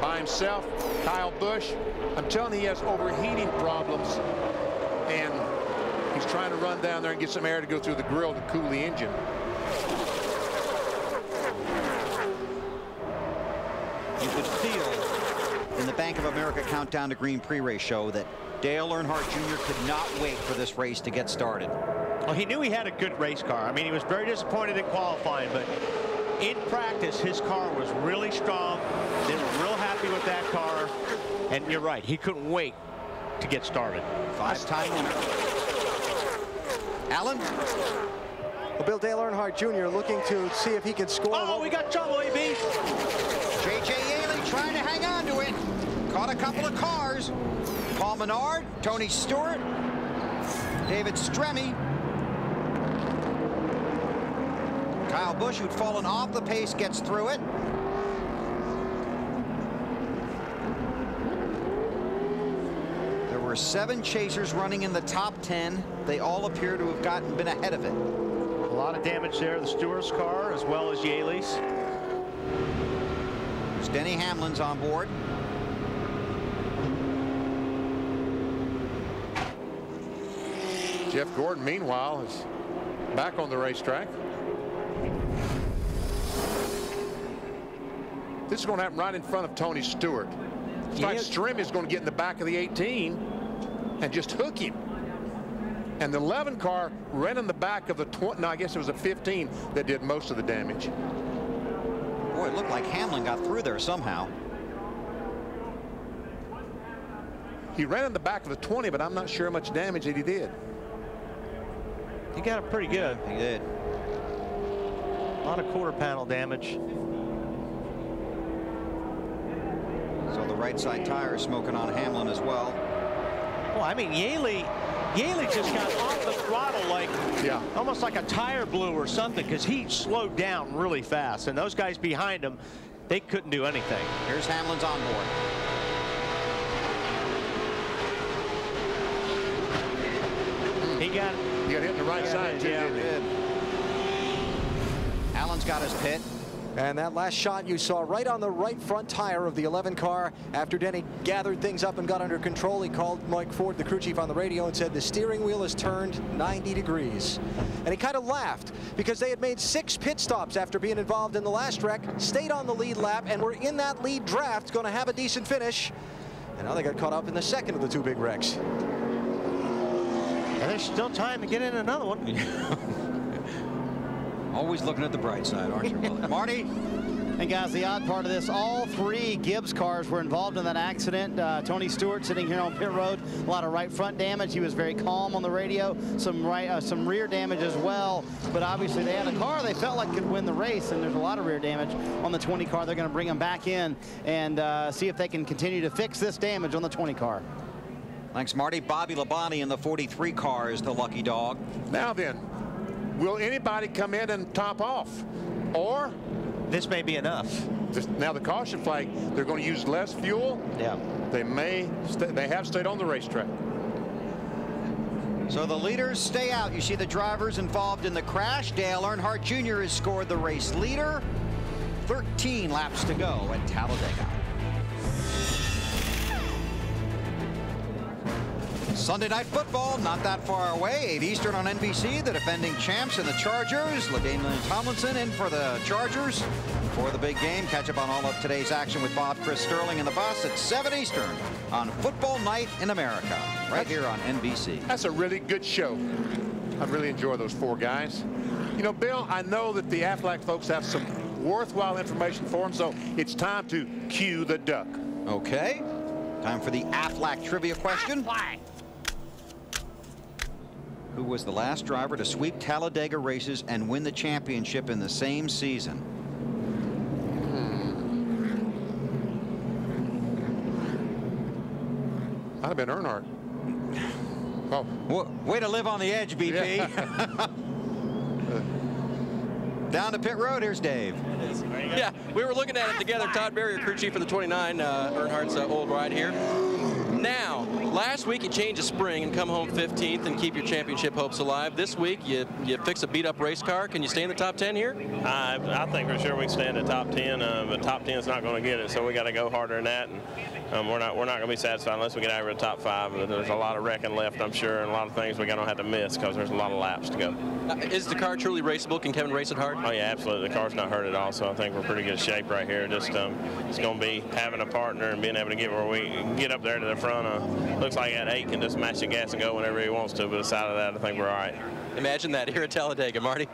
by himself, Kyle Busch. I'm telling you, he has overheating problems. And he's trying to run down there and get some air to go through the grill to cool the engine. You could feel in the Bank of America Countdown to Green pre-race show that Dale Earnhardt Jr. could not wait for this race to get started. Well, he knew he had a good race car. I mean, he was very disappointed in qualifying, but in practice, his car was really strong. They were real happy with that car. And you're right, he couldn't wait to get started. 5-time winner. Allen? Well, Bill, Dale Earnhardt Jr. looking to see if he can score. Oh, we got trouble, AB. J.J. Yaley trying to hang on to it. Caught a couple of cars. Paul Menard, Tony Stewart, David Stremme. Kyle Busch, who'd fallen off the pace, gets through it. There were 7 chasers running in the top 10. They all appear to have been ahead of it. A lot of damage there. The Stewart's car as well as Yaley's. There's Denny Hamlin's on board. Jeff Gordon, meanwhile, is back on the racetrack. This is going to happen right in front of Tony Stewart. It's like Stremme is going to get in the back of the 18 and just hook him. And the 11 car ran in the back of the 20. No, I guess it was a 15 that did most of the damage. Boy, it looked like Hamlin got through there somehow. He ran in the back of the 20, but I'm not sure how much damage that he did. He got it pretty good. He did. A lot of quarter panel damage. So the right side tire is smoking on Hamlin as well. Well, I mean, Yaley just got off the throttle like, almost like a tire blew or something, because he slowed down really fast. And those guys behind him, they couldn't do anything. Here's Hamlin's on board. He got hit in the right side, too, didn't he? Allen's got his pit. And that last shot you saw right on the right front tire of the 11 car. After Denny gathered things up and got under control, he called Mike Ford, the crew chief, on the radio and said the steering wheel has turned 90 degrees. And he kind of laughed because they had made 6 pit stops after being involved in the last wreck, stayed on the lead lap, and were in that lead draft, going to have a decent finish. And now they got caught up in the second of the 2 big wrecks. And there's still time to get in another one. Always looking at the bright side, aren't you, Willie? Marty? And guys, the odd part of this, all three Gibbs cars were involved in that accident. Tony Stewart sitting here on pit road, a lot of right front damage. He was very calm on the radio. Some rear damage as well. But obviously they had a car they felt like could win the race, and there's a lot of rear damage on the 20 car. They're going to bring them back in and see if they can continue to fix this damage on the 20 car. Thanks, Marty. Bobby Labonte in the 43 car is the lucky dog. Now then, will anybody come in and top off? Or this may be enough. Now the caution flag, they're going to use less fuel. Yeah. They have stayed on the racetrack. So the leaders stay out. You see the drivers involved in the crash. Dale Earnhardt Jr. has scored the race leader. 13 laps to go at Talladega. Sunday Night Football, not that far away. 8 Eastern on NBC. The defending champs and the Chargers. LaDainian Tomlinson in for the Chargers for the big game. Catch up on all of today's action with Bob, Chris Sterling, and the bus at 7 Eastern on Football Night in America, right here on NBC. That's a really good show. I really enjoy those four guys. You know, Bill, I know that the Aflac folks have some worthwhile information for them, so it's time to cue the duck. Okay. Time for the Aflac trivia question. Aflac. Who was the last driver to sweep Talladega races and win the championship in the same season? Might have been Earnhardt. Oh. Way to live on the edge, BP. Yeah. Down to pit road. Here's Dave. Yeah, we were looking at it together. Todd Berry, crew chief for the 29, Earnhardt's old ride here. Now, last week you change a spring and come home 15th and keep your championship hopes alive. This week you fix a beat-up race car. Can you stay in the top 10 here? I think for sure we can stay in the top 10, but top 10 is not going to get it, so we got to go harder than that. And we're not going to be satisfied unless we get over the top 5. But there's a lot of wrecking left, I'm sure, and a lot of things we're going to have to miss because there's a lot of laps to go. Is the car truly raceable? Can Kevin race it hard? Oh, yeah, absolutely. The car's not hurt at all, so I think we're pretty good shape right here. Just it's going to be having a partner and being able to get where we get up there to the front. Looks like that 8 can just match the gas and go whenever he wants to, but aside of that, I think we're all right. Imagine that here at Talladega, Marty.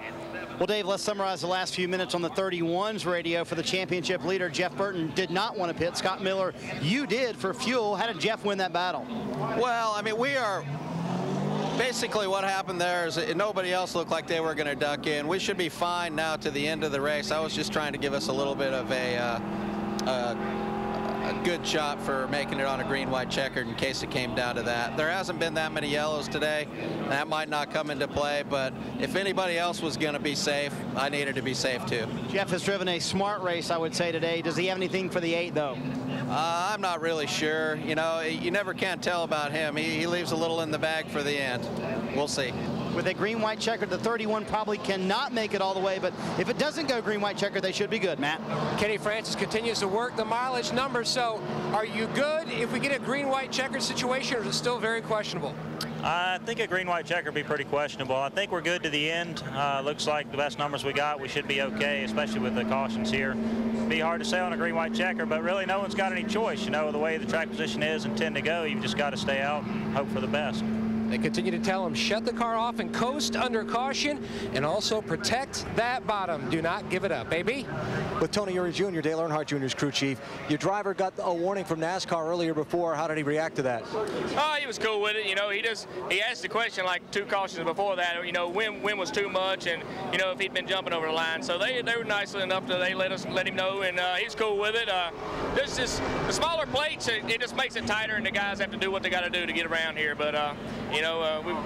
Well, Dave, let's summarize the last few minutes on the 31's radio for the championship leader. Jeff Burton did not want to pit. Scott Miller, you did for fuel. How did Jeff win that battle? Well, I mean, basically what happened there is nobody else looked like they were going to duck in. We should be fine now to the end of the race. I was just trying to give us a little bit of a good shot for making it on a green-white checkered in case it came down to that. There hasn't been that many yellows today. That might not come into play, but if anybody else was going to be safe, I needed to be safe too. Jeff has driven a smart race, I would say, today. Does he have anything for the 8, though? I'm not really sure. You know, you never can tell about him. He leaves a little in the bag for the end. We'll see. With a green-white checker, the 31 probably cannot make it all the way, but if it doesn't go green-white checker, they should be good, Matt. Kenny Francis continues to work the mileage numbers, so are you good if we get a green-white checker situation, or is it still very questionable? I think a green-white checker would be pretty questionable. I think we're good to the end. Looks like the best numbers we got, we should be okay, especially with the cautions here. It'd be hard to say on a green-white checker, but really no one's got any choice. You know, the way the track position is and 10 to go, you've just got to stay out and hope for the best. They continue to tell him, shut the car off and coast under caution, and also protect that bottom. Do not give it up, baby. With Tony Eury Jr., Dale Earnhardt Jr.'s crew chief, your driver got a warning from NASCAR earlier before. How did he react to that? Oh, he was cool with it. You know, he asked the question like 2 cautions before that, you know, when was too much and, you know, if he'd been jumping over the line. So they were nice enough that they let him know, and he's cool with it. This is the smaller plates, it just makes it tighter, and the guys have to do what they got to do to get around here. But, you know,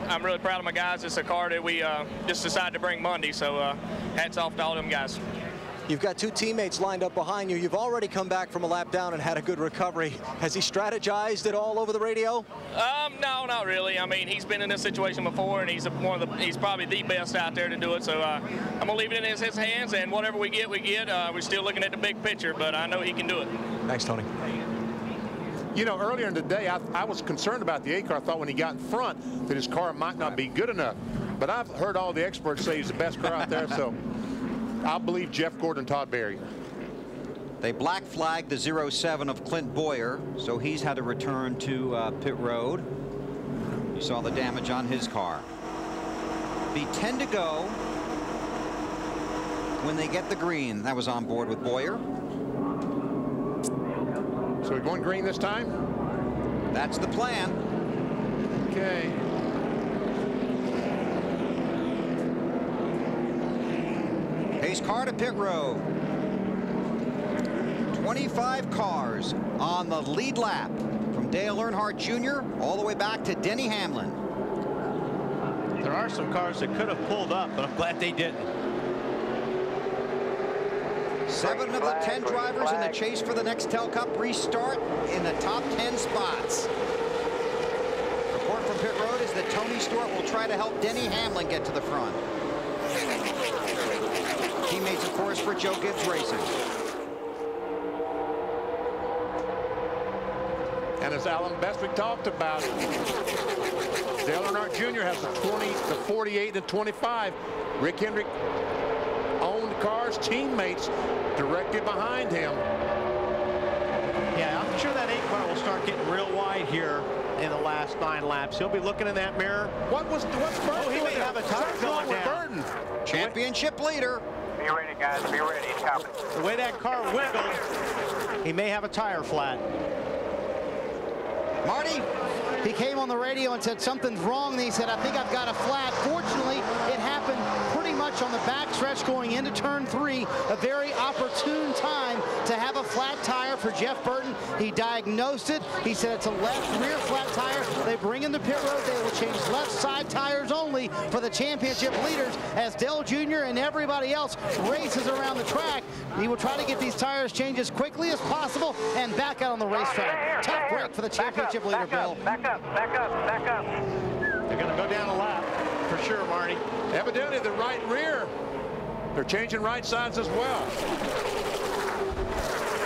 I'm really proud of my guys. It's a car that we just decided to bring Monday, so hats off to all them guys. You've got 2 teammates lined up behind you. You've already come back from a lap down and had a good recovery. Has he strategized it all over the radio? No, not really. I mean, he's been in this situation before, and he's probably the best out there to do it. So I'm gonna leave it in his hands, and whatever we get, we get. We're still looking at the big picture, but I know he can do it. Thanks, Tony. You know, earlier in the day, I was concerned about the 8 car. I thought when he got in front that his car might not be good enough. But I've heard all the experts say he's the best car out there, so I'll believe Jeff Gordon and Todd Berry. They black flagged the 07 of Clint Boyer, so he's had to return to pit road. You saw the damage on his car. Be 10 to go. when they get the green. That was on board with Boyer. So we're going green this time? That's the plan. Okay. Pace car to pit road. 25 cars on the lead lap from Dale Earnhardt Jr. all the way back to Denny Hamlin. There are some cars that could have pulled up, but I'm glad they didn't. 7 of the 10 drivers in the chase for the Nextel Cup restart in the top 10 spots. Report from pit road is that Tony Stewart will try to help Denny Hamlin get to the front. Teammates, of course, for Joe Gibbs Racing. And as Alan Bestwick talked about, Dale Earnhardt Jr. has the 20, the 48, and 25. Rick Hendrick owned cars, teammates directly behind him. Yeah, I'm sure that 8 car will start getting real wide here in the last 9 laps. He'll be looking in that mirror. What's Burton? Oh, he may have a tire going down. Burton? Championship leader. Be ready, guys. Be ready. Copy. The way that car wiggled, he may have a tire flat. Marty, he came on the radio and said something's wrong. And he said, I think I've got a flat. Fortunately, it happened pretty much on the back stretch going into turn 3. A very opportune time to have a flat tire for Jeff Burton. He diagnosed it. He said it's a left rear flat tire. They bring him to pit road. They will change left side tires only for the championship leaders as Dale Jr. and everybody else races around the track. He will try to get these tires changed as quickly as possible and back out on the racetrack. Tough break for the championship leader, Bill. Back up. They're going to go down a lap for sure, Marty. Evidently the right rear. They're changing right sides as well.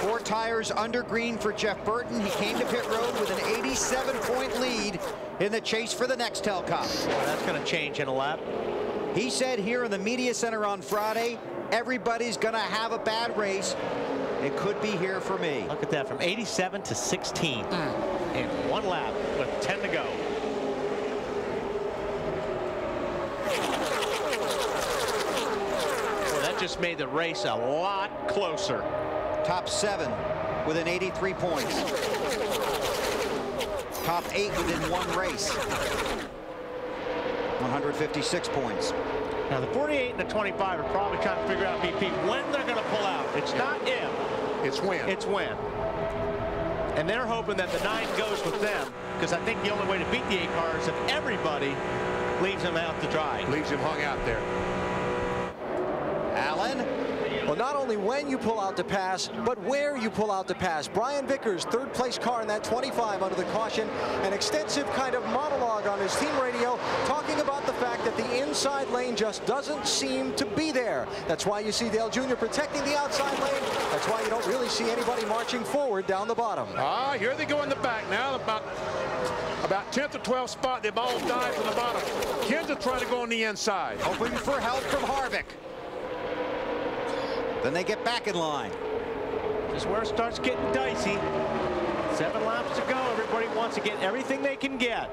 4 tires under green for Jeff Burton. He came to pit road with an 87-point lead in the chase for the Nextel Cup. Well, that's going to change in a lap. He said here in the media center on Friday, everybody's going to have a bad race. It could be here for me. Look at that, from 87 to 16 in 1 lap with 10 to go. Well, that just made the race a lot closer. Top 7 within 83 points. Top 8 within 1 race. 156 points. Now the 48 and the 25 are probably trying to figure out, BP, when they're going to pull out. It's not if. It's when. It's when. And they're hoping that the 9 goes with them, because I think the only way to beat the 8 car is if everybody leaves them out to dry. Leaves him hung out there. Allen. Well, not only when you pull out to pass, but where you pull out to pass. Brian Vickers, 3rd place car in that 25 under the caution. An extensive kind of monologue on his team radio talking about the fact that the inside lane just doesn't seem to be there. That's why you see Dale Jr. protecting the outside lane. That's why you don't really see anybody marching forward down the bottom. Ah, here they go in the back now. About 10th or 12th spot, they've all died from the bottom. Kenseth trying to go on the inside. Hoping for help from Harvick. Then they get back in line. This is where it starts getting dicey. 7 laps to go. Everybody wants to get everything they can get.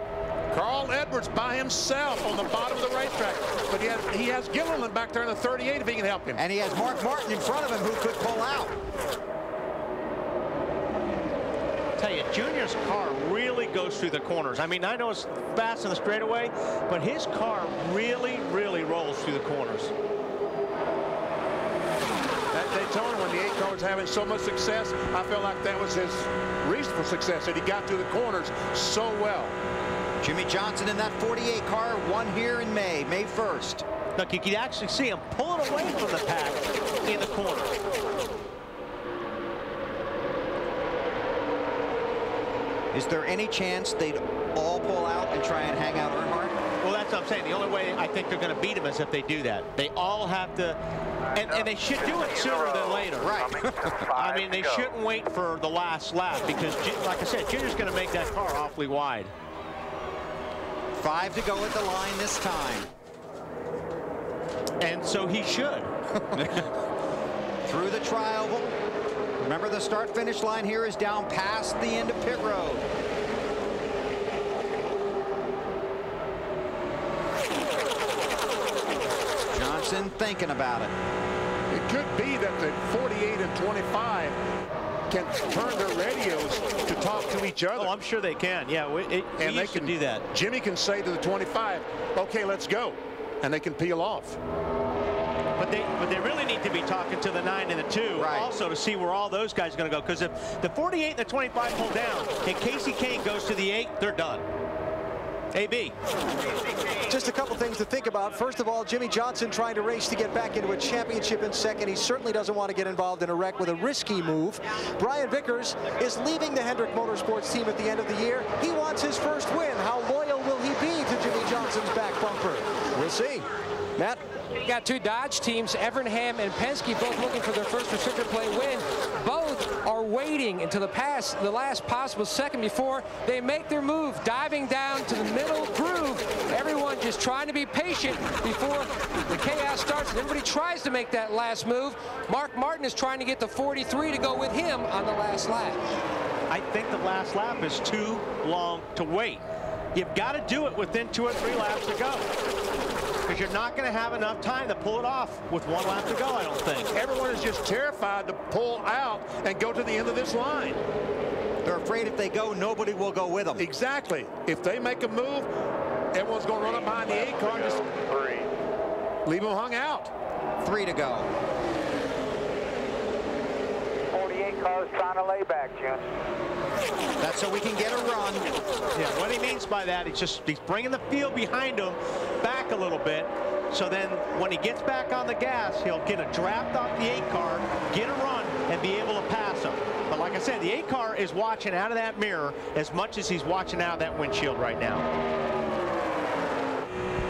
Carl Edwards by himself on the bottom of the racetrack. But he has Gilliland back there in the 38 if he can help him. And he has Mark Martin in front of him who could pull out. I tell you, Junior's car really goes through the corners. I mean, I know it's fast in the straightaway, but his car really, really rolls through the corners. That Daytona, when the 8 car was having so much success, I felt like that was his reason for success, that he got through the corners so well. Jimmie Johnson in that 48 car won here in May 1st. Look, you could actually see him pulling away from the pack in the corner. Is there any chance they'd all pull out and try and hang out Earnhardt? Well, that's what I'm saying. The only way I think they're going to beat him is if they do that. They all have to, and they should do it sooner than later. Right. I mean, they shouldn't wait for the last lap because, like I said, Junior's going to make that car awfully wide. 5 to go at the line this time. And so he should. Through the tri-oval. Remember, the start-finish line here is down past the end of pit road. Johnson thinking about it. It could be that the 48 and 25 can turn their radios to talk to each other. Oh, I'm sure they can. Yeah, we used to do that. Jimmy can say to the 25, okay, let's go. And they can peel off. But they really need to be talking to the 9 and the 2 also to see where all those guys are going to go. Because if the 48 and the 25 pull down and Casey Kane goes to the 8, they're done. AB. Just a couple things to think about. First of all, Jimmie Johnson trying to race to get back into a championship in second. He certainly doesn't want to get involved in a wreck with a risky move. Brian Vickers is leaving the Hendrick Motorsports team at the end of the year. He wants his first win. How loyal will he be to Jimmie Johnson's back bumper? We'll see. Matt? You got two Dodge teams, Evernham and Penske, both looking for their first restrictor plate win. Both are waiting until the last possible second before they make their move, diving down to the middle groove. Everyone just trying to be patient before the chaos starts, and everybody tries to make that last move. Mark Martin is trying to get the 43 to go with him on the last lap. I think the last lap is too long to wait. You've got to do it within 2 or 3 laps to go. Because you're not going to have enough time to pull it off with 1 lap to go, I don't think. Everyone is just terrified to pull out and go to the end of this line. They're afraid if they go, nobody will go with them. Exactly. If they make a move, everyone's going to run up behind the 8 car and just leave them hung out. 3 to go. 48 cars trying to lay back, Jim. That's so we can get a run. Yeah, what he means by that, he's bringing the field behind him back a little bit. So then when he gets back on the gas, he'll get a draft off the 8 car, get a run, and be able to pass him. But like I said, the 8 car is watching out of that mirror as much as he's watching out of that windshield right now.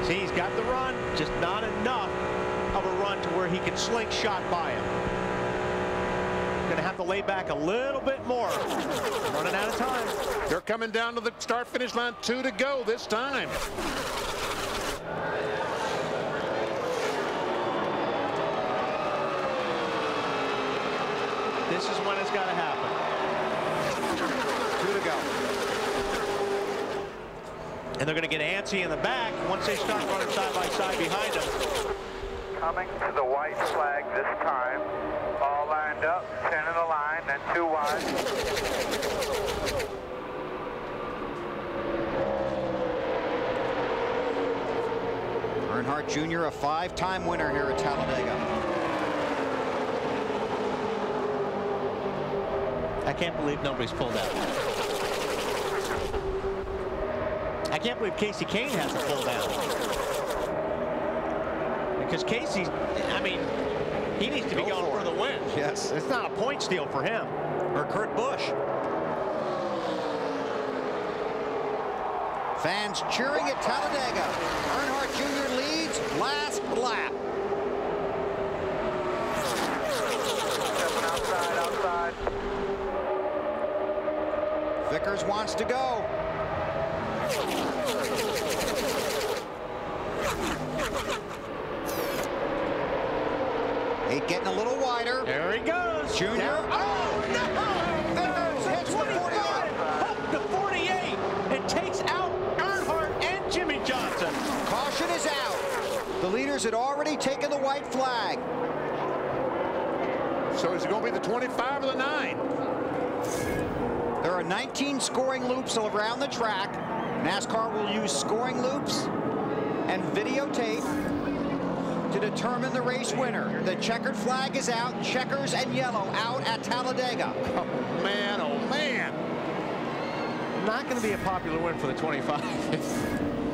See, he's got the run, just not enough of a run to where he can slingshot by him. Going to have to lay back a little bit more. Running out of time. They're coming down to the start-finish line. 2 to go this time. This is when it's got to happen. 2 to go. And they're going to get antsy in the back once they start running side by side behind them. Coming to the white flag this time. All lined up, 10 in the line, then 2 wide. Earnhardt Jr., a 5-time winner here at Talladega. I can't believe nobody's pulled out. I can't believe Casey Kane hasn't pulled out. Because Casey, I mean, he needs to be going for the win. Yes. It's not a point steal for him. Or Kurt Busch. Fans cheering at Talladega. Earnhardt Jr. leads last lap. Outside. Vickers wants to go. Eight getting a little wider. There he goes. Junior. Down. Oh, no! Vickers hits the 45. Hook to 48. It takes out Earnhardt and Jimmie Johnson. Caution is out. The leaders had already taken the white flag. So is it going to be the 25 or the 9? There are 19 scoring loops around the track. NASCAR will use scoring loops and videotape to determine the race winner. The checkered flag is out. Checkers and yellow out at Talladega. Oh, man, oh, man. Not going to be a popular win for the 25.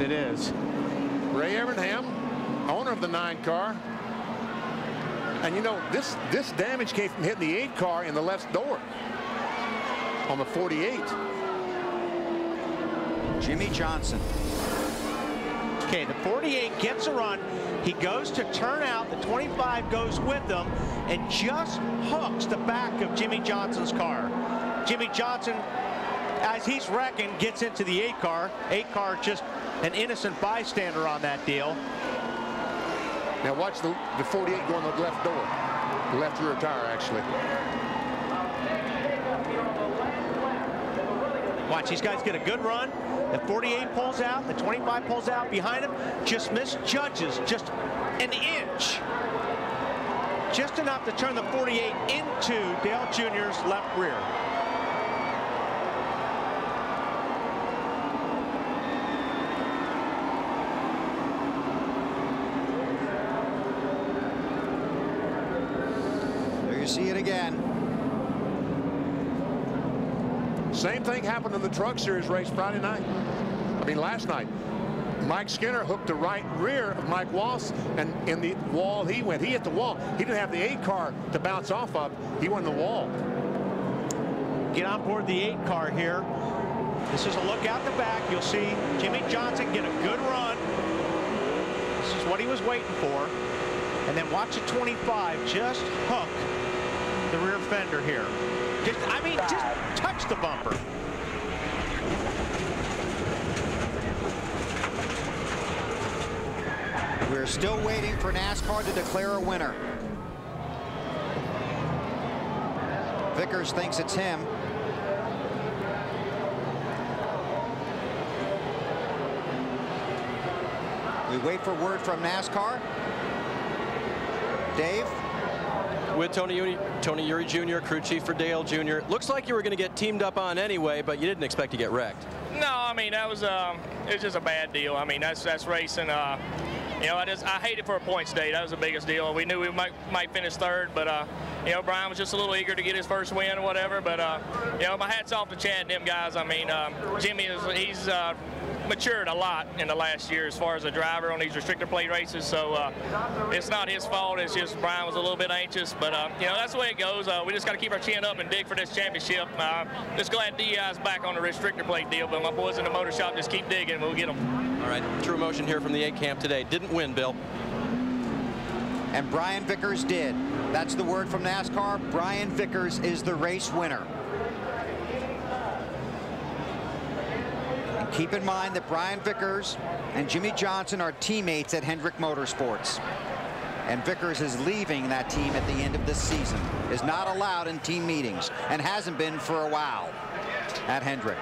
It is. Ray Evernham, owner of the 9 car. And, you know, this damage came from hitting the 8 car in the left door on the 48. Jimmie Johnson. Okay, the 48 gets a run. He goes to turn out. The 25 goes with them and just hooks the back of Jimmie Johnson's car. Jimmie Johnson, as he's wrecking, gets into the 8 car. 8 car just an innocent bystander on that deal. Now watch the 48 go in the left door. The left rear tire, actually. Watch, these guys get a good run. The 48 pulls out. The 25 pulls out behind him. Just misjudges just an inch. just enough to turn the 48 into Dale Jr.'s left rear. There you see it again. Same thing happened in the Truck Series race Friday night. I mean, last night. Mike Skinner hooked the right rear of Mike Walsh, and in the wall he went. He hit the wall. He didn't have the 8 car to bounce off of. He went in the wall. Get on board the 8 car here. This is a look out the back. You'll see Jimmie Johnson get a good run. This is what he was waiting for. And then watch the 25 just hook the rear fender here. Just touch the bumper. We're still waiting for NASCAR to declare a winner. Vickers thinks it's him. We wait for word from NASCAR. Dave? With Tony Eury Jr., crew chief for Dale Jr. Looks like you were going to get teamed up on anyway, but you didn't expect to get wrecked. No, I mean, that was it was just a bad deal. I mean, that's racing. You know, I hate it for a points day. That was the biggest deal. We knew we might finish third, but you know, Brian was just a little eager to get his first win or whatever. But you know, my hat's off to Chad and them guys. I mean, Jimmie he's matured a lot in the last year as far as a driver on these restrictor plate races. So it's not his fault. It's just Brian was a little bit anxious. But you know, that's the way it goes. We just got to keep our chin up and dig for this championship. Just glad DI's back on the restrictor plate deal. But my boys in the motor shop just keep digging. We'll get them. All right, true emotion here from the 8 camp today. Didn't win, Bill. And Brian Vickers did. That's the word from NASCAR. Brian Vickers is the race winner. And keep in mind that Brian Vickers and Jimmie Johnson are teammates at Hendrick Motorsports. And Vickers is leaving that team at the end of this season. Is not allowed in team meetings and hasn't been for a while at Hendrick.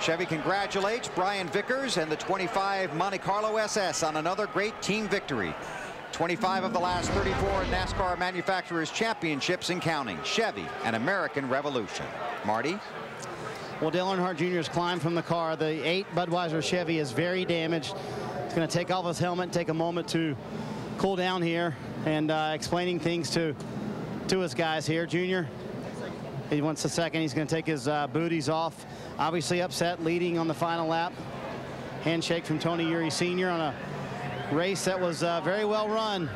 Chevy congratulates Brian Vickers and the 25 Monte Carlo SS on another great team victory. 25 of the last 34 NASCAR Manufacturers Championships and counting. Chevy, an American revolution. Marty? Well, Dale Earnhardt Jr. has climbed from the car. The 8 Budweiser Chevy is very damaged. He's going to take off his helmet, take a moment to cool down here, and explaining things to his guys here. Junior, he wants a second. He's going to take his booties off. Obviously upset, leading on the final lap. Handshake from Tony Eury Sr. on a race that was very well run.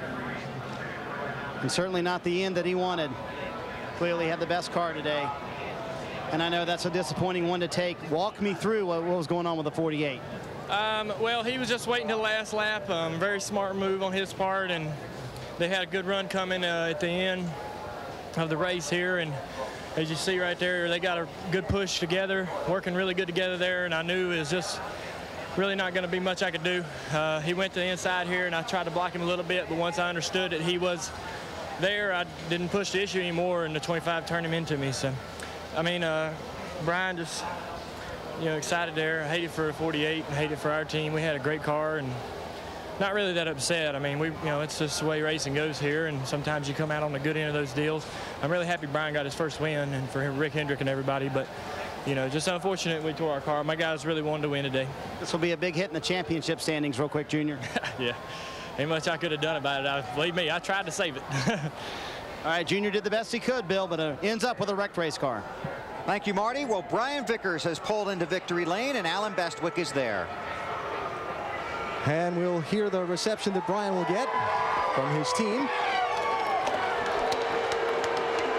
And certainly not the end that he wanted. Clearly had the best car today. And I know that's a disappointing one to take. Walk me through what was going on with the 48. Well, he was just waiting till the last lap. Very smart move on his part. And they had a good run coming at the end of the race here. And as you see right there, they got a good push together, working really good together there, and I knew it was just really not going to be much I could do. He went to the inside here, and I tried to block him a little bit, but once I understood that he was there, I didn't push the issue anymore, and the 25 turned him into me. So, I mean, Brian just, you know, excited there. I hated for 48 and hated for our team. We had a great car, and not really that upset. I mean, you know, it's just the way racing goes here, and sometimes you come out on the good end of those deals. I'm really happy Brian got his first win, and for him, Rick Hendrick and everybody, but, you know, just unfortunate we tore our car. My guys really wanted to win today. This will be a big hit in the championship standings real quick, Junior. Yeah, ain't much I could have done about it. Believe me, I tried to save it. All right, Junior did the best he could, Bill, but ends up with a wrecked race car. Thank you, Marty. Well, Brian Vickers has pulled into victory lane, and Alan Bestwick is there. And we'll hear the reception that Brian will get from his team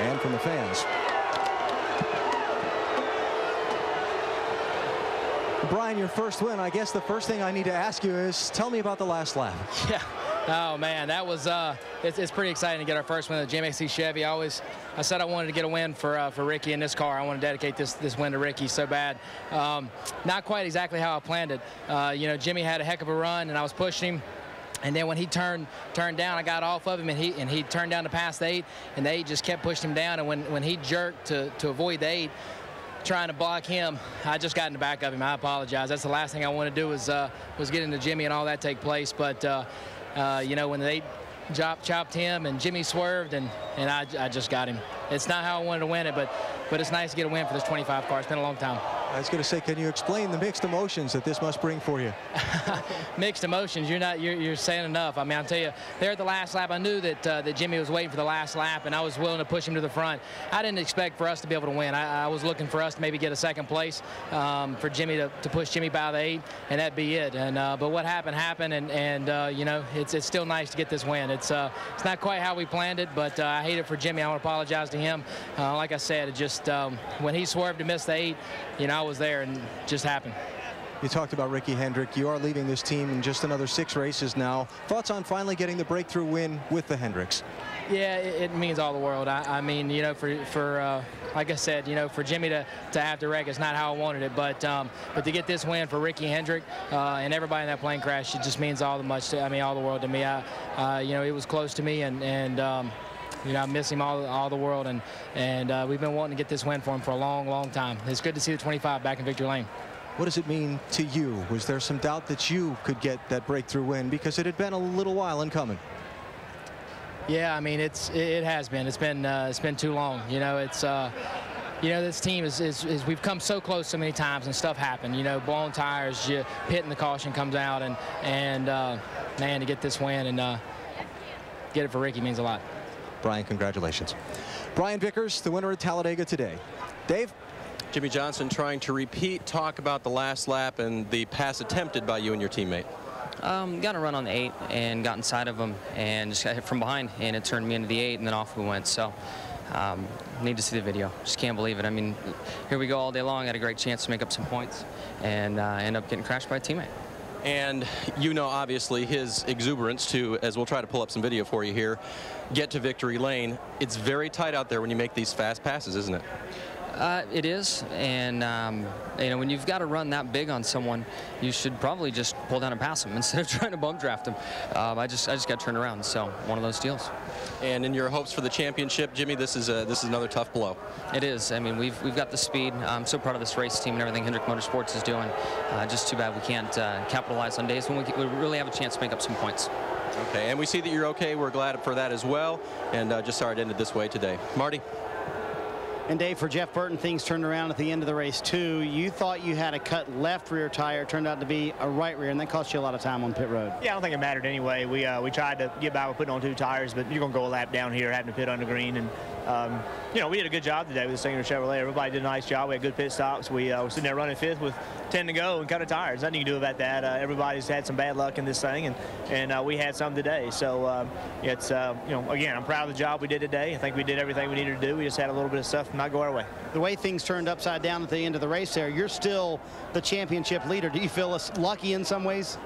and from the fans. Brian, your first win. I guess the first thing I need to ask you is, tell me about the last lap. Yeah. Oh man, that was it's pretty exciting to get our first win at the GMXC Chevy. I said I wanted to get a win for Ricky in this car. I want to dedicate this win to Ricky so bad. Not quite exactly how I planned it. You know, Jimmie had a heck of a run, and I was pushing him. And then when he turned down, I got off of him, and he turned down to pass the 8, and the 8 just kept pushing him down. And when he jerked to avoid the 8, trying to block him, I just got in the back of him. I apologize. That's the last thing I want to do was get into Jimmie and all that take place. But you know, when the 8 chopped him, and Jimmie swerved, and I just got him. It's not how I wanted to win it, but it's nice to get a win for this 25 car. It's been a long time. I was going to say, can you explain the mixed emotions that this must bring for you? Mixed emotions. You're saying enough. I mean, I'll tell you, there at the last lap, I knew that Jimmie was waiting for the last lap, and I was willing to push him to the front. I didn't expect for us to be able to win. I was looking for us to maybe get a second place, for Jimmie to push Jimmie by the 8, and that'd be it. And but what happened, and you know, it's still nice to get this win. It's not quite how we planned it, but I hate it for Jimmie. I want to apologize to him. Like I said, it just when he swerved to miss the 8, you know, I was there, and it just happened. You talked about Ricky Hendrick. You are leaving this team in just another 6 races now. Thoughts on finally getting the breakthrough win with the Hendricks? Yeah, it means all the world. I mean, you know, for like I said, you know, for Jimmie to have to wreck is not how I wanted it, but to get this win for Ricky Hendrick and everybody in that plane crash, it just means all the world to me. You know, it was close to me, and you know, I miss him all the world, and we've been wanting to get this win for him for a long, long time. It's good to see the 25 back in victory lane. What does it mean to you? Was there some doubt that you could get that breakthrough win, because it had been a little while in coming? Yeah, I mean, it has been. It's been too long. You know, you know, this team is we've come so close so many times, and stuff happened. You know, blown tires, you hitting the caution comes out, and man, to get this win and get it for Ricky means a lot. Brian, congratulations. Brian Vickers, the winner at Talladega today. Dave? Jimmie Johnson trying to talk about the last lap and the pass attempted by you and your teammate. Got a run on the 8 and got inside of him and just got hit from behind, and it turned me into the 8, and then off we went. So need to see the video. Just can't believe it. I mean, here we go all day long. Had a great chance to make up some points, and end up getting crashed by a teammate. And you know, obviously, his exuberance to, as we'll try to pull up some video for you here, get to victory lane. It's very tight out there when you make these fast passes, isn't it? It is, and you know, when you've got to run that big on someone, you should probably just pull down and pass them instead of trying to bump draft them. I just got turned around, so one of those deals. And in your hopes for the championship, Jimmie, this is another tough blow. It is. I mean, we've got the speed. I'm so proud of this race team and everything Hendrick Motorsports is doing. Just too bad we can't capitalize on days when we really have a chance to make up some points. Okay, and we see that you're okay. We're glad for that as well, and just sorry it ended this way today. Marty? And Dave, for Jeff Burton, things turned around at the end of the race too. You thought you had a cut left rear tire, turned out to be a right rear, and that cost you a lot of time on pit road. Yeah, I don't think it mattered anyway. We tried to get by with putting on 2 tires, but you're going to go a lap down here, having to pit under green, and you know, we did a good job today with the Singer Chevrolet. Everybody did a nice job. We had good pit stops. We were sitting there running 5th with 10 to go and cut of tires. Nothing you can do about that. Everybody's had some bad luck in this thing, and we had some today. So it's you know, again, I'm proud of the job we did today. I think we did everything we needed to do. We just had a little bit of stuff not go our way. The way things turned upside down at the end of the race there, you're still the championship leader. Do you feel lucky in some ways?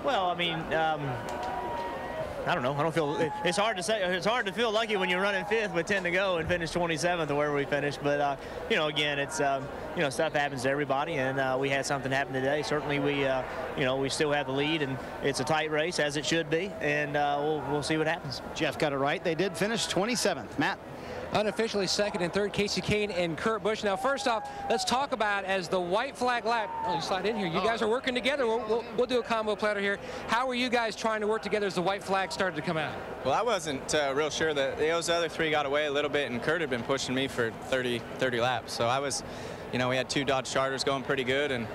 Well, I mean, I don't know. I don't feel. It's hard to say. It's hard to feel lucky when you're running 5th with 10 to go and finish 27th or wherever we finished. But you know, again, it's you know, stuff happens to everybody, and we had something happen today. Certainly, we you know, we still have the lead, and it's a tight race as it should be, and we'll see what happens. Jeff got it right. They did finish 27th. Matt? Unofficially 2nd and 3rd, Casey Kane and Kurt Busch. Now, first off, let's talk about as the white flag lap. Oh, you slide in here. You guys are working together. We'll do a combo platter here. How were you guys trying to work together as the white flag started to come out? Well, I wasn't real sure that those other 3 got away a little bit, and Kurt had been pushing me for 30 laps. So I was, you know, we had 2 Dodge Chargers going pretty good, and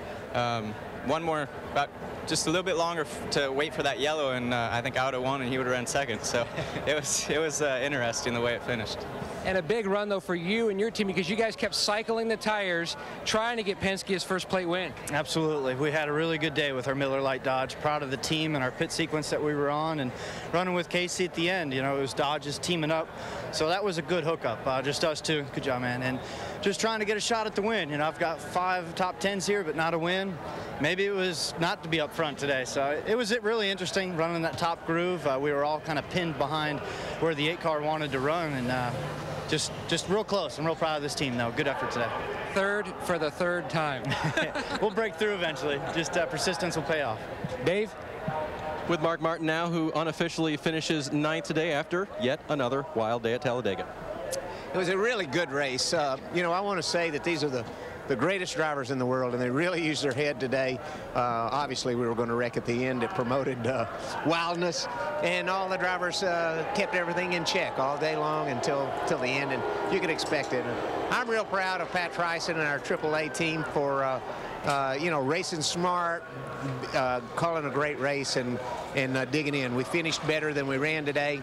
one more, about just a little bit longer to wait for that yellow, and I think I would have won and he would have ran 2nd. So it was interesting the way it finished. And a big run, though, for you and your team, because you guys kept cycling the tires, trying to get Penske his first plate win. Absolutely. We had a really good day with our Miller Lite Dodge. Proud of the team and our pit sequence that we were on, and running with Casey at the end. You know, it was Dodge's teaming up. So that was a good hookup. Just us two. Good job, man. And just trying to get a shot at the win. You know, I've got 5 top 10s here, but not a win. Maybe it was not to be up front today. So it was really interesting running that top groove. We were all kind of pinned behind where the 8 car wanted to run, and just real close. I'm real proud of this team, though. Good effort today. 3rd for the 3rd time. We'll break through eventually. Just persistence will pay off. Dave? With Mark Martin now, who unofficially finishes 9th today after yet another wild day at Talladega. It was a really good race. You know, I want to say that these are the the greatest drivers in the world, and they really used their head today. Obviously, we were going to wreck at the end. It promoted wildness, and all the drivers kept everything in check all day long until the end, and you could expect it. I'm real proud of Pat Tryson and our AAA team for you know, racing smart, calling a great race, and digging in. We finished better than we ran today,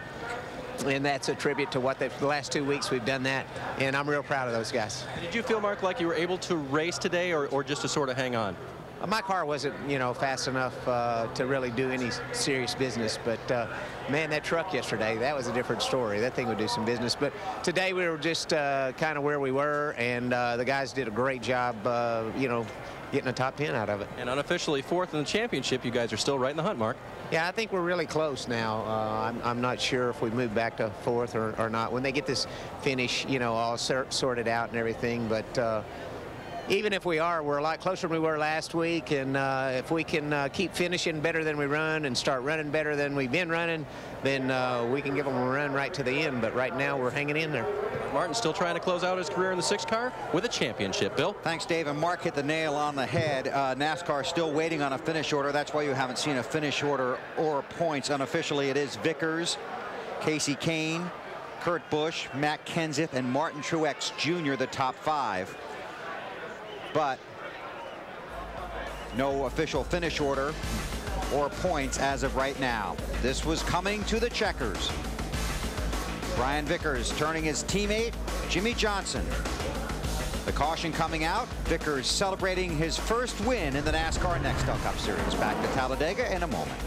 and that's a tribute to what the last 2 weeks we've done that, and I'm real proud of those guys. Did you feel, Mark, like you were able to race today, or just to sort of hang on? My car wasn't, you know, fast enough to really do any serious business, but man, that truck yesterday, that was a different story. That thing would do some business, but today we were just kind of where we were, and the guys did a great job, you know, getting a top 10 out of it. And unofficially 4th in the championship, you guys are still right in the hunt, Mark. Yeah, I think we're really close now. I'm not sure if we move back to 4th or not. When they get this finish, you know, all sorted out and everything, but even if we are, we're a lot closer than we were last week, and if we can keep finishing better than we run and start running better than we've been running, then we can give them a run right to the end. But right now, we're hanging in there. Martin's still trying to close out his career in the 6 car with a championship. Bill? Thanks, Dave. And Mark hit the nail on the head. NASCAR still waiting on a finish order. That's why you haven't seen a finish order or points. Unofficially, it is Vickers, Casey Kane, Kurt Busch, Matt Kenseth, and Martin Truex Jr., the top 5. But no official finish order or points as of right now. This was coming to the checkers. Brian Vickers turning his teammate, Jimmie Johnson. The caution coming out. Vickers celebrating his first win in the NASCAR Cup Series. Back to Talladega in a moment.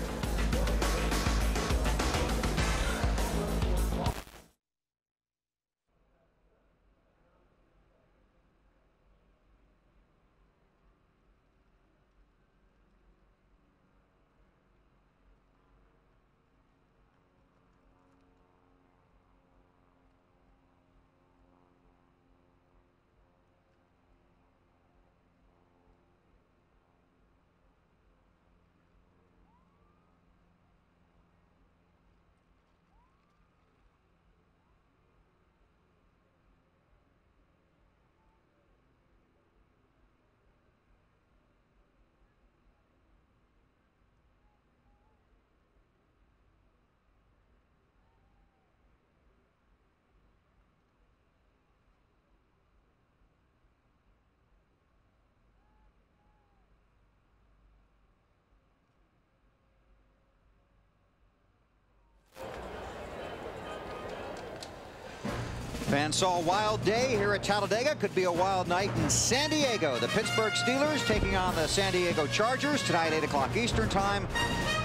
Fans saw a wild day here at Talladega. Could be a wild night in San Diego. The Pittsburgh Steelers taking on the San Diego Chargers tonight, 8 o'clock Eastern time.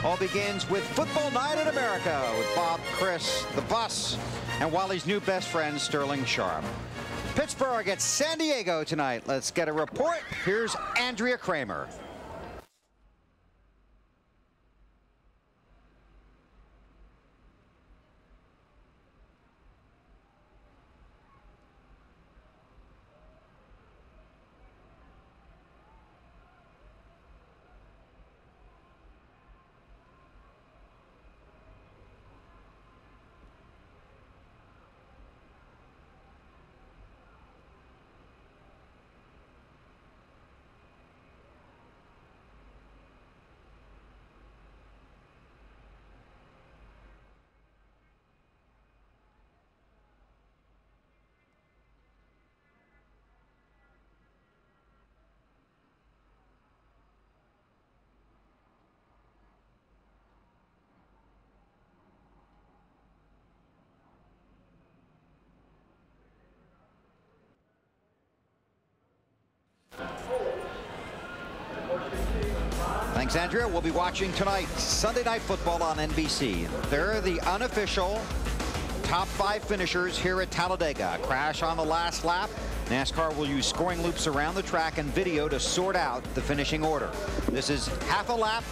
All begins with Football Night in America with Bob, Chris, the Bus, and Wally's new best friend, Sterling Sharp. Pittsburgh at San Diego tonight. Let's get a report. Here's Andrea Kramer. Thanks, Andrea. We'll be watching tonight Sunday Night Football on NBC. They're the unofficial top 5 finishers here at Talladega. A crash on the last lap. NASCAR will use scoring loops around the track and video to sort out the finishing order. This is half a lap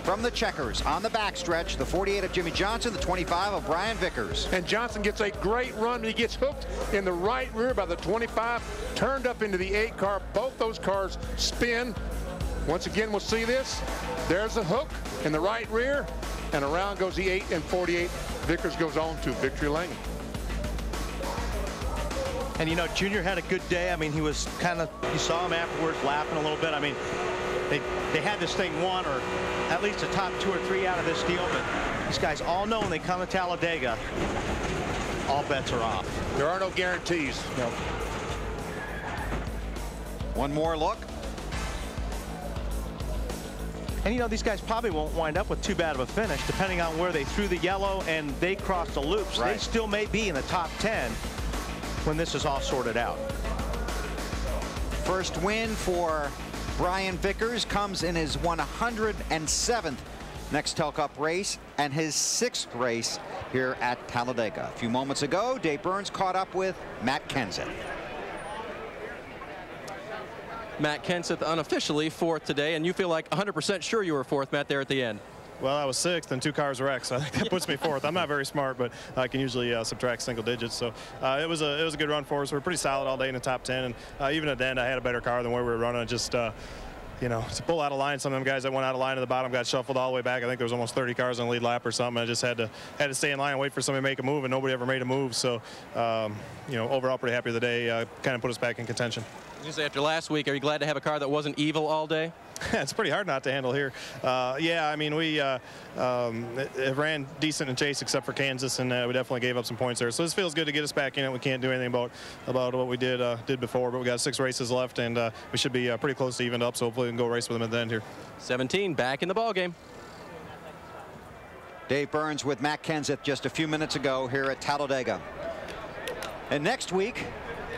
from the checkers. On the backstretch, the 48 of Jimmie Johnson, the 25 of Brian Vickers. And Johnson gets a great run. He gets hooked in the right rear by the 25, turned up into the 8 car. Both those cars spin. Once again, we'll see this. There's a hook in the right rear, and around goes the 8 and 48. Vickers goes on to victory lane. And, you know, Junior had a good day. I mean, he was kind of, you saw him afterwards laughing a little bit. I mean, they had this thing won, or at least the top 2 or 3 out of this deal, but these guys all know when they come to Talladega, all bets are off. There are no guarantees. No. One more look. And, you know, these guys probably won't wind up with too bad of a finish, depending on where they threw the yellow and they crossed the loops. Right. They still may be in the top 10 when this is all sorted out. First win for Brian Vickers comes in his 107th Nextel Cup race and his 6th race here at Talladega. A few moments ago, Dave Burns caught up with Matt Kenseth. Matt Kenseth unofficially 4th today, and you feel like 100% sure you were 4th, Matt, there at the end. Well, I was 6th and 2 cars wrecked, so I think that puts me 4th. I'm not very smart, but I can usually subtract single digits. So it was a good run for us. We were pretty solid all day in the top 10, and even at the end, I had a better car than where we were running. Just you know, to pull out of line, some of them guys that went out of line at the bottom got shuffled all the way back. I think there was almost 30 cars on the lead lap or something. I just had to stay in line and wait for somebody to make a move, and nobody ever made a move. So you know, overall pretty happy with the day. Kind of put us back in contention. Usually after last week, are you glad to have a car that wasn't evil all day? It's pretty hard not to handle here. Yeah, I mean, we it ran decent in chase except for Kansas, and we definitely gave up some points there. So this feels good to get us back in it. We can't do anything about what we did before, but we got 6 races left, and we should be pretty close to evened up. So hopefully we can go race with them at the end here. 17 back in the ball game. Dave Burns with Matt Kenseth just a few minutes ago here at Talladega. And next week,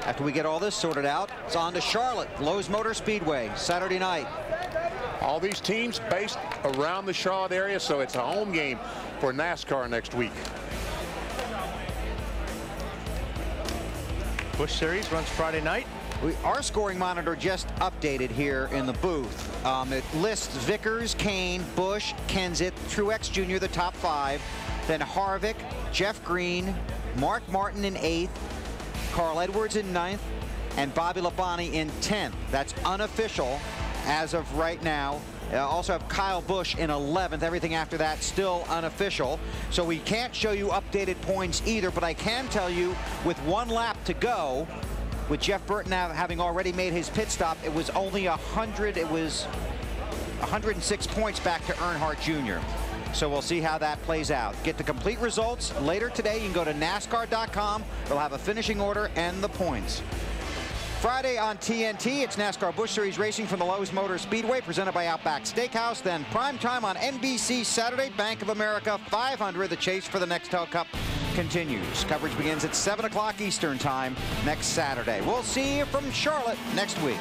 after we get all this sorted out, it's on to Charlotte, Lowe's Motor Speedway, Saturday night. All these teams based around the Charlotte area, so it's a home game for NASCAR next week. Busch Series runs Friday night. Our scoring monitor just updated here in the booth. It lists Vickers, Kane, Busch, Kenseth, Truex Jr., the top 5. Then Harvick, Jeff Green, Mark Martin in 8th. Carl Edwards in 9th, and Bobby Labonte in 10th. That's unofficial as of right now. Also have Kyle Busch in 11th. Everything after that still unofficial. So we can't show you updated points either, but I can tell you with 1 lap to go, with Jeff Burton having already made his pit stop, it was only 106 points back to Earnhardt Jr. So we'll see how that plays out. Get the complete results later today. You can go to NASCAR.com. They'll have a finishing order and the points. Friday on TNT, it's NASCAR Busch Series racing from the Lowe's Motor Speedway, presented by Outback Steakhouse. Then prime time on NBC Saturday, Bank of America 500. The chase for the Nextel Cup continues. Coverage begins at 7 o'clock Eastern Time next Saturday. We'll see you from Charlotte next week.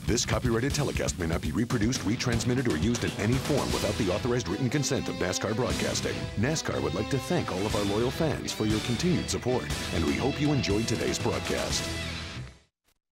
This copyrighted telecast may not be reproduced, retransmitted, or used in any form without the authorized written consent of NASCAR Broadcasting. NASCAR would like to thank all of our loyal fans for your continued support, and we hope you enjoyed today's broadcast.